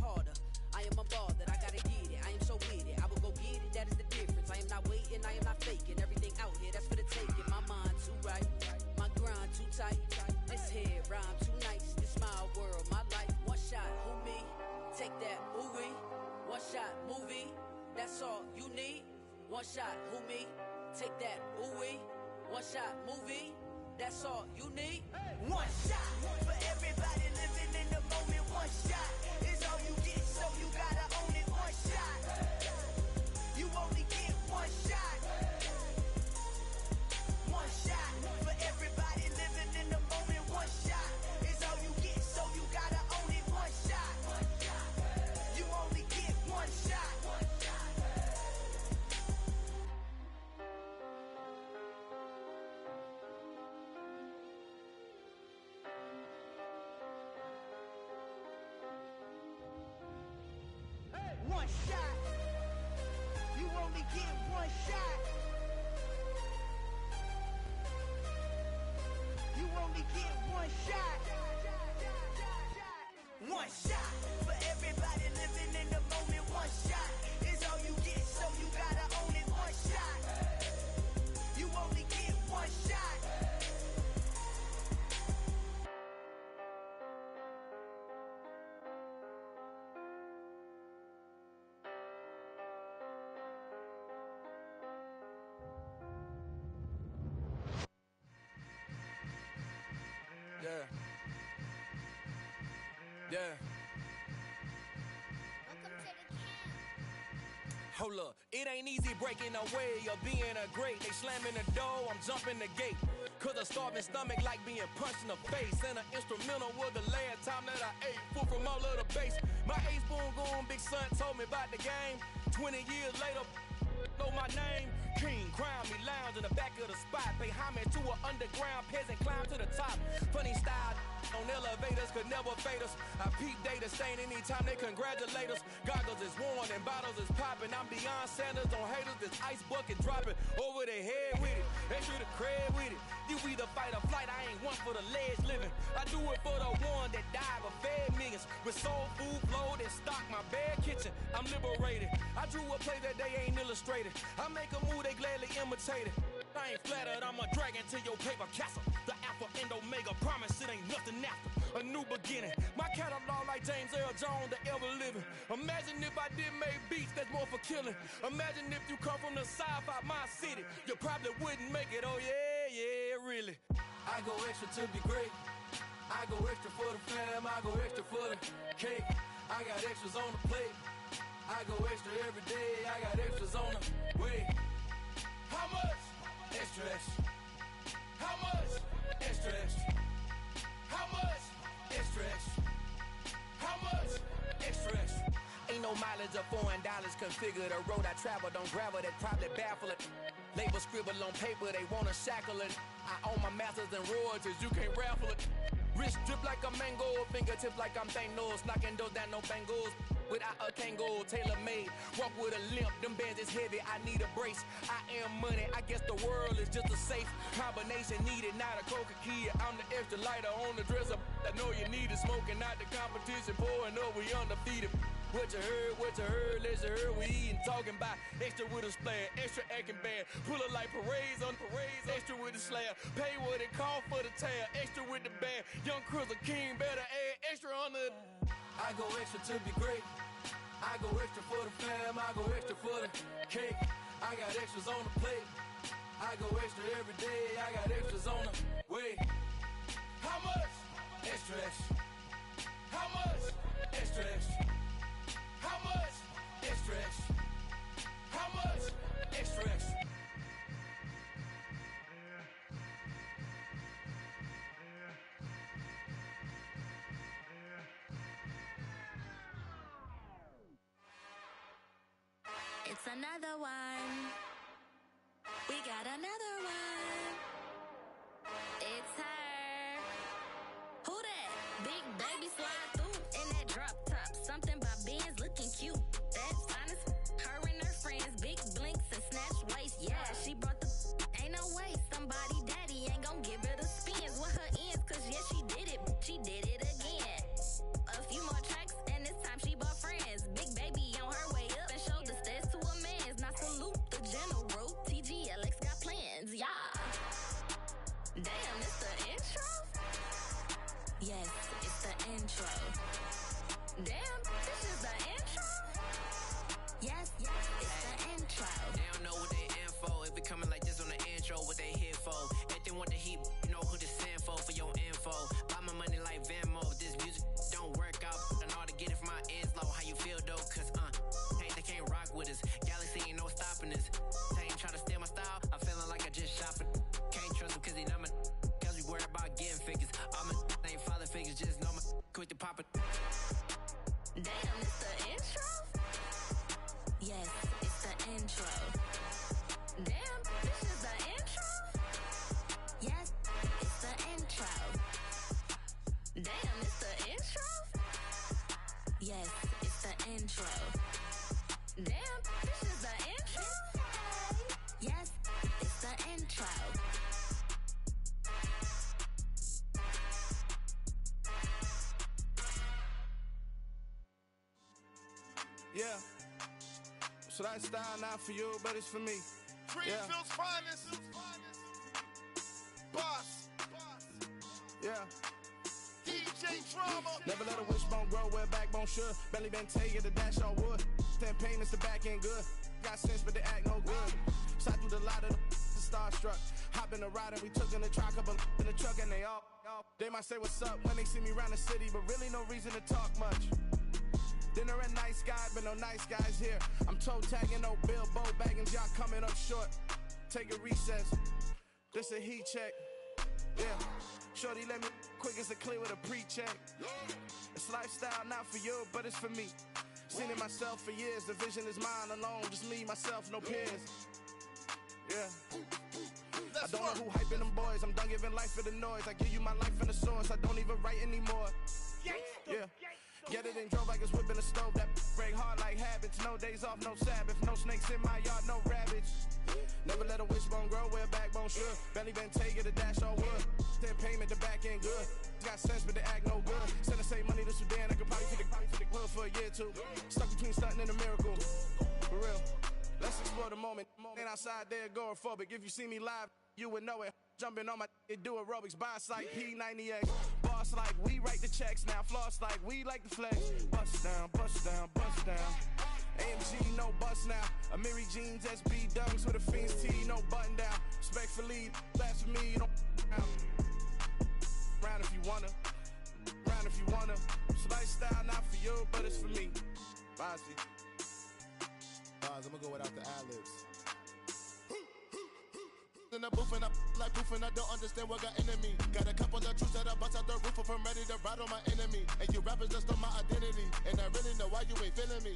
I am a ball that I gotta get it. I am so with it. I will go get it. That is the difference. I am not waiting. I am not faking. Everything out here, that's for the taking. My mind too right. My grind too tight. This head rhyme too nice. This my world, my life. One shot, who me? Take that, who we? One shot, movie. That's all you need. One shot, who me? Take that, who we? One shot, movie. That's all you need. One shot for everybody living in the moment. One shot is all you get, so you gotta own it. One shot. You only get one shot. One shot for everybody living in the moment. One shot is all you get, so you gotta own it. One shot. You only get one shot. only get one shot. You only get one shot. One shot for everybody living in the moment. One shot is all you get, so you gotta own it. One shot. You only get one shot. Yeah. Yeah. Hold up, it ain't easy breaking away or being a great. They slamming the door, I'm jumping the gate. Cause a starving stomach like being punched in the face. And an instrumental was the last time that I ate. Food from all of the base. My ace boom goon, big son told me about the game. 20 years later, know my name. King, crown me, lounge in the back of the spot. Pay homage to an underground peasant, climb to the top. Funny style on elevators could never fade us. I peep data stain anytime they congratulate us. Goggles is worn and bottles is popping. I'm beyond Sanders on haters. This ice bucket dropping over their head with it. Extra the cred with it. You either fight or flight. I ain't one for the ledge living. I do it for the one that died but fed millions. With soul food flowed and stocked my bare kitchen. I'm liberated. I drew a play that they ain't illustrated. I make a move they gladly imitate it. I ain't flattered, I'm a dragon to your paper castle. The alpha and omega, promise it ain't nothing after. A new beginning, my catalog like James Earl Jones, the ever living. Imagine if I did make beats, that's more for killing. Imagine if you come from the sci-fi, my city, you probably wouldn't make it, oh yeah, yeah, really. I go extra to be great. I go extra for the fam, I go extra for the cake. I got extras on the plate. I go extra every day, I got extras on the way. How much? Extra, extra. How much? Extra, extra. How much? Extra, extra. How much? Extra, extra. Ain't no mileage of $4 configure the road I travel. Don't gravel, that probably baffle it. Label scribble on paper, they wanna shackle it. I own my masters and royalties, you can't raffle it. Wrist drip like a mango, fingertips like I'm Thanos. Knocking those down, no bangles. Without a Kango, tailor-made. Walk with a limp, them bands is heavy, I need a brace. I am money, I guess the world is just a safe combination needed, not a coca key. I'm the extra lighter on the dresser. I know you need it, smoking out the competition, pouring up, we undefeated. What you heard, let's you heard, we eating, talking about extra with a splash, extra acting bad. Pull it like parades on parades, extra with the slab. Pay what it cost for the tab, extra with the bag. Young Cruiser King, better add extra on the. I go extra to be great. I go extra for the fam, I go extra for the cake. I got extras on the plate. I go extra every day, I got extras on the way. How much? Extra, extra. How much? Extra, extra. How much? Extra, extra. How much? Extra, extra. It's another one. We got another one. It's her. Who that? Big baby slide through in that drop top. Something by Benz looking cute. That's honest. Her and her friends, big blinks and snatch waist. Yeah, she brought the. Ain't no way somebody daddy ain't gon' give her the spins with her ends. Cause yeah, she did it. She did it again. A few more tracks and this time she bought friends. Big baby on her way up and showed the stairs to a man's. Now salute the general. TGLX got plans, yeah. Damn, it's the intro? Yes, it's the intro. Damn, this is the intro? Yes, it's the intro. They don't know what they in for. If it coming like this on the intro, what they here for? If they want the heat, you know who to send for your info. Buy my money like Venmo. If this music don't work out, I know how to get it from my ends low. How you feel though? Cause hey, they can't rock with us. Galaxy ain't no stopping us. They ain't trying to steal my style. I'm feeling like I just shopping. Can't trust them cause they not my. Cause we worried about getting figures. All my ain't father figures, just know my quick to pop it. Damn, it's the intro? Yes, it's the intro. Damn, this is the intro? Yes, it's the intro. Damn, it's the intro? Yes, it's the intro. Damn, this is the intro? Yeah. So that style not for you, but it's for me. Greenfield's finest. Boss. Yeah. DJ Drama. Never let a wishbone grow where a backbone should. Belly been take it, the dash on wood. 10 payments, the back end good. Got sense, but they act no good. Shot through the lot of the starstruck. Hop in the ride and we took in the truck, couple in the truck, and they all. They might say what's up when they see me around the city, but really no reason to talk much. Dinner at nice guys, but no nice guys here. I'm toe tagging, no Bilbo baggins, y'all coming up short. Take a recess. This a heat check. Yeah. Shorty let me quick as a clear with a pre-check. It's lifestyle not for you, but it's for me. Seen it myself for years. The vision is mine alone, just me, myself, no peers. Yeah. I don't know who hyping them boys. I'm done giving life for the noise. I give you my life in the source. I don't even write anymore. Yeah. Get it and drove like it's whipping a stove. That break hard like habits. No days off, no Sabbath. No snakes in my yard, no rabbits. Never let a wishbone grow where a backbone should. Belly been take it, a dash on wood. 10 payment, the back end good. Got sense, but they act no good. Send a save money to Sudan. I could probably fit the hood for a year or two. Stuck between stunting and a miracle. For real. Let's explore the moment. Ain't outside there agoraphobic. If you see me live, you would know it. Jumping on my do aerobics, buy like P90X. Boss like we write the checks now. Floss like we like the flex. Bust down, bust down, bust down. AMG, no bust now. Amiri jeans, SB dunks with a Fiends tee, no button down. Respectfully, that's for me, don't round if you wanna. Round if you wanna. It's lifestyle not for you, but it's for me. Bossy. I'm gonna go without the ad-libs. In the booth and I like proof and I don't understand what got into me. Got a couple of truths that I bust out the roof if I'm ready to ride on my enemy. And you rappers just on my identity. And I really know why you ain't feeling me.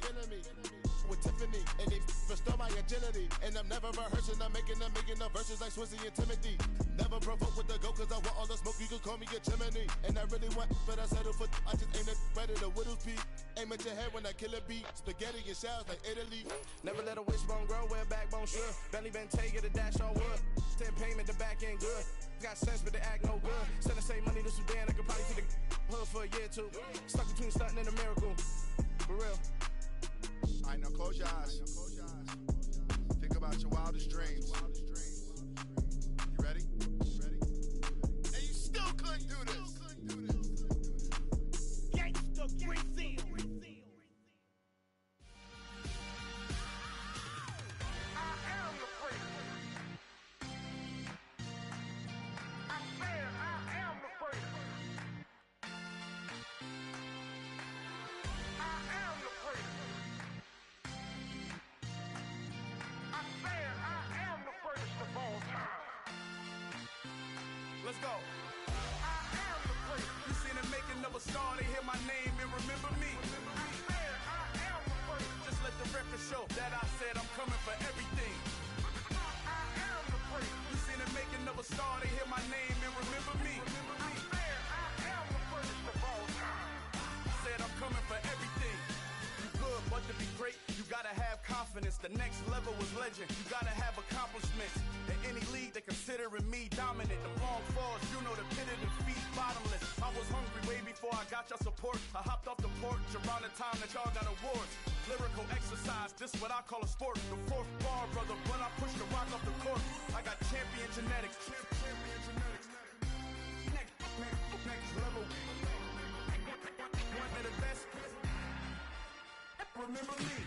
With Tiffany, and they restore my agility. And I'm never rehearsing, I'm making a million of verses like Swizzy and Timothy. Never provoke with the go, cause I want all the smoke, you can call me a chimney. And I really want, but I settle for, I just aim it better the Whittles peak. Aim at your head when I kill a beat. Spaghetti and shells like Italy. Never let a wishbone grow where a backbone should. Belly been take it, a dash on wood. 10 payment, the back end good. Got sense, but they act no good. Send a save money to Sudan, I could probably fit the hood for a year or two. Stuck between stunting and a miracle. For real. Alright, now close your eyes. Think about your wildest dreams. You ready? And you still couldn't do this. Gangsta Brazil. Let's go. You seen the making of a star, they hear my name and remember me. Just let the record show that I said I'm coming for everything. You seen the making of a star, they hear my name and remember me. Said I'm coming for everything. You good, but to be great, you gotta have confidence. The next level was legend. You gotta have accomplishments. In any league, they considering me dominant. The long falls, you know the pit of defeat, bottomless. I was hungry way before I got your support. I hopped off the porch around the time that y'all got awards. Lyrical exercise, this what I call a sport. The fourth bar, brother, when I push the rock off the court. I got champion genetics. Next level. One of the best. Remember me.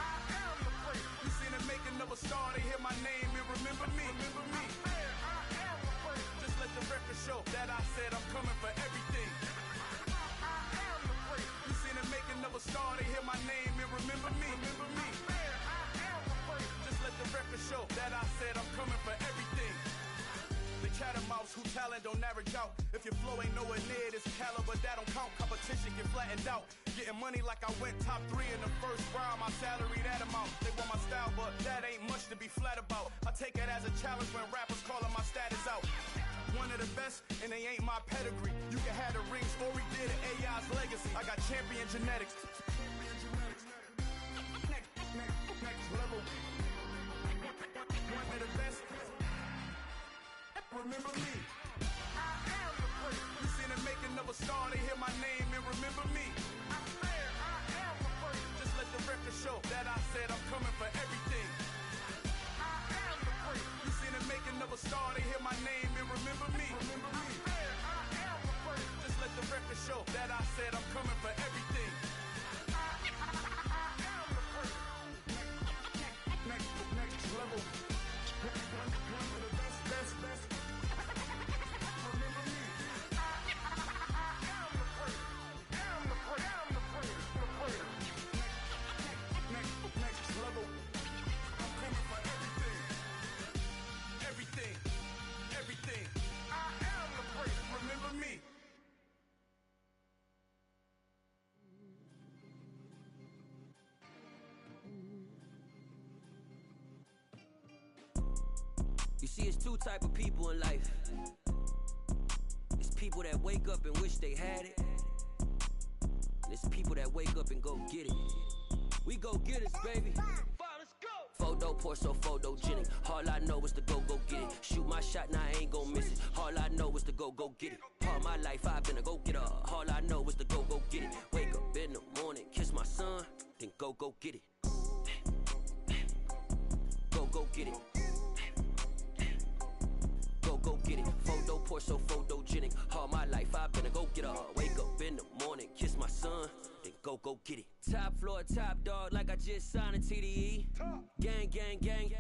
I am the place. You seen the making of a star, they hear my name and remember me. Remember me. I am the place. Just let the record show that I said I'm coming for everything. I am the place. You seen the making of a star, they hear my name and remember me. Remember me. I am the place. Just let the record show that I said I'm coming for everything. The cat and mouse who talent don't average out. If your flow ain't nowhere near this caliber, that don't count. Competition get flattened out. Getting money like I went top 3 in the first round. My salary that amount. They want my style, but that ain't much to be flat about. I take it as a challenge when rappers calling my status out. One of the best, and they ain't my pedigree. You can have the rings, or we did it. AI's legacy. I got champion genetics. Next level. One of the best. Remember me. I am the place. You seen the making of a star, they hear my name and remember me. I am the place. Just let the star, they hear my name and remember me. I am the first. Just let the record show that I said I'm coming for everything. I am the first. Next level. One of the best. Remember me. I am the first. Am the first. Next level. I'm coming for everything. Everything. I am the first. Remember me. You see, it's two type of people in life. It's people that wake up and wish they had it. And it's people that wake up and go get it. We go get it, baby. Photo pour so photogenic. All I know is to go get it. Shoot my shot, now I ain't gon' miss it. All I know is to go get it. All my life I've been a go getter. All I know is to go get it. Wake up in the morning, kiss my son, then go get it. Go get it. Go get it. Photo pour so photogenic. All my life I've been a go getter. Wake up in the morning, kiss my son, then go get it. Top floor, top dog, like I just signed a TDE. Gang.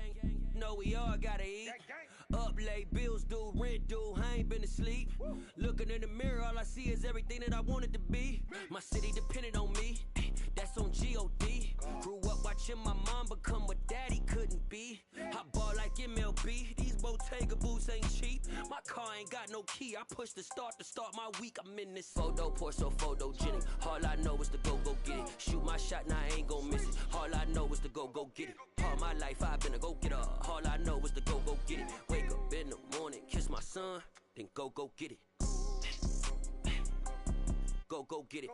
Know we all gotta eat. Up late, bills due, rent due, I ain't been asleep. Looking in the mirror, all I see is everything that I wanted to be. My city depended on me, that's on G.O.D. Grew up watching my mom become what daddy couldn't be. I ball like MLB, these Bottega boots ain't cheap. My car ain't got no key, I push the start to start my week. I'm in this photo pour so photogenic. All I know is to go get it. Shoot my shot, now I ain't gon' miss it. All I know is to go get it. All my life I've been a go getter. All I know is to go get it. Wake up in the morning, kiss my son, then go get it. Go get it.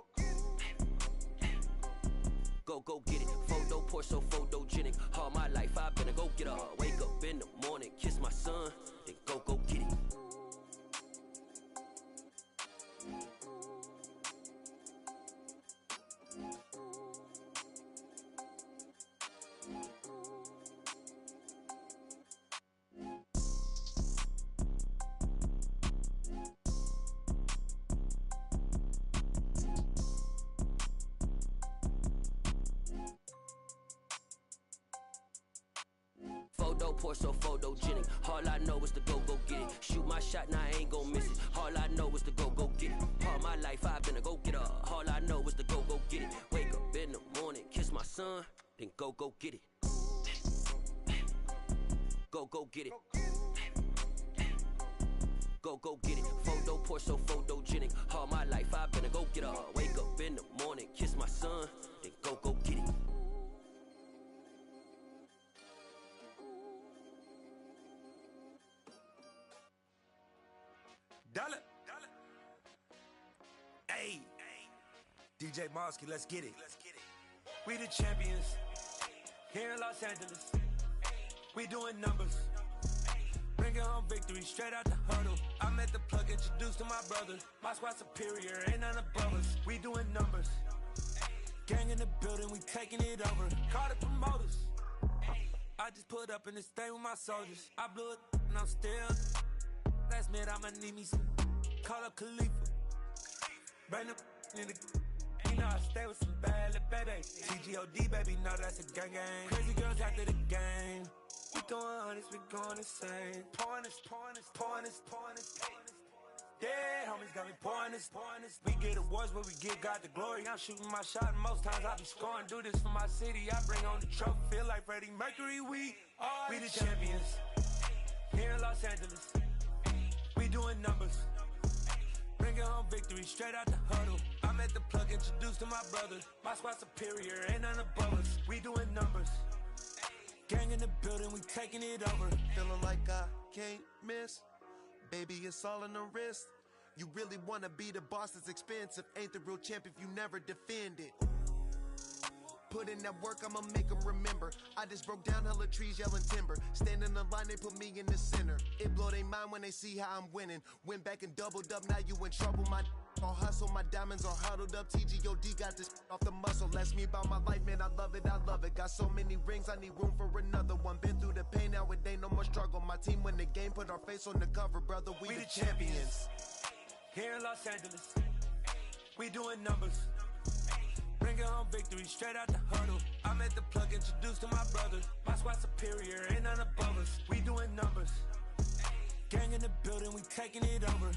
Go get it. Photo pour so photogenic. All my life I've been a go getter. Wake up in the morning, kiss my son, then go get it. Photo pour so photogenic. All I know is to go get it. Shoot my shot, now I ain't gon' miss it. All I know is to go get it. All my life I've been a go getter. All I know is to go get it. Wake up in the morning, kiss my son, then go get it. Go get it. Go get it. Photo pour so photogenic. All my life I've been a go getter. Wake up in the morning, kiss my son, then go get it. Dollar. Hey, DJ Mosky, let's get it. We the champions here in Los Angeles. We doing numbers, bringing home victory straight out the huddle. I'm at the plug, introduced to my brother. My squad superior, ain't none above us. We doing numbers, gang in the building, we taking it over. Call the promoters. I just put up in this thing with my soldiers. I blew it and I'm still. Last minute I'ma need me some. Call up Khalifa. Bring them in the. You know I stay with some bad little baby. TGOD baby, know that's a gang. Crazy girls after the game. We throwing hundreds, we going insane. Pouring this. Dead homies got me pouring this. We get awards where we get God the glory. I'm shooting my shot and most times I be scoring. Do this for my city, I bring on the trophy. Feel like Freddie Mercury, we the champions here in Los Angeles. We doing numbers, bringing home victory straight out the huddle. I'm at the plug, introduced to my brother. My squad superior, ain't none above us. We doing numbers, gang in the building, we taking it over. Feeling like I can't miss, baby, it's all in the wrist. You really wanna be the boss, it's expensive. Ain't the real champ if you never defend it. Put in that work, I'ma make them remember. I just broke down hella trees, yelling timber. Stand in the line, they put me in the center. It blow they mind when they see how I'm winning. Went back and doubled up, now you in trouble. My on hustle, my diamonds are huddled up. TGOD got this off the muscle. That's me about my life, man. I love it, I love it. Got so many rings, I need room for another one. Been through the pain, now it ain't no more struggle. My team win the game, put our face on the cover, brother. We the champions. Here in Los Angeles, we doing numbers. Bringing home victory straight out the huddle. I'm at the plug, introduced to my brother. My squad superior, ain't none above us. We doing numbers. Gang in the building, we taking it over.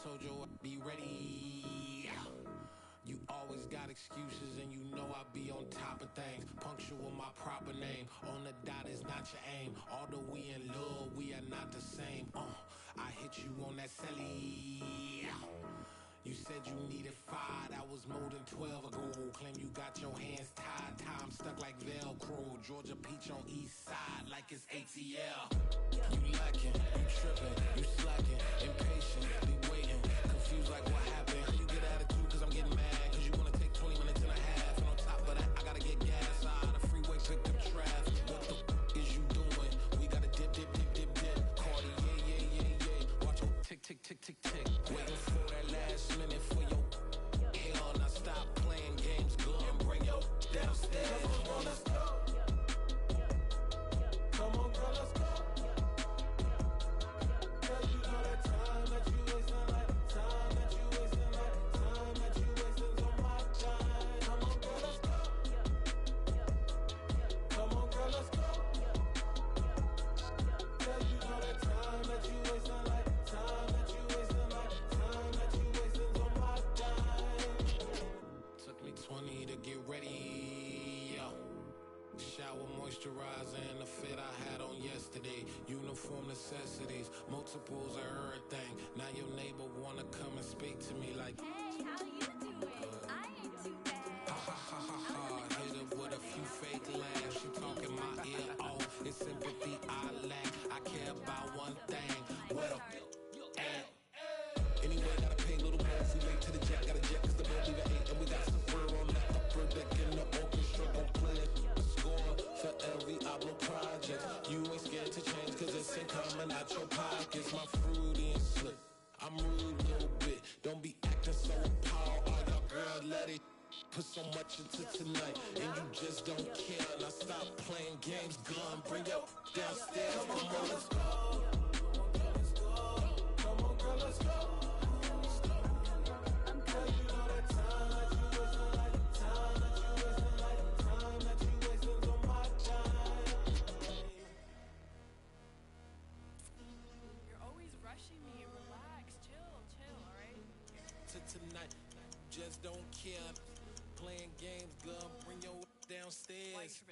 Told you I'd be ready. You always got excuses and you know I be on top of things. Punctual my proper name. On the dot is not your aim. Although we in love, we are not the same. I hit you on that celly. You said you needed 5, that was more than 12 ago. Claim you got your hands tied, time stuck like Velcro. Georgia Peach on east side like it's ATL. You lacking, you tripping, you slacking, impatient, be waiting, confused like what happened. You get attitude cause I'm getting mad, cause you wanna take 20 minutes and a half. And on top of that, I gotta get gas out of the freeway, pick up traffic. What the is you doing? We gotta dip, dip, dip, dip, dip. Cardi, yeah. Watch your tick, tick, tick, tick, tick. Waiting for that last minute for your hell. Now stop playing games, go and bring your downstairs. Come on, let's go. Come on, girl, let's go. Girl, you know that time that you wasting, like time that you wasting, like time that you wasting on my time. Come on, girl, let's go. Come on, girl, let's go. Girl, you know that time that you wasting, like time that you wasting, like time that you wasting on my time. Took me 20 to get ready. Shower moisturizer and the fit I had on yesterday. Uniform necessities, multiples of everything. Now your neighbor wanna come and speak to me like, hey, how you doing? I ain't too bad. Ha ha ha ha ha. Hit her with a few fake laughs. She talking my ear off. It's sympathy I lack. I care about one thing. What up? Anyway, gotta pay a little more. We late to the jet, got a jet cause the boat leave at 8. And we got some fur on the upper deck in the orchestra. Gon' play a score for every album project. You ain't scared to change cause it's ain't coming out your pockets. My fruity and slick. I'm rude a little bit. Don't be acting so appalled. All y'all girl, let it put so much into tonight. And you just don't care. Now stop playing games, gun. Bring your downstairs. Come on, let's go. Come on, girl, let's go. Girl, you know that time that you wasting, like time that you wasting, like time that you wasting on my time. You're always rushing me. Relax, chill, alright? To tonight, just don't care. Playing games, gun. Bring your downstairs.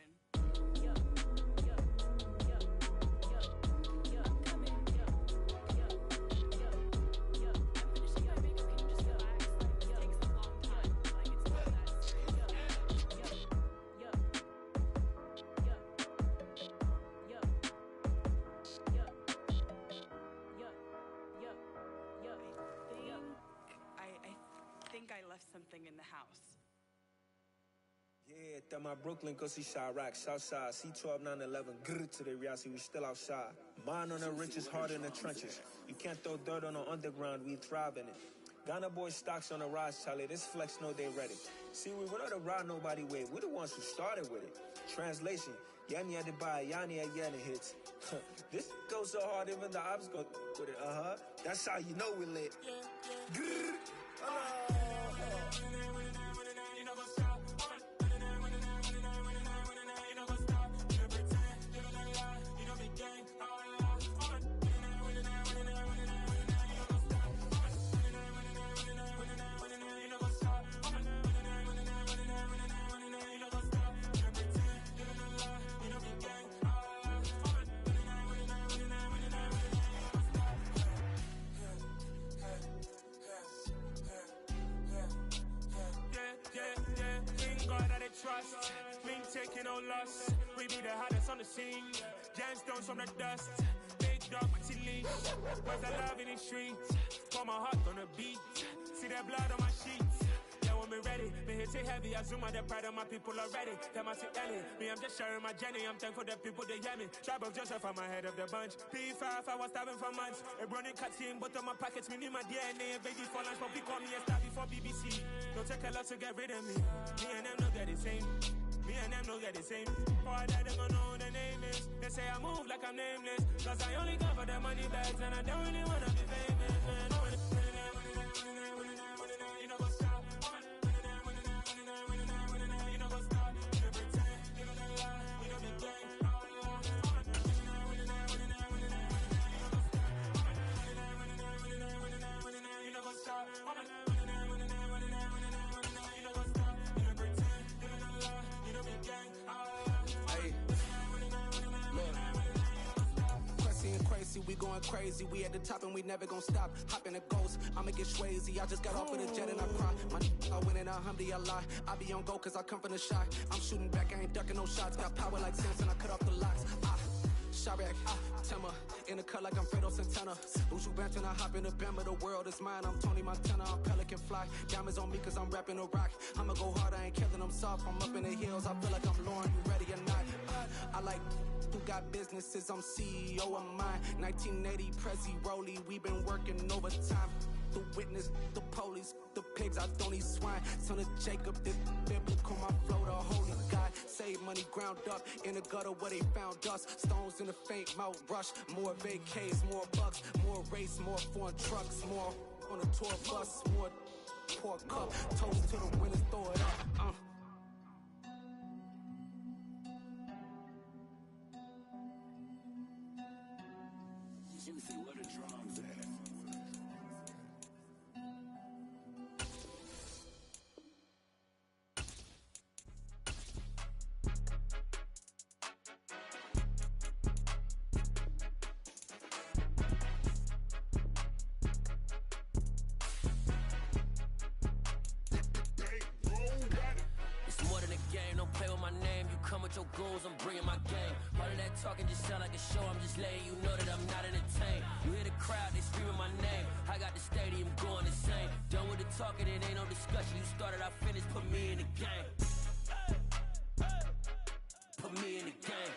I think I left something in the house. Yeah, that my Brooklyn, go see Chirac, Southside, C12, 911, grr to the reality, we still outside. Mine on the richest, hard in the trenches. You can't throw dirt on the underground, we thrive in it. Ghana boys stocks on the rise, Charlie, this flex know they ready. See, we were not to ride nobody way, we the ones who started with it. Translation, Yanni had to buy, Yanni had Yanni hits. This goes so hard, even the ops go with it, That's how you know we lit. Grr, trust. We ain't taking no loss. We be the hottest on the scene. Gemstones from the dust. Big dog, maxi leash. Where's the love in the streets? Pour my heart on the beat. See that blood on my sheets. Yeah, when we ready, me hit it heavy. I zoom out the pride of my people already. Them I see Ellie. Me, I'm just sharing my journey. I'm thankful the people they hear me. Tribe of Joseph, I'm ahead of the bunch. P5, I was starving for months. A running cutscene, but on my pockets, me need my DNA. Baby for lunch, but we call me a star before BBC. Don't take a lot to get rid of me. Me and them don't get the same. Me and them don't get the same. Boy, that them gonna know who the name is. They say I move like I'm nameless. Cause I only come for the money bags and I don't really wanna be famous, man. You know what's up? You know what's up? You don't pretend, you don't lie, you don't be gang. You know what's up? We going crazy, we at the top and we never gonna stop. Hop in a ghost, I'ma get swayzy. I just got off with a jet and I cry. My I win in a Humvee, I lie. I be on go cause I come from the shot. I'm shooting back, I ain't ducking no shots. Got power like Samson, I cut off the locks. Sharek, Timmer, in the cut like I'm Fredo Santana. Buju Banton, I hop in the Bama, the world is mine. I'm Tony Montana, I'm Pelican Fly. Diamonds on me cause I'm rapping a rock. I'ma go hard, I ain't killing them soft. I'm up in the hills, I feel like I'm Lauren, you ready or not? I like who got businesses, I'm CEO of mine. 1980 Prezi Rolly, we been working overtime. The witness, the police, the pigs, I don't eat swine. Son of Jacob, this biblical, my flow, the holy God. Save money ground up in the gutter where they found dust. Stones in the faint mouth rush. More vacays, more bucks, more race, more foreign trucks, more on a tour bus, more pour cup. Toast to the winners, throw it up. Juicy, where the drums at? Your goals, I'm bringing my game. All of that talking just sound like a show. I'm just letting you know that I'm not entertained. You hear the crowd, they screaming my name. I got the stadium going insane. Done with the talking, it ain't no discussion. You started, I finished. Put me in the game. Put me in the game.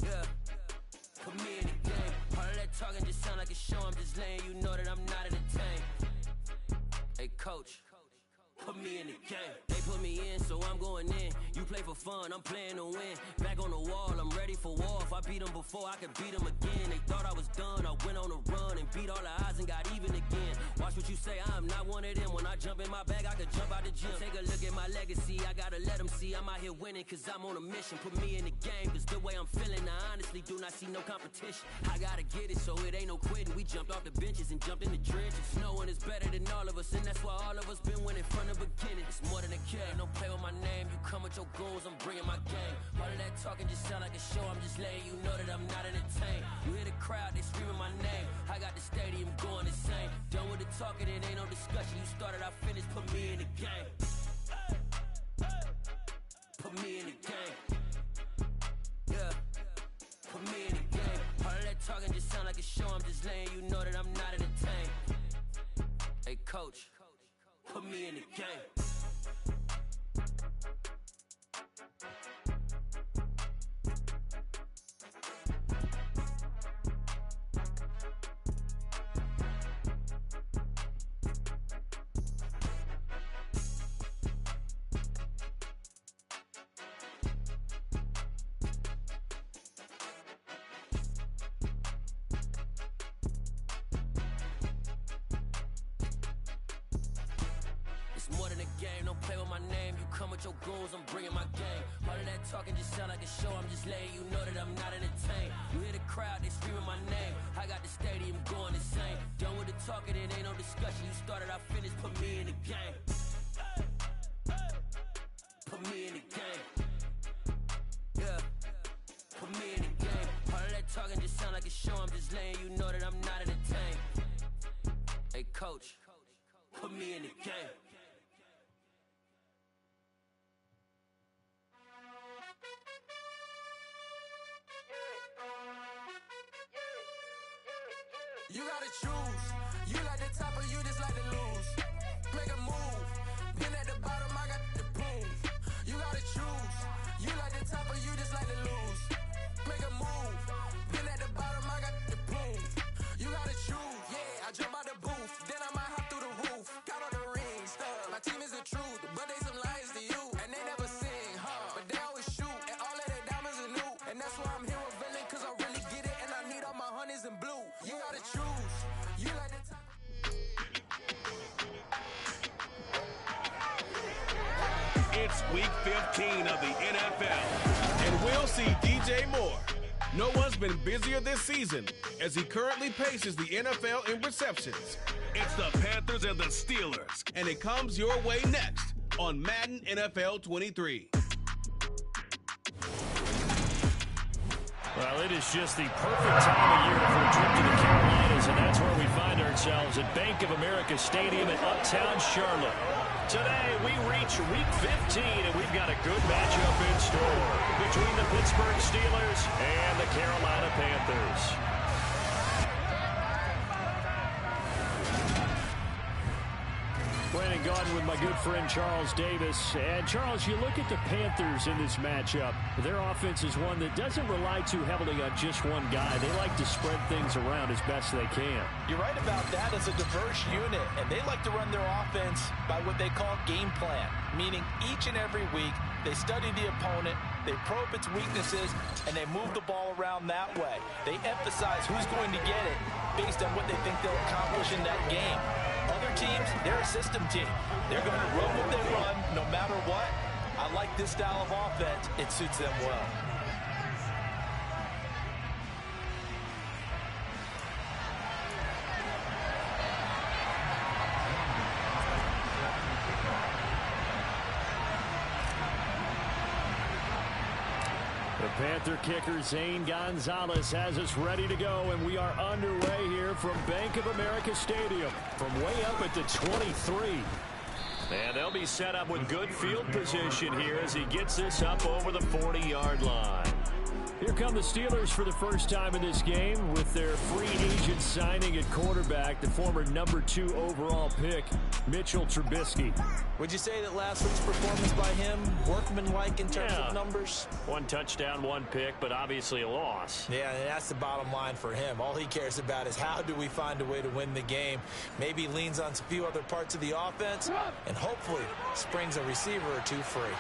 Yeah. Put me in the game. All of that talking just sound like a show. I'm just letting you know that I'm not entertained. Hey, coach. Put me in the game. They put me in, so I'm going in. You play for fun, I'm playing to win. Back on the wall, I'm ready for war. If I beat them before, I could beat them again. They thought I was done, I went on a run and beat all the odds and got even again. Watch what you say, I'm not one of them. When I jump in my bag, I could jump out the gym. Take a look at my legacy, I gotta let them see I'm out here winning, cause I'm on a mission. Put me in the game, cause the way I'm feeling, I honestly do not see no competition. I gotta get it, so it ain't no quitting. We jumped off the benches and jumped in the trenches. No one is better than all of us, and that's why all of us been winning from the beginning. It's more than a game, don't play with my name. You come with your goals, I'm bringing my game. All of that talking just sound like a show. I'm just letting you know that I'm not entertained. You hear the crowd, they screaming my name. I got the stadium going insane. Done with the talking, it ain't no discussion. You started, I finished. Put me in the game. Put me in the game. Yeah. Put me in the game. All of that talking just sound like a show. I'm just letting you know that I'm not entertained. Hey, coach. Put me in the game. More than a game, don't play with my name. You come with your goals, I'm bringing my game. All of that talking just sound like a show. I'm just letting you know that I'm not entertained. You hear the crowd, they screaming my name. I got the stadium going insane. Done with the talking, it ain't no discussion. You started, I finished. Put me in the game. Put me in the game. Yeah. Put me in the game. All of that talking just sound like a show. I'm just letting you know that I'm not entertained. Hey, coach. Put me in the game. You gotta choose. You like the top or you just like to lose. Make a move. Been at the bottom, I got the prove. You gotta choose. You like the top or you just like to lose. Make a move. Been at the bottom, I got the prove. You gotta choose. Yeah, I jump out the booth. Then I might hop through the roof. Got all the rings. My team is the truth, but they some liars to you. And they never sing, but they always shoot. And all of their diamonds are new. And that's why I'm here with villain, cause I really get it. And I need all my honeys in blue. You gotta choose. You like the top. It's week 15 of the NFL, and we'll see DJ Moore. No one's been busier this season as he currently paces the NFL in receptions. It's the Panthers and the Steelers, and it comes your way next on Madden NFL 23. Well, it is just the perfect time of year for a trip to the Carolinas, and that's where we find ourselves at Bank of America Stadium in Uptown Charlotte. Today, we reach Week 15, and we've got a good matchup in store between the Pittsburgh Steelers and the Carolina Panthers. Brandon Gaudin with my good friend Charles Davis. And Charles, you look at the Panthers in this matchup. Their offense is one that doesn't rely too heavily on just one guy. They like to spread things around as best they can. You're right about that. It's a diverse unit, and they like to run their offense by what they call game plan, meaning each and every week they study the opponent, they probe its weaknesses, and they move the ball around that way. They emphasize who's going to get it based on what they think they'll accomplish in that game. Other teams, they're a system team. They're going to run what they run no matter what. I like this style of offense. It suits them well. The Panther kicker Zane Gonzalez has us ready to go, and we are underway here from Bank of America Stadium from way up at the 23. And they'll be set up with good field position here as he gets this up over the 40-yard line. Here come the Steelers for the first time in this game with their free agent signing at quarterback, the former #2 overall pick, Mitchell Trubisky. Would you say that last week's performance by him, workmanlike in terms of numbers? 1 touchdown, 1 pick, but obviously a loss. Yeah, and that's the bottom line for him. All he cares about is how do we find a way to win the game. Maybe he leans on a few other parts of the offense and hopefully springs a receiver or two free.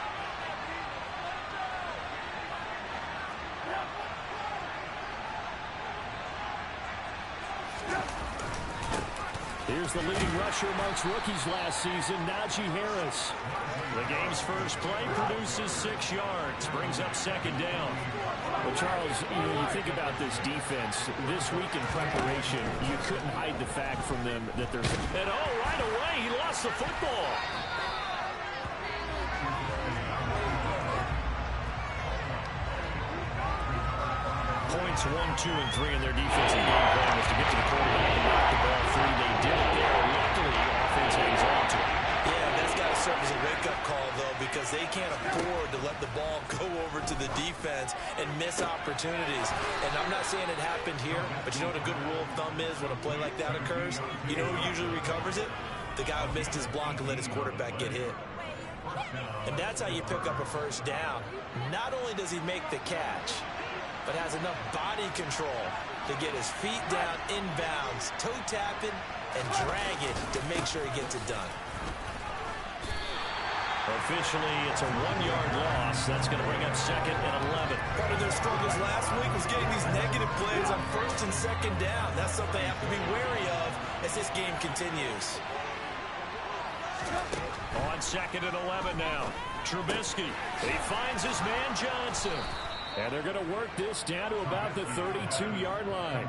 Here's the leading rusher amongst rookies last season, Najee Harris. The game's first play produces 6 yards, brings up 2nd down. Well, Charles, you think about this defense. This week in preparation, you couldn't hide the fact from them that there's... And right away, he lost the football. Points 1, 2, and 3 in their defensive game plan was to get to the quarterback and knock the ball free. They did it there. Luckily, the offense hangs on to it. Yeah, that's got to serve as a wake-up call, though, because they can't afford to let the ball go over to the defense and miss opportunities. And I'm not saying it happened here, but you know what a good rule of thumb is when a play like that occurs? You know who usually recovers it? The guy who missed his block and let his quarterback get hit. And that's how you pick up a first down. Not only does he make the catch, but has enough body control to get his feet down inbounds, toe tapping, and drag it to make sure he gets it done. Officially, it's a 1-yard loss. That's going to bring up 2nd and 11. Part of their struggles last week was getting these negative plays on 1st and 2nd down. That's something they have to be wary of as this game continues. On 2nd and 11 now. Trubisky. He finds his man Johnson. And they're going to work this down to about the 32-yard line.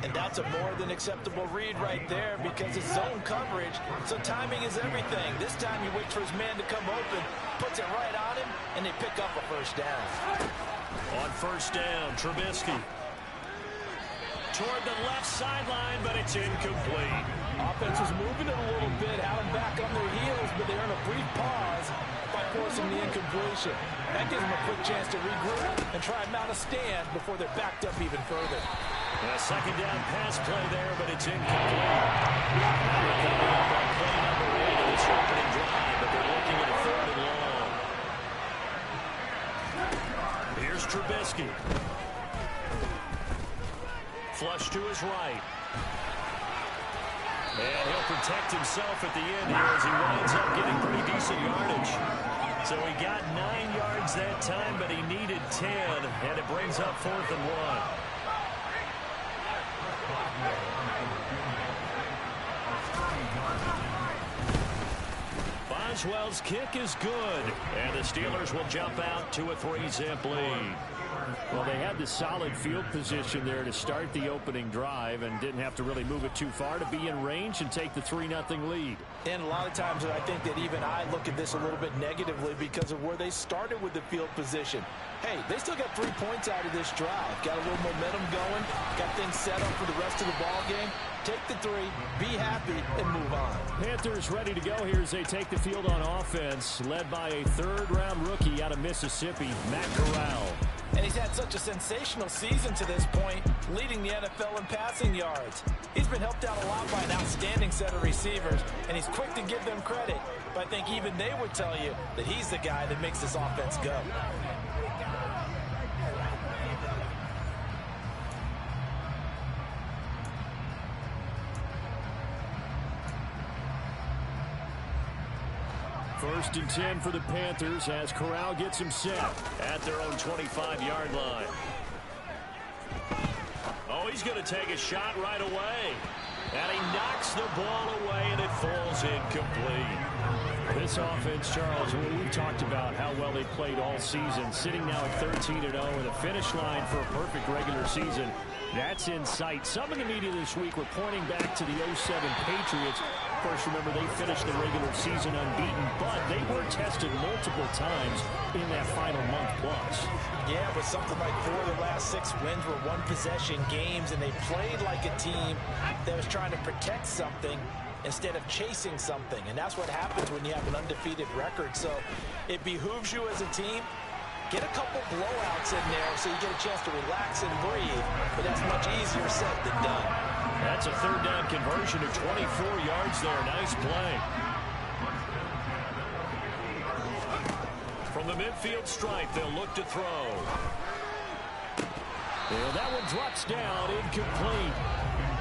And that's a more than acceptable read right there because it's zone coverage, so timing is everything. This time he waits for his man to come open, puts it right on him, and they pick up a first down. On 1st down, Trubisky. Toward the left sideline, but it's incomplete. Offense was moving it a little bit, had them back on their heels, but they earn a brief pause by forcing the incompletion. That gives them a quick chance to regroup and try and mount a stand before they're backed up even further. A second down pass play there, but it's incomplete. They're coming up on play number 8 of this opening drive, but they're looking at a 3rd and long. Here's Trubisky. Flush to his right. And he'll protect himself at the end here as he winds up getting pretty decent yardage. So he got 9 yards that time, but he needed 10, and it brings up 4th and 1. Boswell's kick is good, and the Steelers will jump out to a 3-zip lead. Well, they had the solid field position there to start the opening drive and didn't have to really move it too far to be in range and take the 3-0 lead. And a lot of times I think that even I look at this a little bit negatively because of where they started with the field position. Hey, they still got 3 points out of this drive. Got a little momentum going. Got things set up for the rest of the ball game. Take the 3, be happy, and move on. Panthers ready to go here as they take the field on offense, led by a 3rd-round rookie out of Mississippi, Matt Corral. And he's had such a sensational season to this point, leading the NFL in passing yards. He's been helped out a lot by an outstanding set of receivers, and he's quick to give them credit. But I think even they would tell you that he's the guy that makes this offense go. First and 10 for the Panthers as Corral gets him set at their own 25-yard line. Oh, he's going to take a shot right away. And he knocks the ball away, and it falls incomplete. This offense, Charles, we've talked about how well they played all season, sitting now at 13-0 with a finish line for a perfect regular season. That's in sight. Some in the media this week were pointing back to the 07 Patriots. Of course, remember, they finished the regular season unbeaten, but they were tested multiple times in that final month plus. Yeah, but something like 4 of the last 6 wins were one-possession games, and they played like a team that was trying to protect something instead of chasing something. And that's what happens when you have an undefeated record. So it behooves you as a team, get a couple blowouts in there so you get a chance to relax and breathe. But that's much easier said than done. That's a 3rd down conversion of 24 yards there. Nice play. From the midfield stripe, they'll look to throw. And that one drops down, incomplete.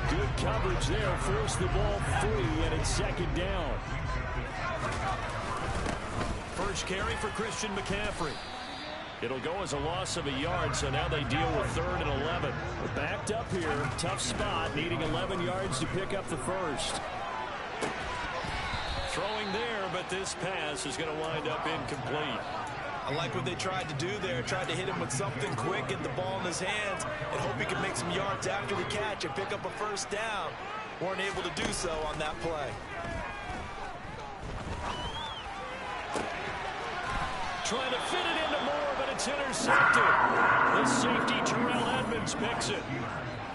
Good coverage there, forced the ball free, and it's 2nd down. First carry for Christian McCaffrey. It'll go as a loss of a yard, so now they deal with 3rd and 11. We're backed up here, tough spot, needing 11 yards to pick up the first. Throwing there, but this pass is going to wind up incomplete. I like what they tried to do there, tried to hit him with something quick, get the ball in his hands, and hope he can make some yards after the catch and pick up a first down. Weren't able to do so on that play. Trying to fit it into Moore, but it's intercepted. The safety, Terrell Edmonds, picks it.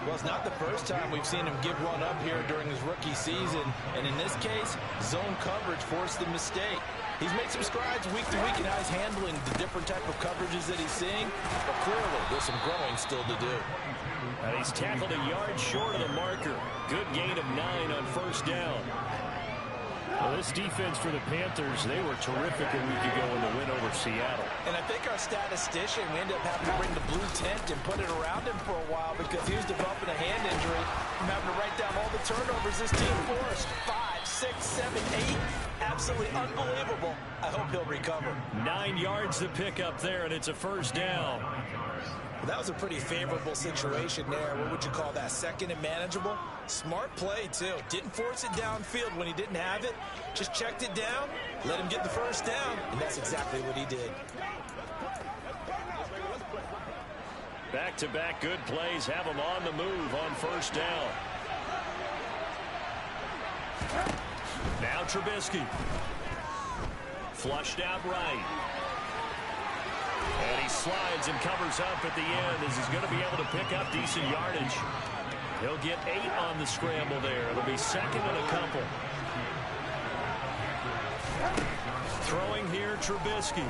Well, it's not the first time we've seen him give one up here during his rookie season. And in this case, zone coverage forced the mistake. He's made some strides week to week in how he's handling the different type of coverages that he's seeing. But clearly, there's some growing still to do. And he's tackled a yard short of the marker. Good gain of 9 on first down. Well, this defense for the Panthers, they were terrific a week ago in the win over Seattle. And I think our statistician, we ended up having to bring the blue tent and put it around him for a while because he was developing a hand injury from having to write down all the turnovers this team forced. 5, 6, 7, 8. Absolutely unbelievable. I hope he'll recover. 9 yards to pick up there, and it's a first down. Well, that was a pretty favorable situation there. What would you call that? Second and manageable? Smart play, too. Didn't force it downfield when he didn't have it. Just checked it down, let him get the first down, and that's exactly what he did. Back-to-back good plays have him on the move on first down. Now Trubisky. Flushed out right. And he slides and covers up at the end as he's going to be able to pick up decent yardage. He'll get 8 on the scramble there. It'll be 2nd and a couple. Throwing here, Trubisky.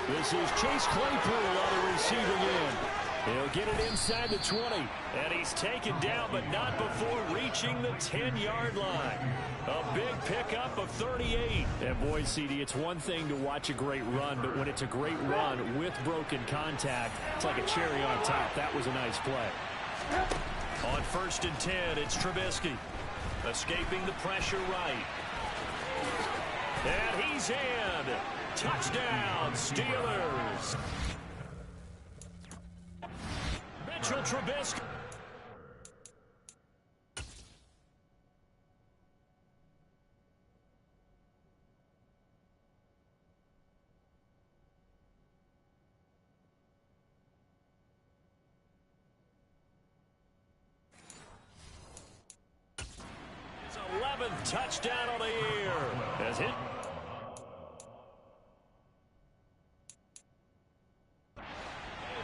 This is Chase Claypool on the receiving end. He'll get it inside the 20. And he's taken down, but not before reaching the 10-yard line. A big pickup of 38. And boy, CD, it's one thing to watch a great run, but when it's a great run with broken contact, it's like a cherry on top. That was a nice play. On 1st and 10, it's Trubisky. Escaping the pressure right. And he's in. Touchdown, Steelers. Mitchell Trubisky. His 11th touchdown of the year. As hit.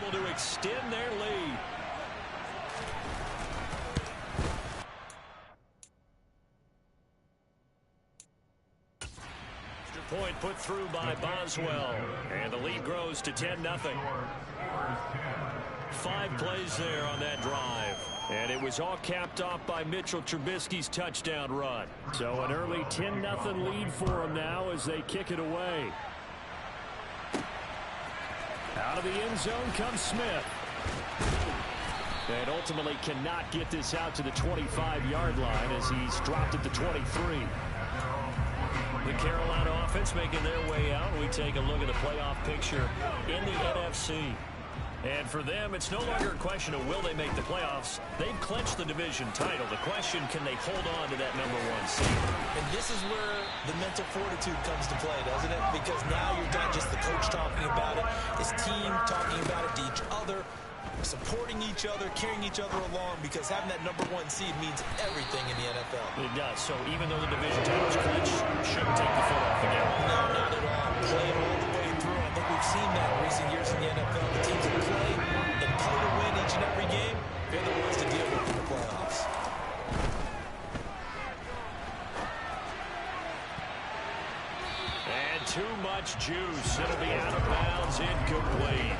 Able to extend their lead. Extra point put through by Boswell. And the lead grows to 10-0. 5 plays there on that drive. And it was all capped off by Mitchell Trubisky's touchdown run. So an early 10-0 lead for them now as they kick it away. Out of the end zone comes Smith. And ultimately cannot get this out to the 25-yard line as he's dropped at the 23. The Carolina offense making their way out. We take a look at the playoff picture in the NFC. And for them, it's no longer a question of will they make the playoffs. They've clinched the division title. The question, can they hold on to that #1 seed? And this is where the mental fortitude comes to play, doesn't it? Because now you're not just the coach talking about it. It's team talking about it to each other, supporting each other, carrying each other along, because having that #1 seed means everything in the NFL. It does. So even though the division title is clinched, shouldn't take the foot off the gas. No, not at all. Play it all the way through. I think we've seen that in recent years in the NFL. The teams that play and play to win each and every game, they're the ones to deal with in the playoffs. And too much juice. It'll be out of bounds, incomplete.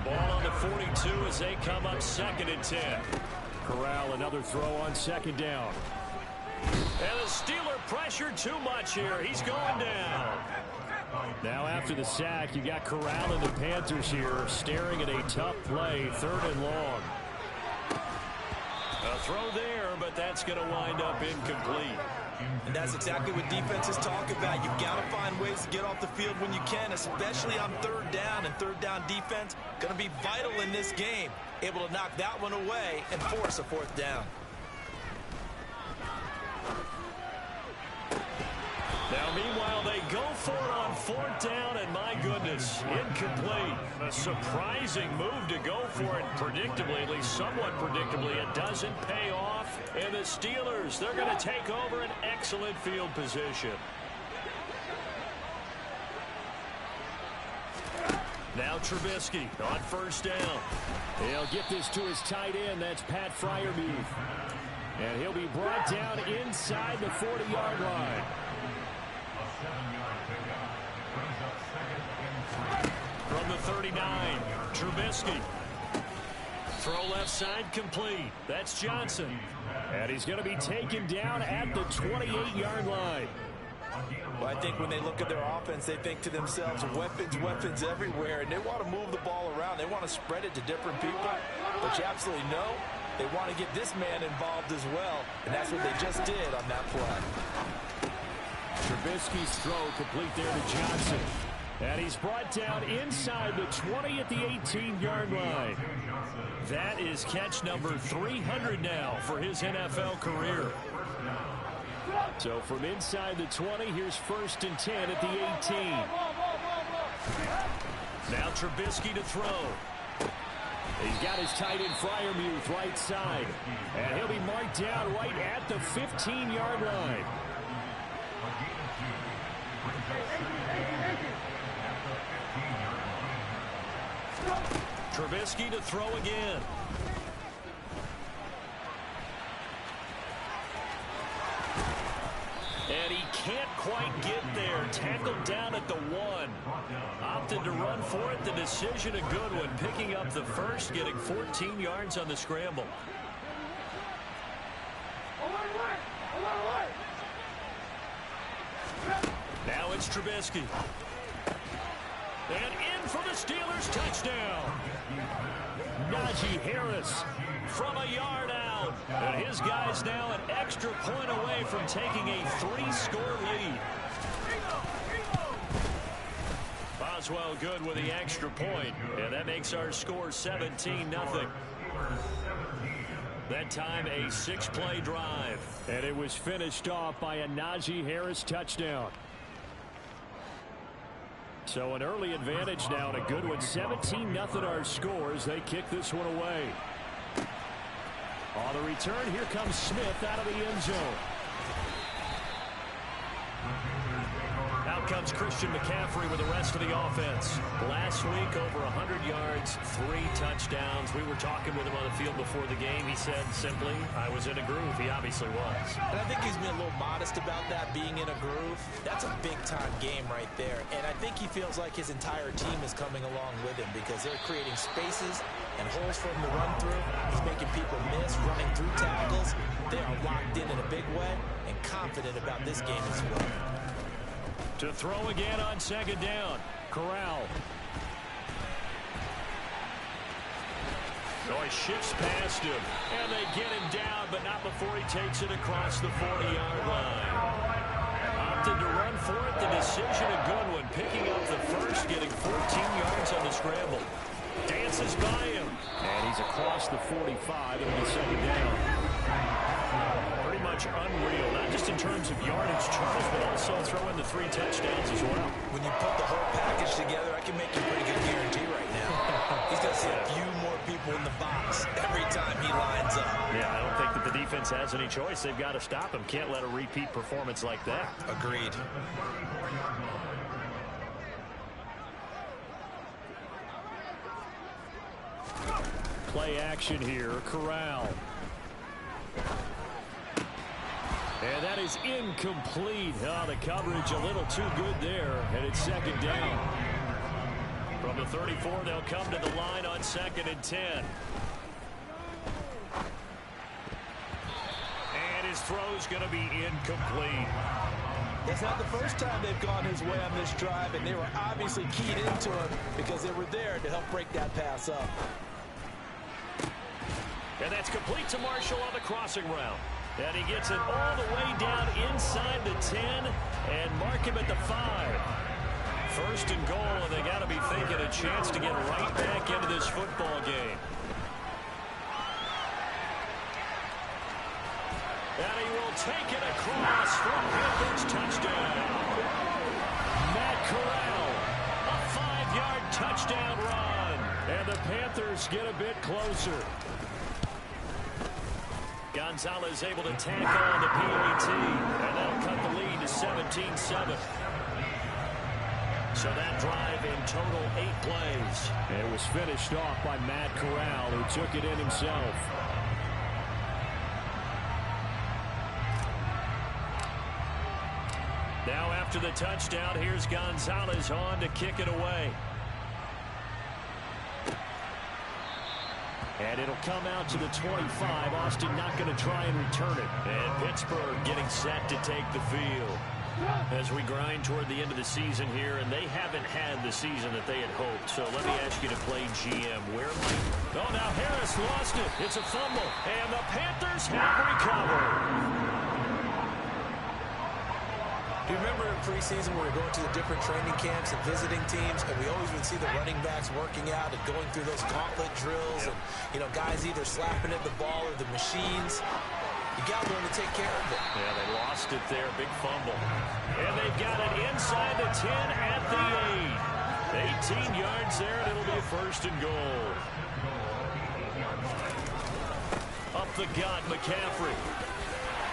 Ball on the 42 as they come up 2nd and 10. Corral, another throw on 2nd down. And the Steeler pressure too much here. He's going down. Now after the sack, you got Corral and the Panthers here staring at a tough play, 3rd and long. A throw there, but that's going to wind up incomplete. And that's exactly what defenses talk about. You've got to find ways to get off the field when you can, especially on 3rd down. And 3rd down defense going to be vital in this game. Able to knock that one away and force a 4th down. Now, meanwhile, they go for it on 4th down, and my goodness, incomplete. A surprising move to go for it predictably, at least somewhat predictably. It doesn't pay off, and the Steelers, they're going to take over an excellent field position. Now Trubisky on 1st down. He'll get this to his tight end. That's Pat Freiermuth. And he'll be brought down inside the 40-yard line. From the 39, Trubisky. Throw left side complete. That's Johnson. And he's going to be taken down at the 28-yard line. Well, I think when they look at their offense, they think to themselves, weapons everywhere, and they want to move the ball around. They want to spread it to different people. But you absolutely know they want to get this man involved as well, and that's what they just did on that play. Trubisky's throw complete there to Johnson. And he's brought down inside the 20 at the 18-yard line. That is catch number 300 now for his NFL career. So from inside the 20, here's 1st and 10 at the 18. Now Trubisky to throw. He's got his tight end Freiermuth right side. And he'll be marked down right at the 15-yard line. Trubisky to throw again. And he can't quite get there. Tackled down at the 1. Opted to run for it. The decision a good one. Picking up the first, getting 14 yards on the scramble. Now it's Trubisky. And in for the Steelers touchdown. Najee Harris from a yard out. And his guy's now an extra point away from taking a 3-score lead. Boswell good with the extra point. And that makes our score 17-0. That time a 6-play drive. And it was finished off by a Najee Harris touchdown. So an early advantage now and a good one. 17-0 our scores. They kick this one away. On the return, here comes Smith out of the end zone. Out comes Christian McCaffrey with the rest of the offense. Last week, over 100 yards, 3 touchdowns. We were talking with him on the field before the game. He said simply, I was in a groove. He obviously was. And I think he's been a little modest about that, being in a groove. That's a big-time game right there. And I think he feels like his entire team is coming along with him because they're creating spaces and holes for him to run through. He's making people miss, running through tackles. They are locked in a big way and confident about this game as well. To throw again on second down. Corral. So he shifts past him. And they get him down, but not before he takes it across the 40-yard line. Opted to run for it. The decision a good one. Picking up the first, getting 14 yards on the scramble. Dances by him. And he's across the 45 into the second down. Pretty much unreal, not just in terms of yardage, Charles, but also throw in the 3 touchdowns as well. When you put the whole package together, I can make you a pretty good guarantee right now. He's going to see a few more people in the box every time he lines up. Yeah, I don't think that the defense has any choice. They've got to stop him. Can't let a repeat performance like that. Agreed. Play action here. Corral. And that is incomplete. Oh, the coverage a little too good there. And it's second down. From the 34, they'll come to the line on 2nd and 10. And his throw's going to be incomplete. It's not the first time they've gone his way on this drive, and they were obviously keyed into him because they were there to help break that pass up. And that's complete to Marshall on the crossing route. And he gets it all the way down inside the 10 and mark him at the 5. First and goal, and they got to be thinking a chance to get right back into this football game. And he will take it across for Panthers touchdown. Matt Corral, a 5-yard touchdown run. And the Panthers get a bit closer. Gonzalez able to tackle on the PAT, and that'll cut the lead to 17-7. So that drive in total 8 plays. And it was finished off by Matt Corral, who took it in himself. Now after the touchdown, here's Gonzalez on to kick it away. And it'll come out to the 25. Austin not going to try and return it. And Pittsburgh getting set to take the field. As we grind toward the end of the season here, and they haven't had the season that they had hoped. So let me ask you to play GM. Where might... Oh, now Harris lost it. It's a fumble. And the Panthers have recovered. Do you remember in preseason we were going to the different training camps and visiting teams, and we always would see the running backs working out and going through those gauntlet drills, and, you know, guys either slapping at the ball or the machines. You got to learn to take care of it. Yeah, they lost it there. Big fumble. And they've got it inside the 10 at the 8. 18 yards there, and it'll be a first and goal. Up the gut, McCaffrey.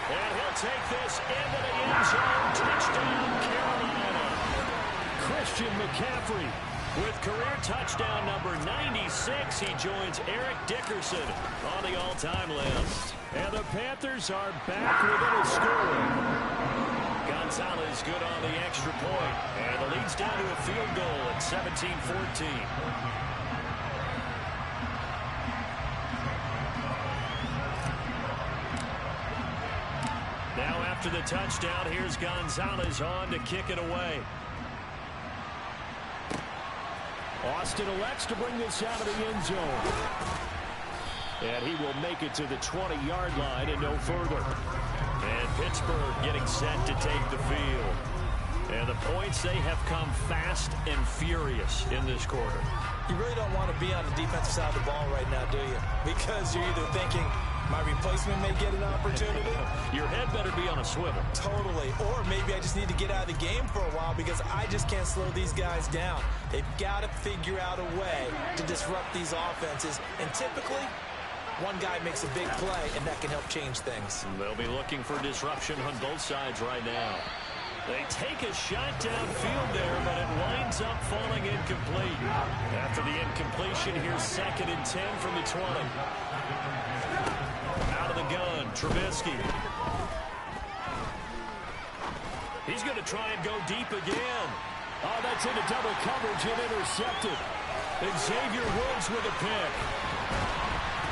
And he'll take this into the end zone. Touchdown, Carolina. Christian McCaffrey with career touchdown number 96. He joins Eric Dickerson on the all-time list. And the Panthers are back within a score. Gonzalez good on the extra point. And the lead's down to a field goal at 17-14. Now after the touchdown, here's Gonzalez on to kick it away. Austin elects to bring this out of the end zone. And he will make it to the 20-yard line and no further. And Pittsburgh getting set to take the field. And the points, they have come fast and furious in this quarter. You really don't want to be on the defensive side of the ball right now, do you? Because you're either thinking, my replacement may get an opportunity. Your head better be on a swivel. Totally. Or maybe I just need to get out of the game for a while because I just can't slow these guys down. They've got to figure out a way to disrupt these offenses. And typically, one guy makes a big play, and that can help change things. They'll be looking for disruption on both sides right now. They take a shot downfield there, but it winds up falling incomplete. After the incompletion, here's 2nd and 10 from the 20. Out of the gun, Trubisky. He's going to try and go deep again. Oh, that's into double coverage and intercepted. Xavier Woods with a pick.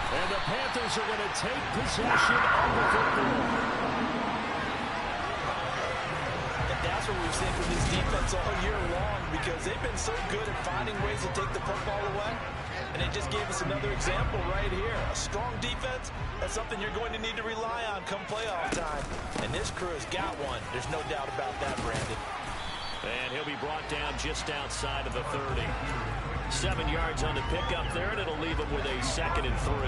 And the Panthers are going to take possession of the football. And that's what we've seen from this defense all year long because they've been so good at finding ways to take the football away. And they just gave us another example right here. A strong defense, that's something you're going to need to rely on come playoff time. And this crew has got one. There's no doubt about that, Brandon. And he'll be brought down just outside of the 30. 7 yards on the pickup there, and it'll leave him with a 2nd and 3.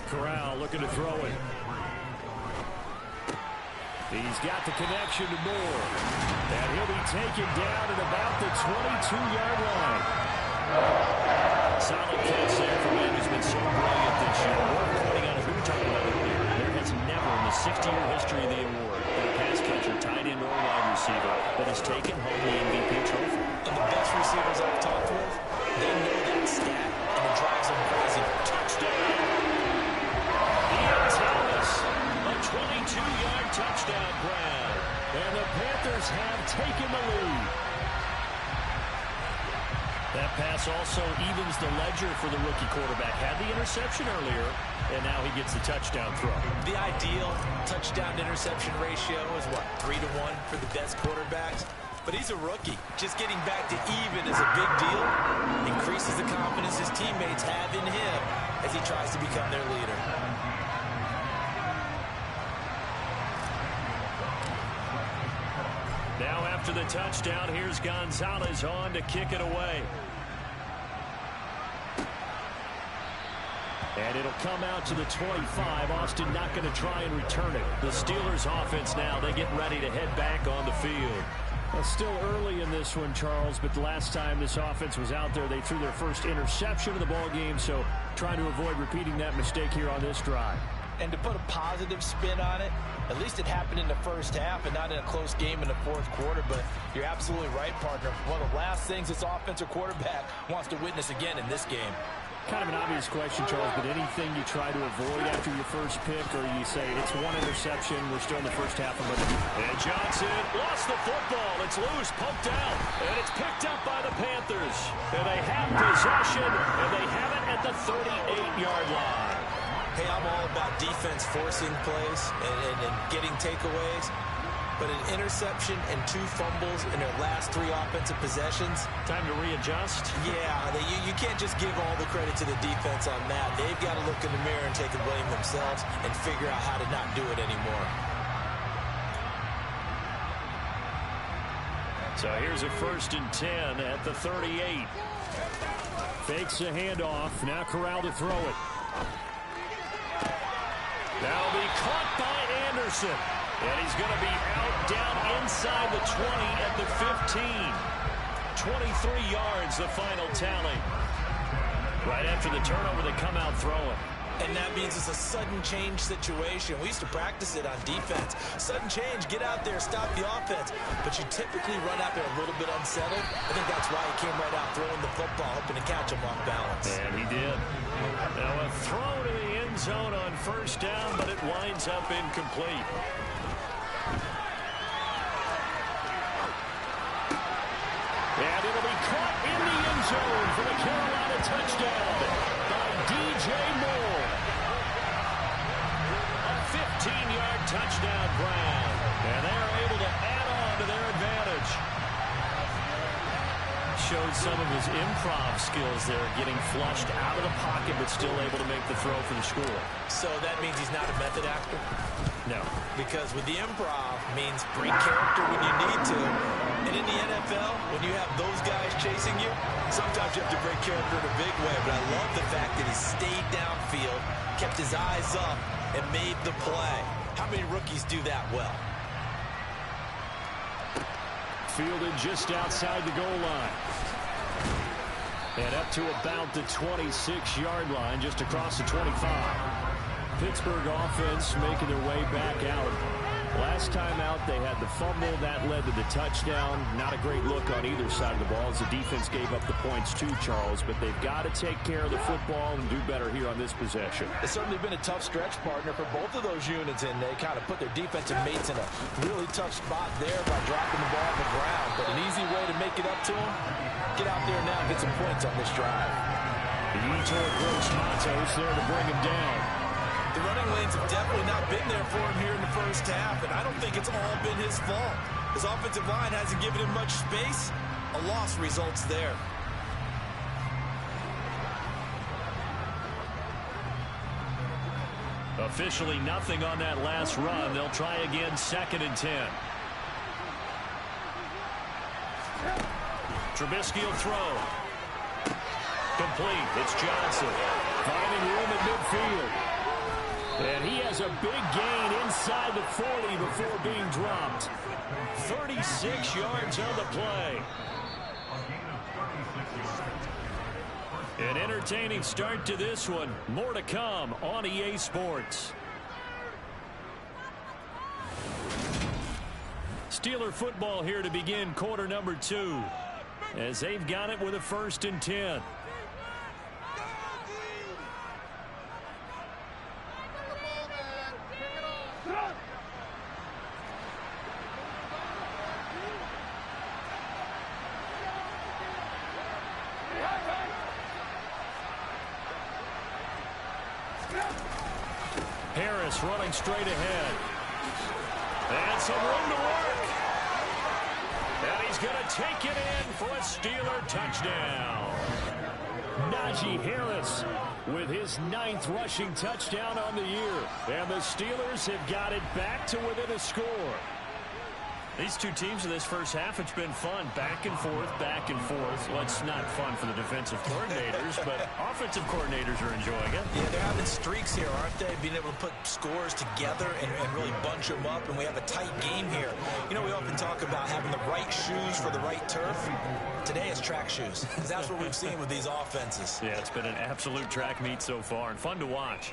Corral looking to throw it. He's got the connection to Moore. And he'll be taken down at about the 22-yard line. Solid catch there from him. He's been so brilliant this year. We're pointing out, as we were talking about earlier, there has never in the 60-year history of the award been a pass catcher, tight end, or wide receiver that has taken home the MVP trophy. And the best receivers I've talked with, they know that stat, and it drives them crazy. Touchdown! Ian Thomas, a 22-yard touchdown grab. And the Panthers have taken the lead. That pass also evens the ledger for the rookie quarterback. Had the interception earlier, and now he gets the touchdown throw. The ideal touchdown-interception ratio is, what, 3-1 for the best quarterbacks? But he's a rookie. Just getting back to even is a big deal. Increases the confidence his teammates have in him as he tries to become their leader. Now after the touchdown, here's Gonzalez on to kick it away. And it'll come out to the 25. Austin not going to try and return it. The Steelers offense now, they get ready to head back on the field. Well, still early in this one, Charles, but the last time this offense was out there, they threw their first interception of the ball game, so trying to avoid repeating that mistake here on this drive. And to put a positive spin on it, at least it happened in the first half and not in a close game in the fourth quarter. But you're absolutely right, partner. One of the last things this offensive quarterback wants to witness again in this game. Kind of an obvious question, Charles, but anything you try to avoid after your first pick, or you say it's one interception, we're still in the first half of it. And Johnson lost the football. It's loose, poked out, and it's picked up by the Panthers. And they have possession, and they have it at the 38-yard line. Hey, I'm all about defense forcing plays and getting takeaways. But an interception and 2 fumbles in their last 3 offensive possessions. Time to readjust? Yeah, you can't just give all the credit to the defense on that. They've got to look in the mirror and take the blame themselves and figure out how to not do it anymore. So here's a 1st and 10 at the 38. Fakes a handoff. Now Corral to throw it. That'll be caught by Anderson. And he's going to be out down inside the 20 at the 15. 23 yards, the final tally. Right after the turnover, they come out throwing. And that means it's a sudden change situation. We used to practice it on defense. Sudden change, get out there, stop the offense. But you typically run out there a little bit unsettled. I think that's why he came right out throwing the football, hoping to catch him off balance. And he did. Now a throw to the end zone on first down, but it winds up incomplete. And it'll be caught in the end zone for the Carolina touchdown by DJ Moore. A 15-yard touchdown grab. And they're able to add on to their advantage. Showed some of his improv skills there, getting flushed out of the pocket, but still able to make the throw for the score. So that means he's not a method actor? No. Because with the improv means bring character when you need to. And in the NFL, when you have those guys chasing you, sometimes you have to break character in a big way. But I love the fact that he stayed downfield, kept his eyes up, and made the play. How many rookies do that well? Fielded just outside the goal line. And up to about the 26-yard line, just across the 25. Pittsburgh offense making their way back out. Last time out, they had the fumble. That led to the touchdown. Not a great look on either side of the ball as the defense gave up the points too, Charles. But they've got to take care of the football and do better here on this possession. It's certainly been a tough stretch, partner, for both of those units, and they kind of put their defensive mates in a really tough spot there by dropping the ball on the ground. But an easy way to make it up to them, get out there now and get some points on this drive. Yetur Gross-Matos there to bring him down. The running lanes have definitely not been there for him here in the first half, and I don't think it's all been his fault. His offensive line hasn't given him much space. A loss results there. Officially nothing on that last run. They'll try again, 2nd and 10. Trubisky will throw. Complete. It's Johnson. Finding room at midfield. And he has a big gain inside the 40 before being dropped. 36 yards on the play. An entertaining start to this one. More to come on EA Sports. Steeler football here to begin quarter number 2. As they've got it with a 1st and 10. Harris running straight ahead. And some room to work. And he's going to take it in for a Steeler touchdown. Najee Harris with his 9th rushing touchdown on the year. And the Steelers have got it back to within a score. These two teams in this first half, it's been fun. Back and forth, back and forth. Well, it's not fun for the defensive coordinators, but offensive coordinators are enjoying it. Yeah, they're having streaks here, aren't they? Being able to put scores together and really bunch them up, and we have a tight game here. You know, we often talk about having the right shoes for the right turf. Today is track shoes. That's what we've seen with these offenses. Yeah, it's been an absolute track meet so far, and fun to watch.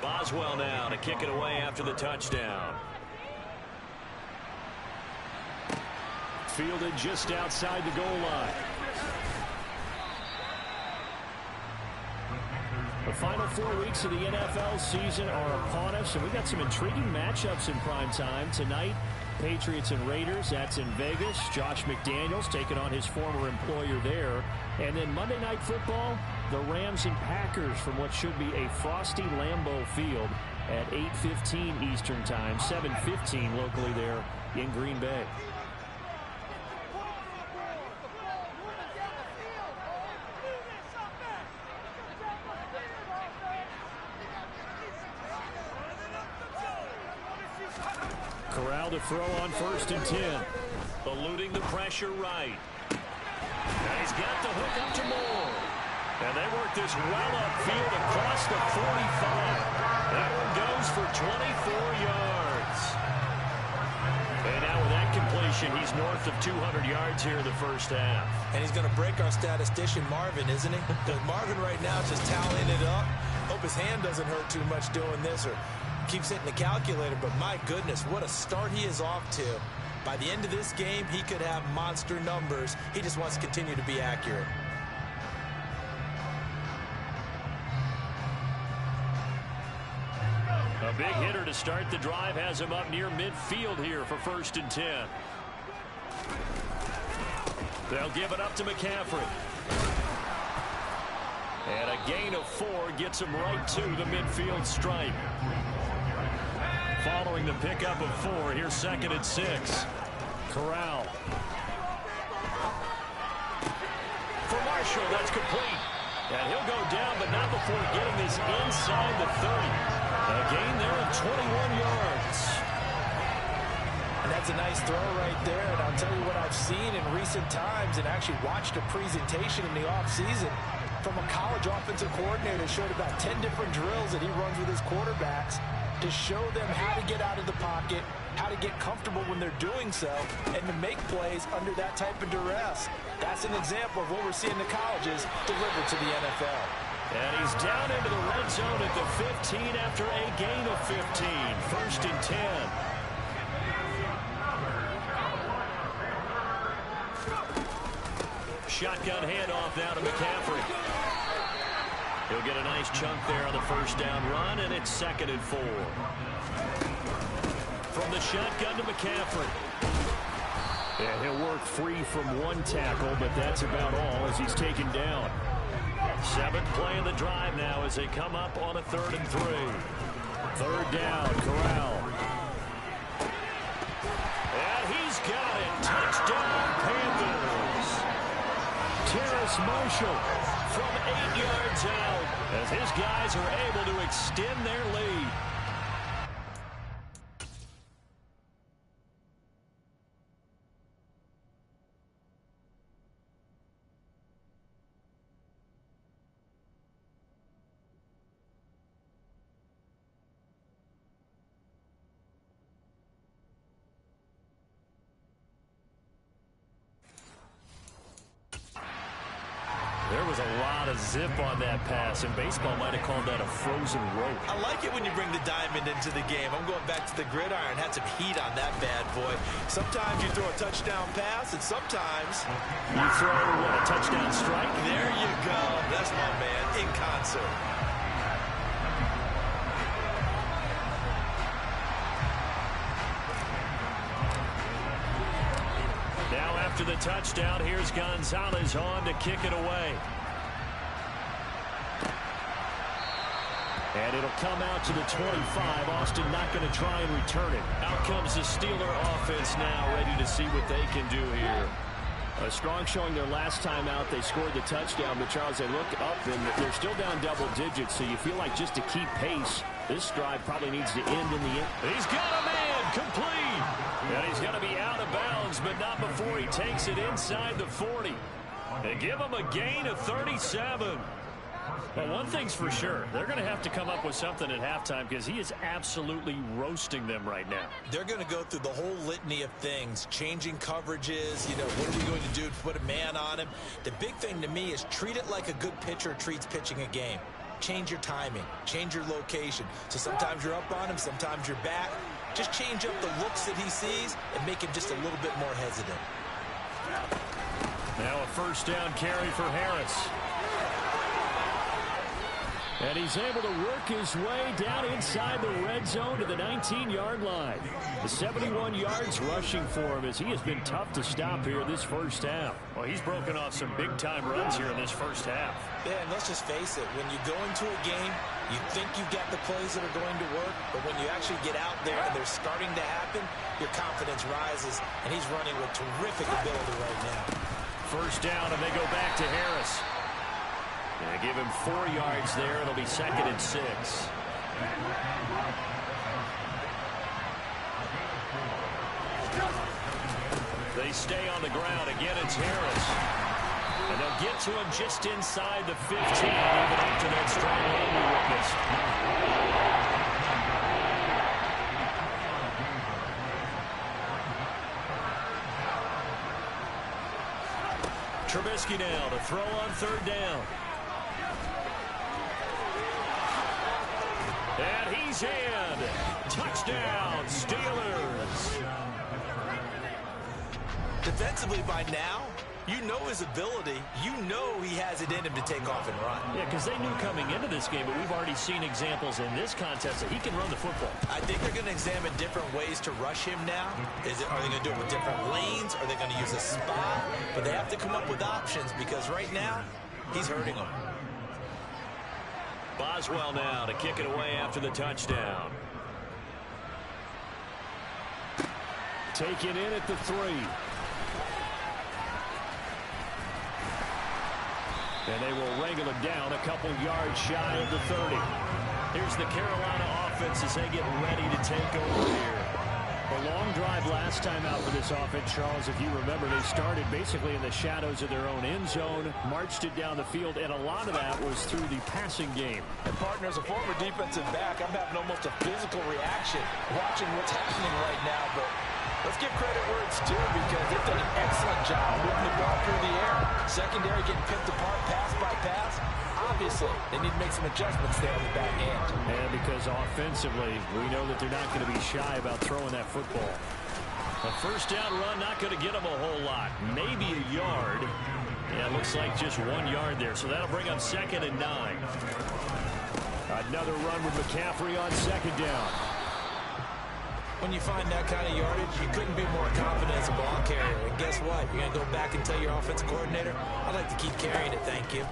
Boswell now to kick it away after the touchdown. Fielded just outside the goal line. The final 4 weeks of the NFL season are upon us, and we've got some intriguing matchups in prime time tonight. Patriots and Raiders, that's in Vegas. Josh McDaniels taking on his former employer there. And then Monday Night Football, the Rams and Packers from what should be a frosty Lambeau Field at 8:15 Eastern Time, 7:15 locally there in Green Bay. Corral to throw on 1st and 10. Eluding the pressure right. And he's got the hook up to Moore. And they work this well upfield across the 45. That one goes for 24 yards. possession. He's north of 200 yards here in the first half. And he's going to break our statistician, Marvin, isn't he? Because Marvin right now is just tallying it up. Hope his hand doesn't hurt too much doing this or keeps hitting the calculator. But my goodness, what a start he is off to. By the end of this game, he could have monster numbers. He just wants to continue to be accurate. A big hitter to start the drive has him up near midfield here for 1st and 10. They'll give it up to McCaffrey. And a gain of 4 gets him right to the midfield stripe. Following the pickup of 4, here's 2nd and 6. Corral. For Marshall, that's complete. And he'll go down, but not before getting this inside the 30. A gain there of 21 yards. And that's a nice throw right there. And I'll tell you what I've seen in recent times and actually watched a presentation in the offseason from a college offensive coordinator. Showed about 10 different drills that he runs with his quarterbacks to show them how to get out of the pocket, how to get comfortable when they're doing so, and to make plays under that type of duress. That's an example of what we're seeing the colleges deliver to the NFL. And he's down into the red zone at the 15 after a gain of 15. 1st and 10. Shotgun handoff now to McCaffrey. He'll get a nice chunk there on the 1st down run, and it's 2nd and 4. From the shotgun to McCaffrey. Yeah, he'll work free from 1 tackle, but that's about all as he's taken down. 7th play of the drive now as they come up on a 3rd and 3. 3rd down, Corral. And he's got it. Touchdown, Panthers. Terrace Marshall from 8 yards out as his guys are able to extend their lead. There was a lot of zip on that pass, and baseball might have called that a frozen rope. I like it when you bring the diamond into the game. I'm going back to the gridiron. Had some heat on that bad boy. Sometimes you throw a touchdown pass, and sometimes you throw a touchdown strike. There you go. That's my man in concert. Now after the touchdown, here's Gonzalez on to kick it away. And it'll come out to the 25. Austin not going to try and return it. Out comes the Steeler offense now, ready to see what they can do here. A strong showing their last time out. They scored the touchdown, but Charles, they look up and they're still down double digits, so you feel like just to keep pace, this drive probably needs to end in the end. He's got a man complete. And he's going to be out of bounds, but not before he takes it inside the 40. They give him a gain of 37. Well, one thing's for sure. They're going to have to come up with something at halftime because he is absolutely roasting them right now. They're going to go through the whole litany of things, changing coverages, what are we going to do to put a man on him? The big thing to me is treat it like a good pitcher treats pitching a game. Change your timing, change your location. So sometimes you're up on him, sometimes you're back. Just change up the looks that he sees and make him just a little bit more hesitant. Now a 1st down carry for Harris. And he's able to work his way down inside the red zone to the 19-yard line. The 71 yards rushing for him as he has been tough to stop here this first half. Well, he's broken off some big-time runs here in this first half. Yeah, and let's just face it. When you go into a game, you think you've got the plays that are going to work, but when you actually get out there and they're starting to happen, your confidence rises, and he's running with terrific ability right now. 1st down, and they go back to Harris. They give him 4 yards there. It'll be 2nd and 6. They stay on the ground. Again, it's Harris. And they'll get to him just inside the 15, even after that strong run we witnessed. Trubisky now to throw on third down. And he's in. Touchdown, Steelers. Defensively by now, you know his ability. You know he has it in him to take off and run. Yeah, because they knew coming into this game, but we've already seen examples in this contest that he can run the football. I think they're going to examine different ways to rush him now. Are they going to do it with different lanes? Are they going to use a spot? But they have to come up with options because right now, he's hurting them. Boswell now to kick it away after the touchdown. Taken in at the 3. And they will wrangle it down a couple yards shy of the 30. Here's the Carolina offense as they get ready to take over here. A long drive last time out for this offense, Charles. If you remember, they started basically in the shadows of their own end zone, marched it down the field, and a lot of that was through the passing game. And partner, as a former defensive back, I'm having almost a physical reaction watching what's happening right now. But let's give credit where it's due because they've done an excellent job moving the ball through the air. Secondary getting picked apart pass by pass. Obviously, they need to make some adjustments there on the back end. And because offensively, we know that they're not going to be shy about throwing that football. A first down run, not going to get them a whole lot. Maybe a yard. Yeah, it looks like just 1 yard there. So that'll bring up 2nd and 9. Another run with McCaffrey on 2nd down. When you find that kind of yardage, you couldn't be more confident as a ball carrier. And guess what? You're going to go back and tell your offensive coordinator, I'd like to keep carrying it, thank you.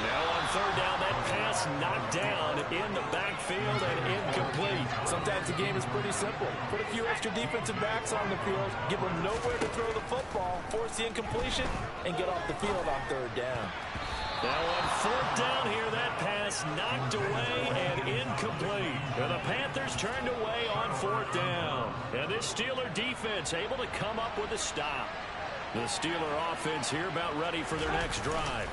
Now on third down, that pass knocked down in the backfield and incomplete. Sometimes the game is pretty simple. Put a few extra defensive backs on the field, give them nowhere to throw the football, force the incompletion, and get off the field on third down. Now on 4th down here, that pass knocked away and incomplete. And the Panthers turned away on 4th down. And this Steeler defense able to come up with a stop. The Steeler offense here about ready for their next drive.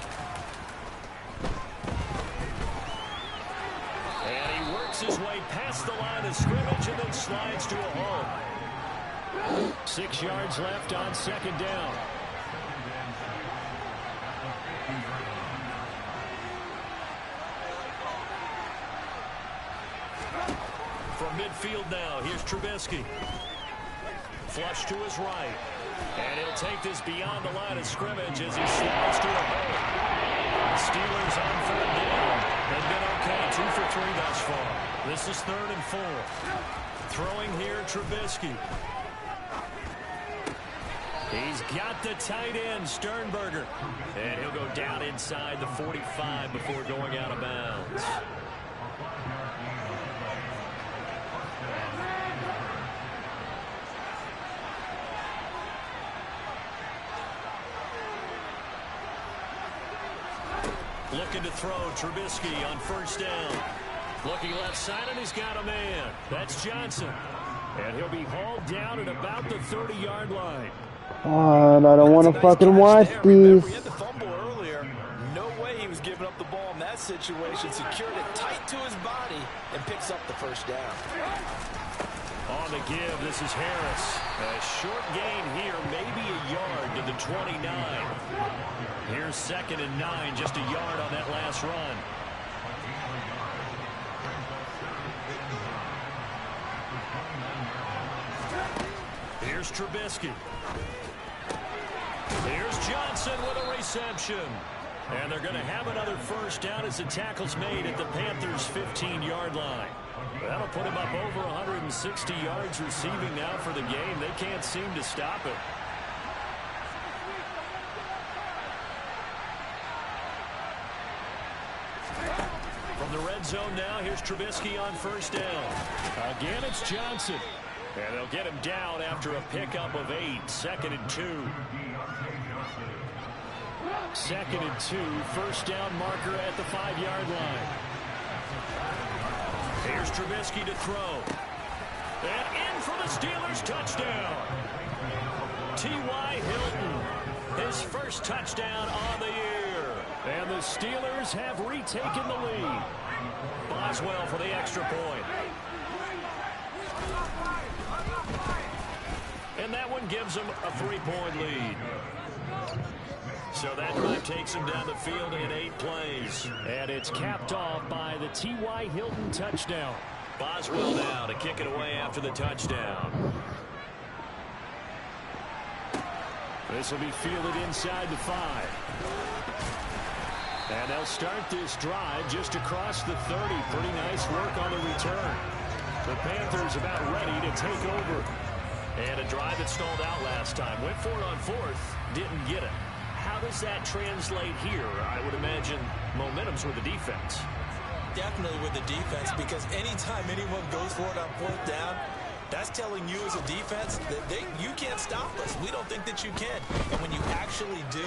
And he works his way past the line of scrimmage and then slides to a hole. 6 yards left on 2nd down. From midfield now, here's Trubisky. Flush to his right. And he'll take this beyond the line of scrimmage as he slides to a hole. The Steelers on 3rd down. They've been okay, 2 for 3 thus far. This is 3rd and 4. Throwing here, Trubisky. He's got the tight end, Sternberger. And he'll go down inside the 45 before going out of bounds. Looking to throw, Trubisky on 1st down. Looking left side, and he's got a man. That's Johnson. And he'll be hauled down at about the 30-yard line. God, I don't want to fucking watch these. He had the fumble earlier. No way he was giving up the ball in that situation. Secured it tight to his body and picks up the 1st down. On the give, this is Harris. A short gain here, maybe a yard to the 29. Here's 2nd and 9, just a yard on that last run. Here's Trubisky. Here's Johnson with a reception. And they're going to have another 1st down as the tackle's made at the Panthers' 15-yard line. That'll put him up over 160 yards receiving now for the game. They can't seem to stop it. From the red zone now, here's Trubisky on 1st down. Again, it's Johnson. And they'll get him down after a pickup of 8. 2nd and 2. 2nd and 2. 1st down marker at the 5-yard line. Here's Trubisky to throw. And in for the Steelers touchdown. T.Y. Hilton, his 1st touchdown on the year. And the Steelers have retaken the lead. Boswell for the extra point. And that one gives them a 3-point lead. So that drive takes them down the field in 8 plays. And it's capped off by the T.Y. Hilton touchdown. Boswell now to kick it away after the touchdown. This will be fielded inside the 5. And they'll start this drive just across the 30. Pretty nice work on the return. The Panthers about ready to take over. And a drive that stalled out last time. Went for it on 4th. Didn't get it. How does that translate here? I would imagine momentum's with the defense. Definitely with the defense, because anytime anyone goes for it on 4th down, that's telling you as a defense that you can't stop us. We don't think that you can. And when you actually do,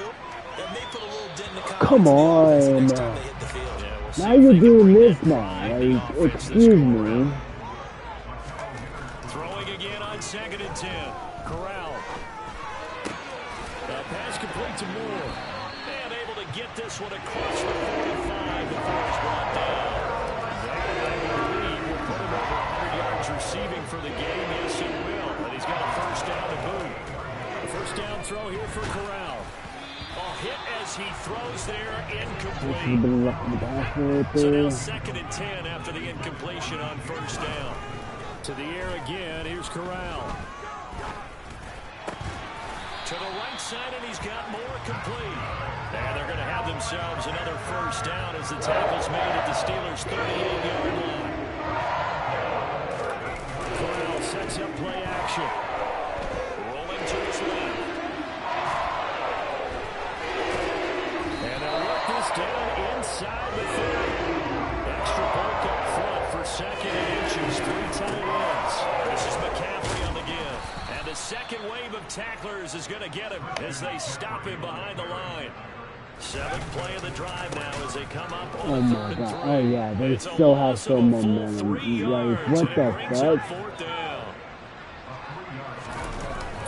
that may put a little dent in the confidence Come of the offense on. next time they hit the field. Now you're doing this now. Like, excuse me. Throwing again on 2nd and 10. Corral. That pass complete to Moore. And able to get this one across the 45 before it's brought down. That lead will put him over 100 yards receiving for the game. Yes, it will. And he's got a 1st down to boot. The 1st down throw here for Corral. A hit as he throws there, incomplete. So now 2nd and 10 after the incompletion on 1st down. To the air again, here's Corral. To the right side, and he's got more complete. And they're going to have themselves another 1st down as the tackle's made at the Steelers' 38-yard line. Corral sets up play action. Rolling to his left. And they'll work this down inside the 30. Extra bulk up front for 2nd and inches. 3 tight ends. This is McCaffrey on the give. And the second wave of tacklers is going to get him as they stop him behind the line. 7th play of the drive now as they come up on Oh my 3rd and god. 3. Oh yeah, they still have some momentum. Like, what the fuck? 4th down.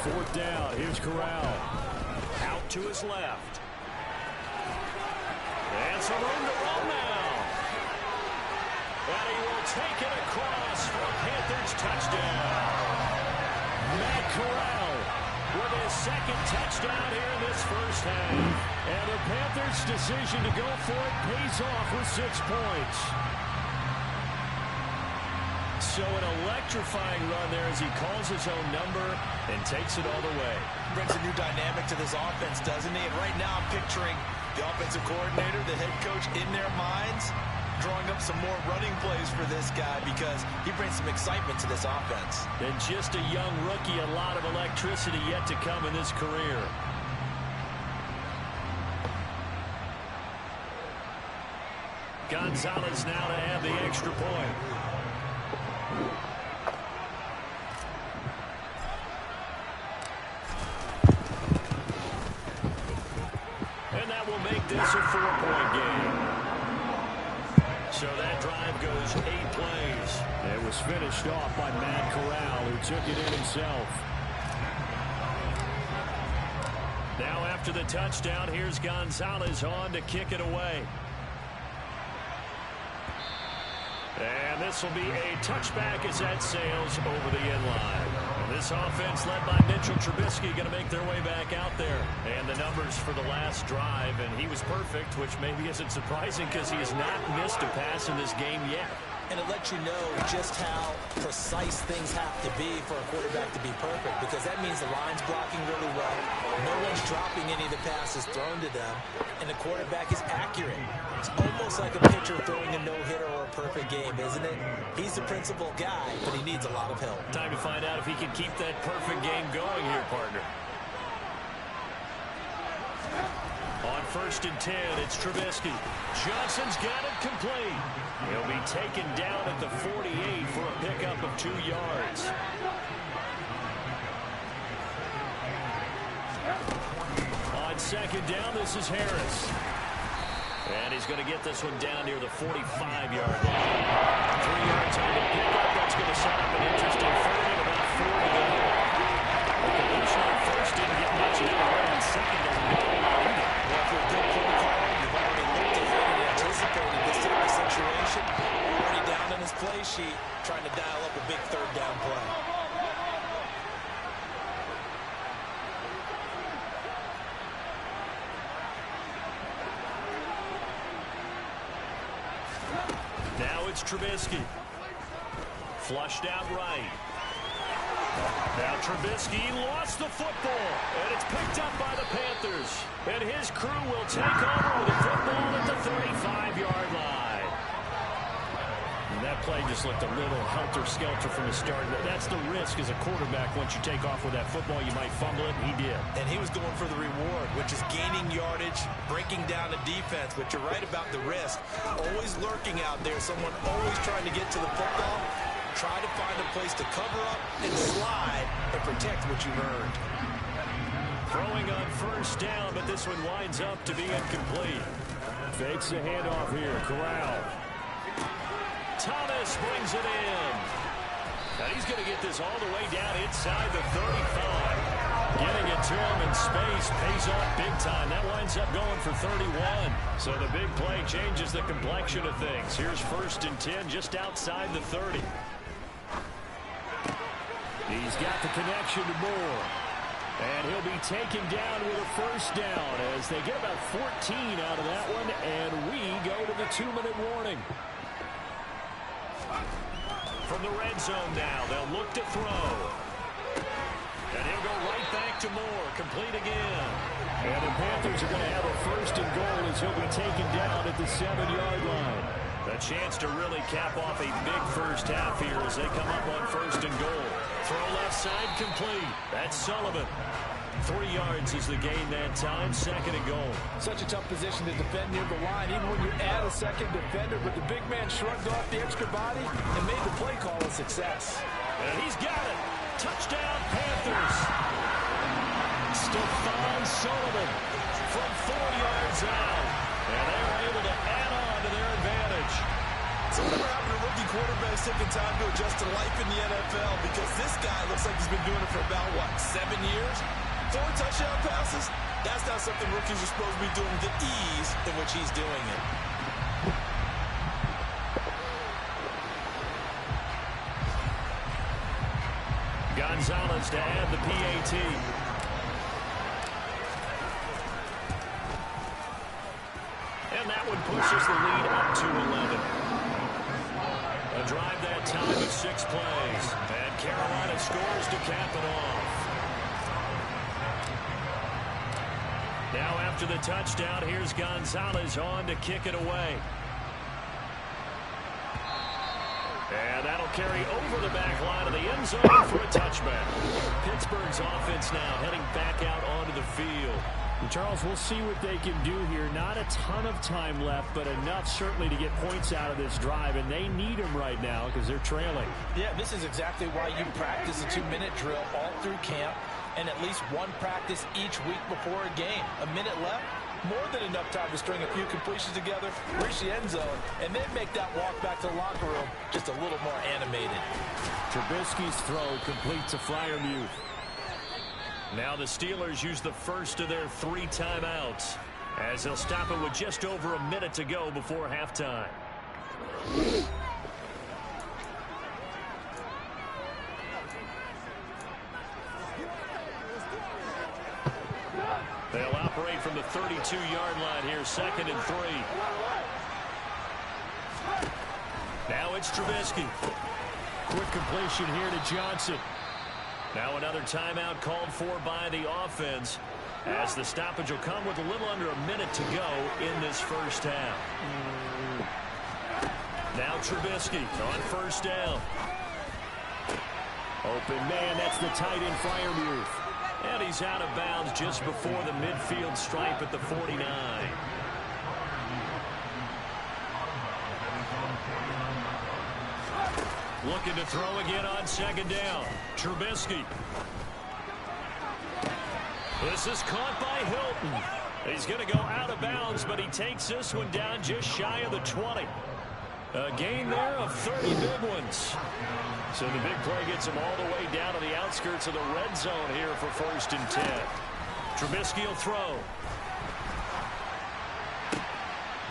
4th down. Here's Corral. Out to his left. And some room to run now. And he will take it across for a Panthers touchdown. Matt Corral with his 2nd touchdown here in this 1st half. And the Panthers' decision to go for it pays off with 6 points. So an electrifying run there as he calls his own number and takes it all the way. Brings a new dynamic to this offense, doesn't he? And right now I'm picturing the offensive coordinator, the head coach in their minds, drawing up some more running plays for this guy because he brings some excitement to this offense. And just a young rookie, a lot of electricity yet to come in his career. Gonzalez now to have the extra point. And that will make this a 4-point game. So that drive goes 8 plays. It was finished off by Matt Corral, who took it in himself. Now after the touchdown, here's Gonzalez on to kick it away. And this will be a touchback as that sails over the end line. And this offense led by Mitchell Trubisky going to make their way back out there. And the numbers for the last drive, and he was perfect, which maybe isn't surprising because he has not missed a pass in this game yet. And it lets you know just how precise things have to be for a quarterback to be perfect, because that means the line's blocking really well, no one's dropping any of the passes thrown to them, and the quarterback is accurate. It's almost like a pitcher throwing a no-hitter or a perfect game, isn't it? He's the principal guy, but he needs a lot of help. Time to find out if he can keep that perfect game going here, partner. On 1st and 10, it's Trubisky. Johnson's got it complete. He'll be taken down at the 48 for a pickup of 2 yards. On 2nd down, this is Harris. And he's going to get this one down near the 45-yard line. 3 yards on the pickup. That's going to set up an interesting 30 and about 4 to go. The completion on 1st didn't get much of that. On 2nd doesn't go either. Well, if you're a good play caller, you've already looked ahead and anticipated this type of situation. Already down in his play sheet, trying to dial up a big 3rd down play. it's Trubisky. Flushed out right. Now Trubisky lost the football, and it's picked up by the Panthers. And his crew will take over with the football at the 35-yard line. And that play just looked a little helter-skelter from the start. That's the risk as a quarterback. Once you take off with that football, you might fumble it, and he did. And he was going for the reward, which is gaining yardage, breaking down the defense. But you're right about the risk. Always lurking out there, someone always trying to get to the football. Try to find a place to cover up and slide and protect what you've earned. Throwing on first down, but this one winds up to be incomplete. Fakes the handoff here. Corral. Thomas brings it in. And he's going to get this all the way down inside the 35. Getting it to him in space pays off big time. That winds up going for 31. So the big play changes the complexion of things. Here's 1st and 10 just outside the 30. He's got the connection to Moore. And he'll be taken down with a first down as they get about 14 out of that one. And we go to the 2-minute warning. From the red zone now, they'll look to throw. And he'll go right back to Moore. Complete again. And the Panthers are going to have a 1st and goal as he'll be taken down at the 7-yard line. A chance to really cap off a big first half here as they come up on 1st and goal. Throw left side complete. That's Sullivan. 3 yards is the gain that time. 2nd and goal. Such a tough position to defend near the line, even when you add a second defender. But the big man shrugged off the extra body and made the play call a success. And he's got it. Touchdown, Panthers. Stephon Sullivan from 4 yards out. And they were able to add on to their advantage. So whatever happened to rookie quarterbacks taking time to adjust to life in the NFL? Because this guy looks like he's been doing it for about, 7 years? 4 touchdown passes? That's not something rookies are supposed to be doing with the ease in which he's doing it. Gonzalez to add the PAT. And that one pushes the lead up to 11. A drive that time of 6 plays. And Carolina scores to cap it off. Now after the touchdown, here's Gonzalez on to kick it away. And that'll carry over the back line of the end zone for a touchback. Pittsburgh's offense now heading back out onto the field. And Charles, we'll see what they can do here. Not a ton of time left, but enough certainly to get points out of this drive, and they need them right now because they're trailing. Yeah, this is exactly why you practice a 2-minute drill all through camp and at least one practice each week before a game. A minute left, more than enough time to string a few completions together, reach the end zone, and then make that walk back to the locker room just a little more animated. Trubisky's throw complete to Freiermuth. Now the Steelers use the first of their 3 timeouts as they'll stop it with just over a minute to go before halftime. They'll operate from the 32-yard line here, 2nd and 3. Now it's Trubisky. Quick completion here to Johnson. Now another timeout called for by the offense as the stoppage will come with a little under a minute to go in this first half. Now Trubisky on 1st down. Open man, that's the tight end Freiermuth. And he's out of bounds just before the midfield stripe at the 49. Looking to throw again on 2nd down. Trubisky. This is caught by Hilton. He's going to go out of bounds, but he takes this one down just shy of the 20. A gain there of 30 big ones. So the big play gets him all the way down to the outskirts of the red zone here for 1st and 10. Trubisky will throw.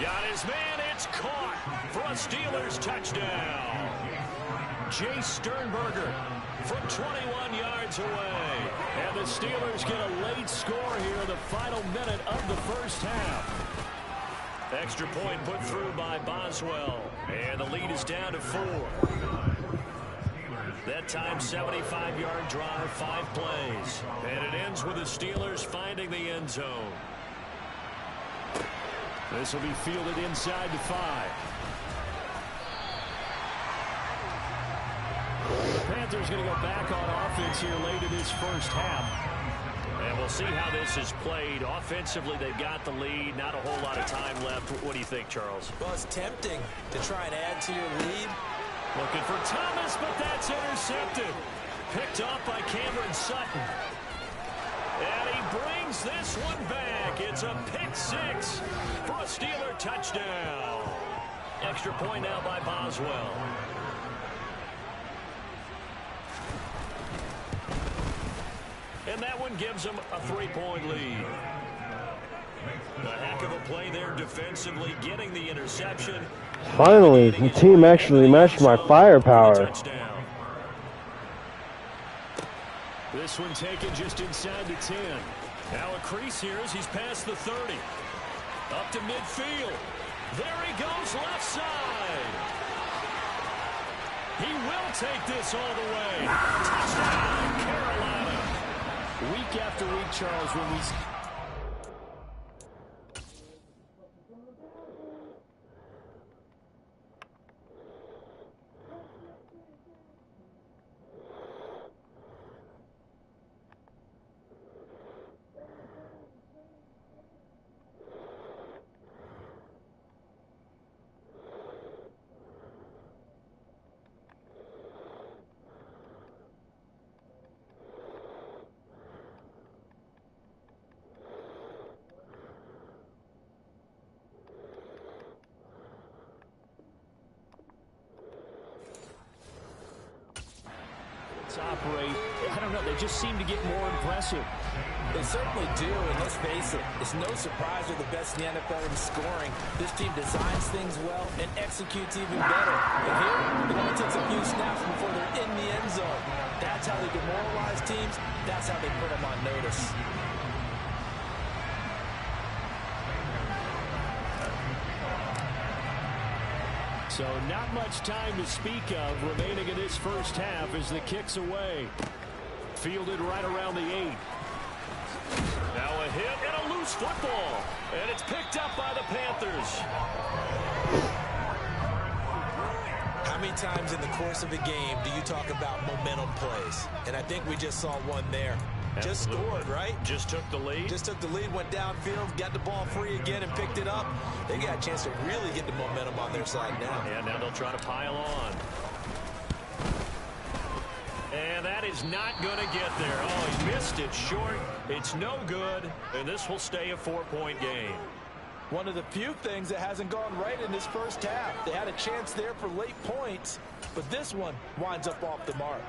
Got his man. It's caught for a Steelers touchdown. Jay Sternberger from 21 yards away. And the Steelers get a late score here in the final minute of the first half. Extra point put through by Boswell. And the lead is down to 4. That time, 75-yard drive, 5 plays. And it ends with the Steelers finding the end zone. This will be fielded inside the 5. Panthers going to go back on offense here late in this first half. And we'll see how this is played. Offensively, they've got the lead. Not a whole lot of time left. What do you think, Charles? Well, it's tempting to try and add to your lead. Looking for Thomas, but that's intercepted. Picked off by Cameron Sutton. And he brings this one back. It's a pick 6 for a Steeler touchdown. Extra point now by Boswell. And that one gives them a 3-point lead. A heck of a play there defensively, getting the interception. Finally, the team actually matched my firepower. This one taken just inside the 10. Now a crease here as he's past the 30. Up to midfield. There he goes, left side. He will take this all the way. Touchdown, Carolina. Week after week, Charles, when we... operate, I don't know, they just seem to get more impressive. They certainly do, and let's face it, it's no surprise they're the best in the NFL in scoring. This team designs things well and executes even better. But here, it only takes a few snaps before they're in the end zone. That's how they demoralize teams. That's how they put them on notice. So not much time to speak of remaining in this first half as the kick's away. Fielded right around the 8. Now a hit and a loose football. And it's picked up by the Panthers. How many times in the course of a game do you talk about momentum plays? And I think we just saw one there. Just scored, right? Just took the lead. Just took the lead, went downfield, got the ball free again and picked it up. They got a chance to really get the momentum on their side now. Yeah, now they'll try to pile on. And that is not going to get there. Oh, he missed it short. It's no good, and this will stay a 4-point game. One of the few things that hasn't gone right in this first half. They had a chance there for late points, but this one winds up off the mark.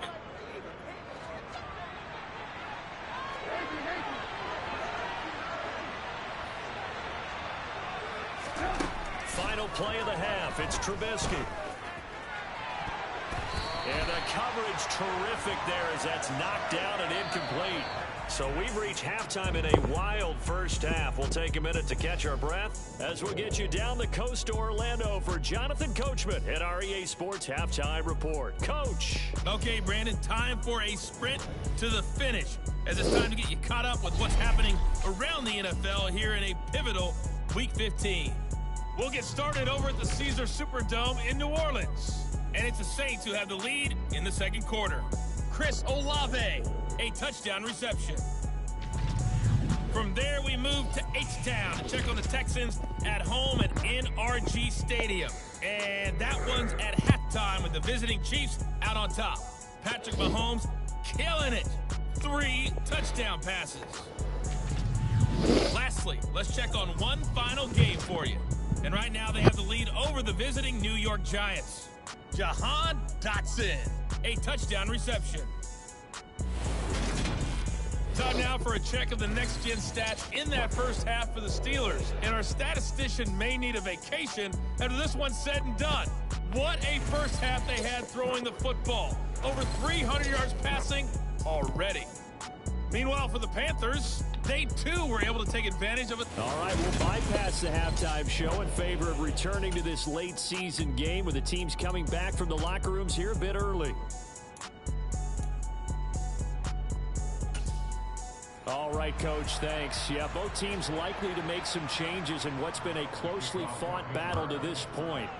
Final play of the half. It's Trubisky. And the coverage terrific there as that's knocked down and incomplete. So we've reached halftime in a wild first half. We'll take a minute to catch our breath as we'll get you down the coast to Orlando for Jonathan Coachman at our EA Sports Halftime Report. Coach. Okay, Brandon, time for a sprint to the finish as it's time to get you caught up with what's happening around the NFL here in a pivotal Week 15. We'll get started over at the Caesar Superdome in New Orleans. And it's the Saints who have the lead in the second quarter. Chris Olave, a touchdown reception. From there, we move to H-Town to check on the Texans at home at NRG Stadium. And that one's at halftime with the visiting Chiefs out on top. Patrick Mahomes killing it. 3 touchdown passes. Lastly, let's check on one final game for you. And right now, they have the lead over the visiting New York Giants. Jahan Dotson, a touchdown reception. Time now for a check of the next-gen stats in that first half for the Steelers. And our statistician may need a vacation after this one's said and done. What a first half they had throwing the football. Over 300 yards passing already. Meanwhile, for the Panthers, they too were able to take advantage of it. All right, we'll bypass the halftime show in favor of returning to this late season game with the teams coming back from the locker rooms here a bit early. All right, Coach, thanks. Yeah, both teams likely to make some changes in what's been a closely fought battle to this point.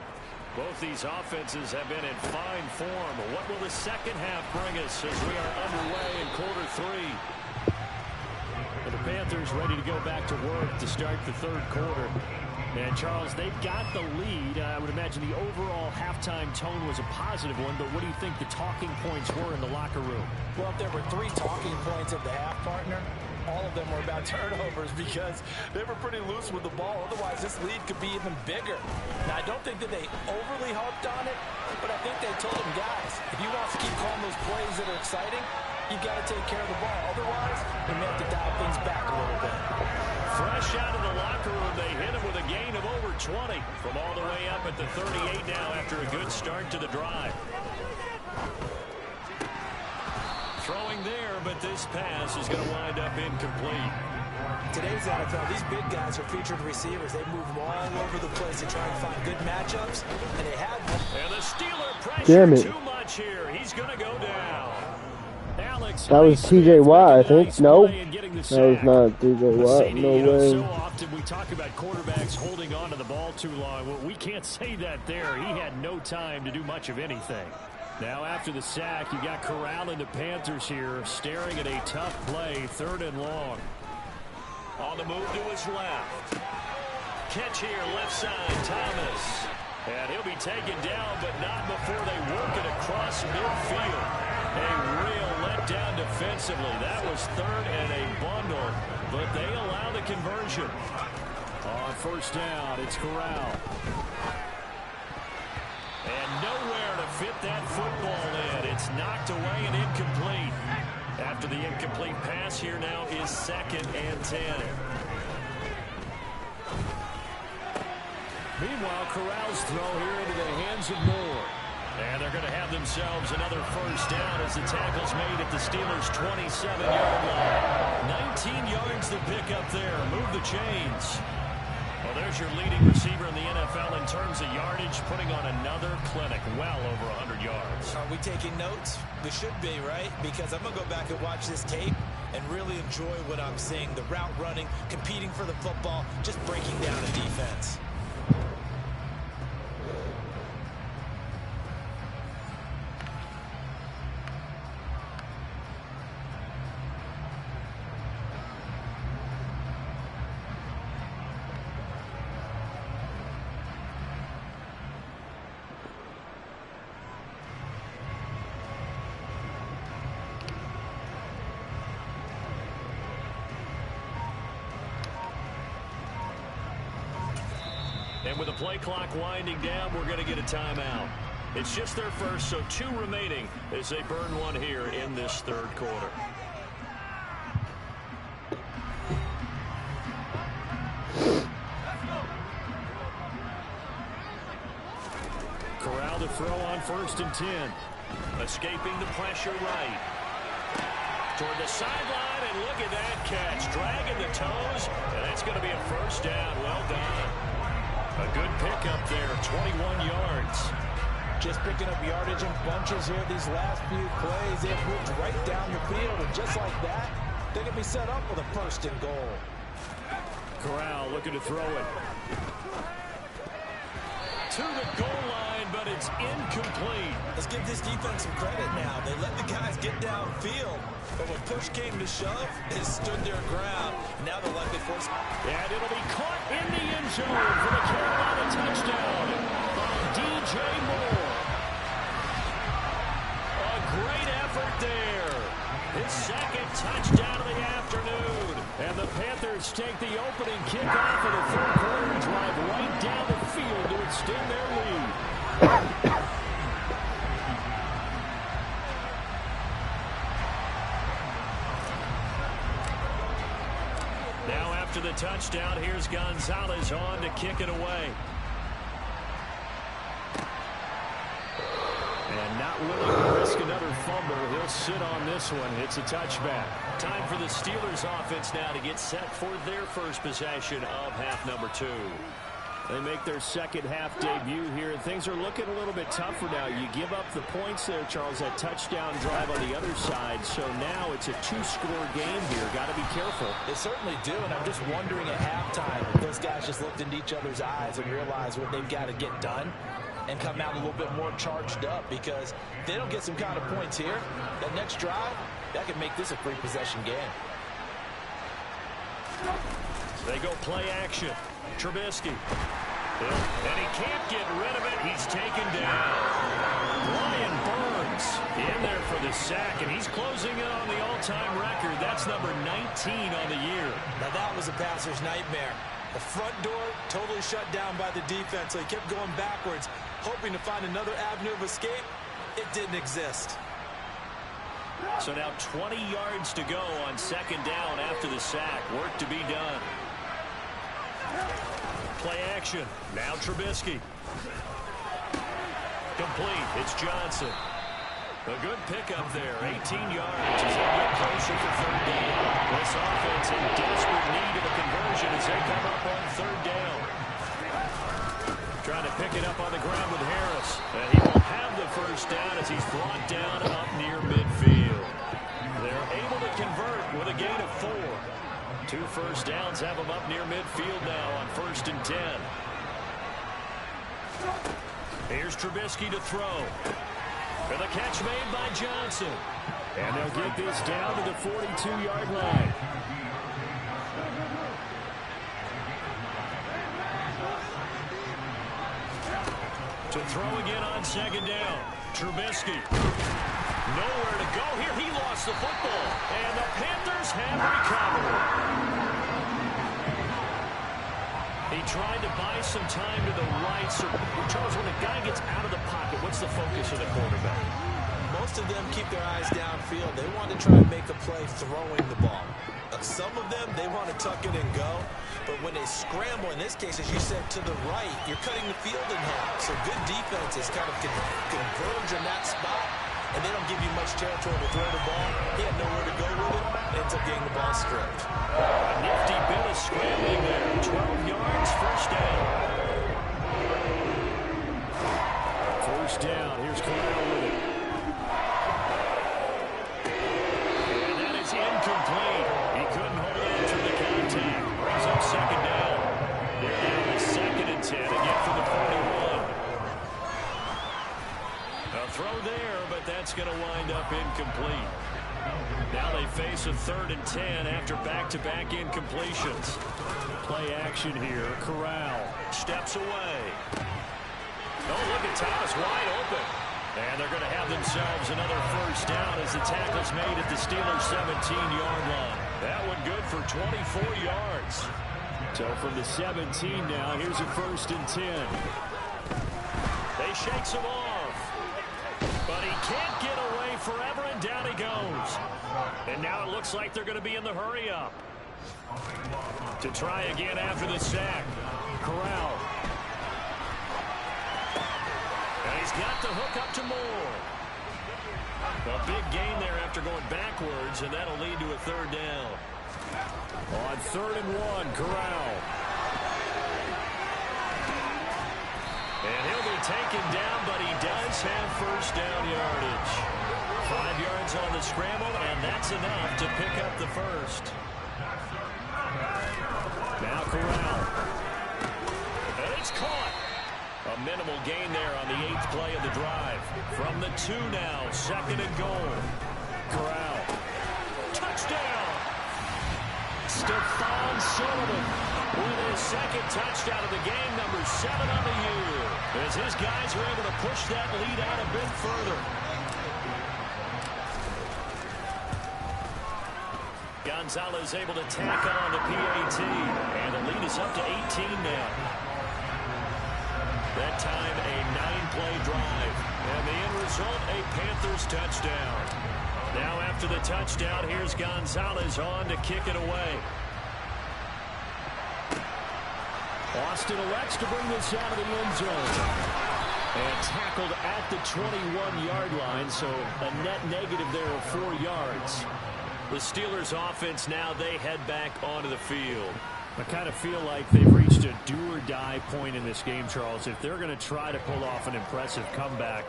Both these offenses have been in fine form. What will the second half bring us as we are underway in quarter three? And the Panthers ready to go back to work to start the third quarter. And, Charles, they've got the lead. I would imagine the overall halftime tone was a positive one, but what do you think the talking points were in the locker room? Well, if there were 3 talking points at the half, partner, all of them were about turnovers because they were pretty loose with the ball. Otherwise, this lead could be even bigger. Now, I don't think that they overly harped on it, but I think they told them, guys, if you want to keep calling those plays that are exciting, you've got to take care of the ball. Otherwise, we may have to dial things back a little bit. Fresh out of the locker room, they hit him with a gain of over 20 from all the way up at the 38 now after a good start to the drive. Throwing there, but this pass is going to wind up incomplete. Today's NFL, these big guys are featured receivers. They move all over the place to try and find good matchups, and they have them. And the Steeler pressure too much here. He's going to go down. That was TJ Watt, I think. No, that was not TJ Watt. No way. So often we talk about quarterbacks holding on to the ball too long. Well, we can't say that there. He had no time to do much of anything. Now after the sack, you got Corral and the Panthers here staring at a tough play, 3rd and long. On the move to his left. Catch here, left side, Thomas. And he'll be taken down, but not before they work it across midfield. A real letdown defensively. That was 3rd and a bundle, but they allow the conversion. On 1st down, it's Corral. And nowhere to fit that football in. It's knocked away and incomplete. After the incomplete pass, here now is 2nd and 10. Meanwhile, Corral's throw here into the hands of Moore. And they're going to have themselves another 1st down as the tackle's made at the Steelers' 27-yard line. 19 yards to pick up there. Move the chains. Well, there's your leading receiver in the NFL in terms of yardage, putting on another clinic, well over 100 yards. Are we taking notes? We should be, right? Because I'm going to go back and watch this tape and really enjoy what I'm seeing. The route running, competing for the football, just breaking down a defense. And with the play clock winding down, we're going to get a timeout. It's just their first, so 2 remaining as they burn one here in this 3rd quarter. Corral to throw on 1st and 10. Escaping the pressure right. Toward the sideline, and look at that catch. Dragging the toes, and that's going to be a 1st down. Well done. A good pickup there, 21 yards. Just picking up yardage in bunches here these last few plays. They've moved right down the field, and just like that, they can be set up with a 1st and goal. Corral looking to throw it. To the goal line, but it's incomplete. Let's give this defense some credit now. They let the guys get downfield, but when push came to shove, they stood their ground. Now they're likely forced. And it'll be caught in the end zone for the Carolina touchdown by DJ Moore. A great effort there. His 2nd touchdown of the afternoon. And the Panthers take the opening kickoff of the 3rd quarter and drive right down the field to extend their lead. Now after the touchdown, here's Gonzalez on to kick it away. And not not willing to risk another fumble. He'll sit on this one. It's a touchback. Time for the Steelers offense now to get set for their first possession of half number 2. They make their second half debut here, and things are looking a little bit tougher now. You give up the points there, Charles, that touchdown drive on the other side. So now it's a 2-score game here. Got to be careful. They certainly do, and I'm just wondering at halftime if those guys just looked into each other's eyes and realized what they've got to get done and come out a little bit more charged up, because if they don't get some kind of points here, that next drive, that could make this a 3-possession game. They go play action. Trubisky. And he can't get rid of it. He's taken down. Brian Burns in there for the sack, and he's closing in on the all-time record. That's number 19 on the year. Now that was a passer's nightmare. The front door totally shut down by the defense, so he kept going backwards, hoping to find another avenue of escape. It didn't exist. So now 20 yards to go on second down after the sack. Work to be done. Play action. Now Trubisky. Complete. It's Johnson. A good pickup there. 18 yards as they get closer to third down. This offense in desperate need of a conversion as they come up on third down. Trying to pick it up on the ground with Harris. And he will have the first down as he's brought down up near midfield. They're able to convert with a gain of 4. 2 first downs have them up near midfield now on 1st and 10. Here's Trubisky to throw. For the catch made by Johnson. And they'll get this down to the 42-yard line. To throw again on second down. Trubisky. Nowhere to go here. He lost the football. And the Panthers have recovered. He tried to buy some time to the right. So, Charles, when a guy gets out of the pocket, what's the focus of the quarterback? Most of them keep their eyes downfield. They want to try and make a play throwing the ball. Some of them, they want to tuck it and go. But when they scramble, in this case, as you said, to the right, you're cutting the field in half. So good defenses kind of converge in that spot, and they don't give you much territory to throw the ball. He had nowhere to go with it. Ends up getting the ball stripped. A nifty bit of scrambling there. 12 yards, first down. First down. Here's Corral with it. And that is incomplete. He couldn't hold on through the contact. Brings up second down. They're down to 2nd and 10 again for the 41. A throw there, but that's going to wind up incomplete. Now they face a 3rd and 10 after back-to-back incompletions. Play action here. Corral steps away. Oh, look at Thomas wide open. And they're going to have themselves another first down as the tackle's made at the Steelers' 17-yard line. That one good for 24 yards. So from the 17 now, here's a 1st and 10. They shakes him off. But he can't get away forever, and down he goes. And now it looks like they're going to be in the hurry-up. To try again after the sack. Corral. And he's got the hook up to Moore. A big gain there after going backwards, and that'll lead to a 3rd down. On 3rd and 1, Corral. And he'll be taken down, but he does have first down yardage. 5 yards on the scramble, and that's enough to pick up the first. Now Corral. And it's caught. A minimal gain there on the 8th play of the drive. From the 2 now, 2nd and goal. Corral. Touchdown! Stephon Sullivan with his 2nd touchdown of the game, number 7 on the year. As his guys are able to push that lead out a bit further. Gonzalez able to tack on the PAT. And the lead is up to 18 now. That time a 9-play drive. And the end result, a Panthers touchdown. Now after the touchdown, here's Gonzalez on to kick it away. Austin elects to bring this out of the end zone. And tackled at the 21-yard line, so a net negative there of 4 yards. The Steelers offense now, they head back onto the field. I kind of feel like they've reached a do-or-die point in this game, Charles. If they're going to try to pull off an impressive comeback,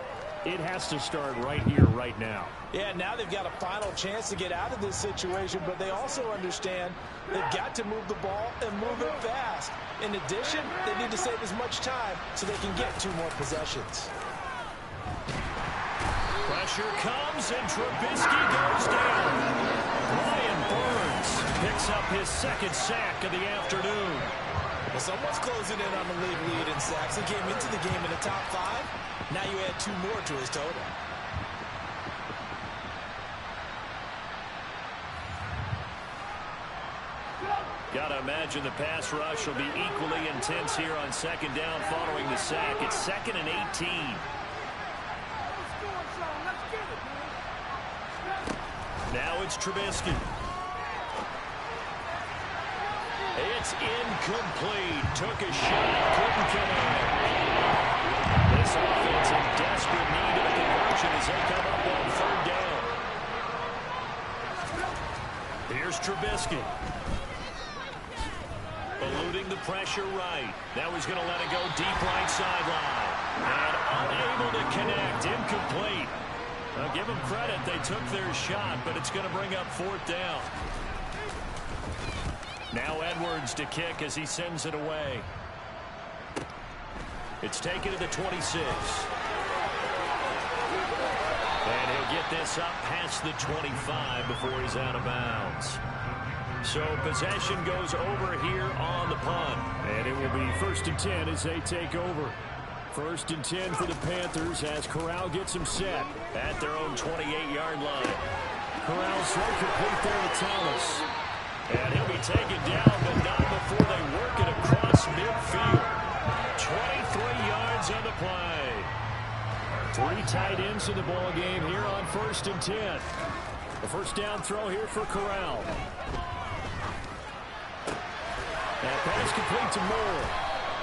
it has to start right here, right now. Yeah, now they've got a final chance to get out of this situation, but they also understand they've got to move the ball and move it fast. In addition, they need to save as much time so they can get 2 more possessions. Pressure comes, and Trubisky goes down. Brian Burns picks up his 2nd sack of the afternoon. Well, someone's closing in on the league lead in sacks. He came into the game in the top 5. Now you add 2 more to his total. Got to imagine the pass rush will be equally intense here on 2nd down following the sack. It's 2nd and 18. Now it's Trubisky. It's incomplete. Took a shot, couldn't connect. This offense in desperate need of a conversion as they come up on 3rd down. Here's Trubisky. Eluding the pressure right. Now he's going to let it go deep right sideline. And unable to connect. Incomplete. I'll give them credit. They took their shot, but it's going to bring up 4th down. Now Edwards to kick as he sends it away. It's taken to the 26. And he'll get this up past the 25 before he's out of bounds. So possession goes over here on the punt. And it will be 1st and 10 as they take over. 1st and 10 for the Panthers as Corral gets him set at their own 28-yard line. Corral's throw complete there to Thomas. And he'll be taken down, but not before they work it across midfield. 23 yards on the play. 3 tight ends in the ball game here on 1st and 10. The 1st down throw here for Corral. That pass complete to Moore.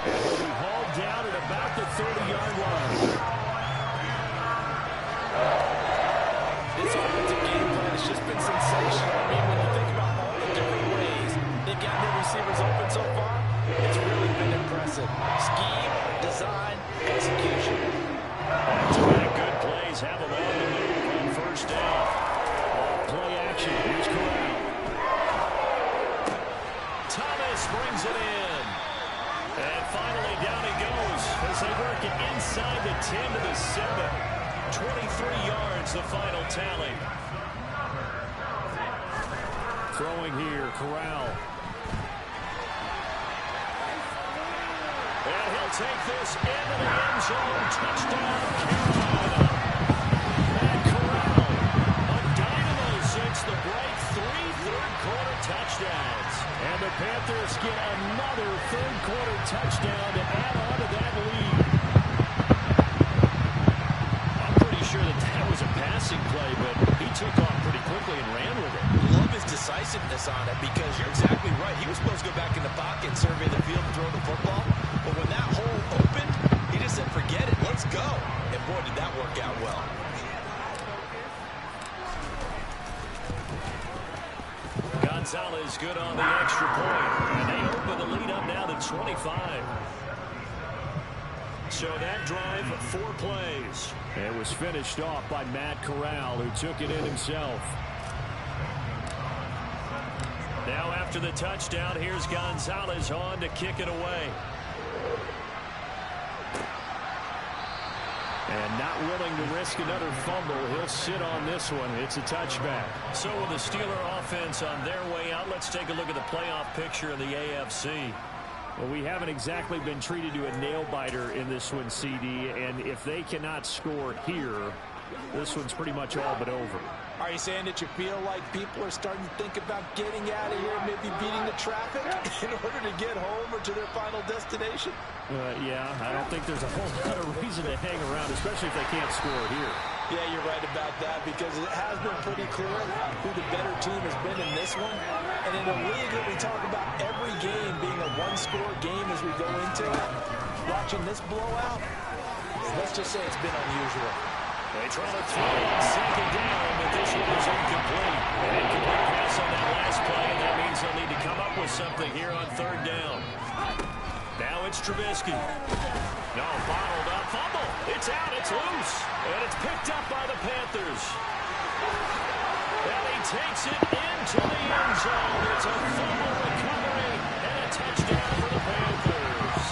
And he'll be hauled down at about the 30-yard line. This offensive game plan has just been sensational. I mean, when you think about all the different ways they've gotten their receivers open so far, it's really been impressive. Scheme, design, execution. Too many good plays have them on the move on 1st down. Play action. Here's Corral. Thomas brings it in. And finally down he goes as they work it inside the 10 to the 7. 23 yards the final tally. Throwing here, Corral. And he'll take this into the end zone. Touchdown, Carolina. Matt Corral, a dynamo since the break. 3 third-quarter touchdowns. And the Panthers get another third-quarter touchdown to add on to that lead. I'm pretty sure that was a passing play, but he took off pretty quickly and ran with it. Love his decisiveness on it because you're exactly right. He was supposed to go back in the pocket, survey the field, and throw the football. But when that hole opened, he just said, forget it, let's go. And boy, did that work out well. Gonzalez good on the extra point. And they open the lead up now to 25. So that drive, 4 plays. It was finished off by Matt Corral, who took it in himself. Now after the touchdown, here's Gonzalez on to kick it away. And not willing to risk another fumble, he'll sit on this one. It's a touchback. So with the Steeler offense on their way out, let's take a look at the playoff picture of the AFC. Well, we haven't exactly been treated to a nail-biter in this one, CD, and if they cannot score here, this one's pretty much all but over. Are you saying that you feel like people are starting to think about getting out of here, maybe beating the traffic in order to get home or to their final destination? Yeah, I don't think there's a whole lot of reason to hang around, especially if they can't score here. Yeah, you're right about that because it has been pretty clear who the better team has been in this one. And in a league that we talk about every game being a one-score game as we go into it, watching this blowout, let's just say it's been unusual. They try to throw on second down, but this one was incomplete. An incomplete pass on that last play, and that means they'll need to come up with something here on third down. Now it's Trubisky. No, bottled up. Fumble. It's out. It's loose. And it's picked up by the Panthers. And he takes it into the end zone. It's a fumble recovery and a touchdown for the Panthers.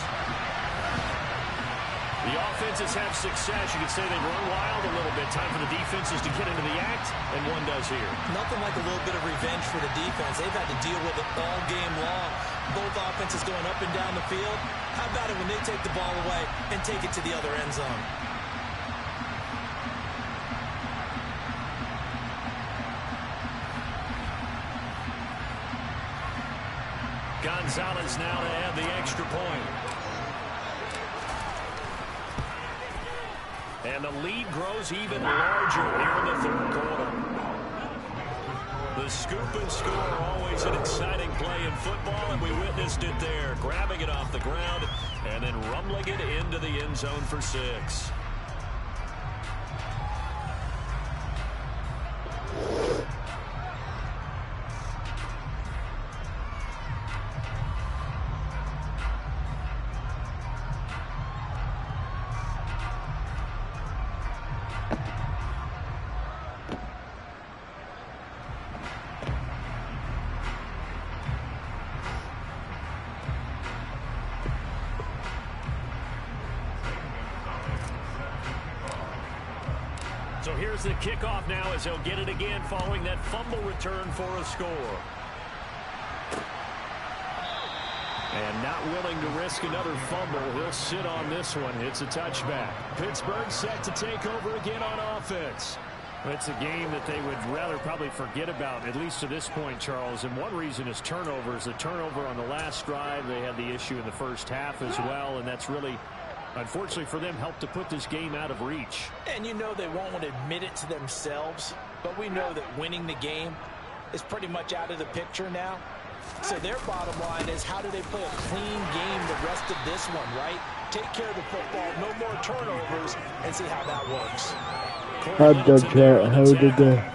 The offenses have success. You could say they've run wild a little bit. Time for the defenses to get into the act, and one does here. Nothing like a little bit of revenge for the defense. They've had to deal with it all game long. Both offenses going up and down the field. How about it when they take the ball away and take it to the other end zone? Gonzalez now to add the extra point. And the lead grows even larger here in the third quarter. The scoop and score, always an exciting play in football, and we witnessed it there. Grabbing it off the ground and then rumbling it into the end zone for 6. So here's the kickoff now as he'll get it again following that fumble return for a score. And not willing to risk another fumble. He'll sit on this one. It's a touchback. Pittsburgh set to take over again on offense. It's a game that they would rather probably forget about, at least to this point, Charles. And one reason is turnovers. The turnover on the last drive, they had the issue in the first half as well, and that's really, unfortunately for them, helped to put this game out of reach. And you know they won't want to admit it to themselves, but we know that winning the game is pretty much out of the picture now. So their bottom line is, how do they play a clean game the rest of this one, right? Take care of the football, no more turnovers, and see how that works. How did that?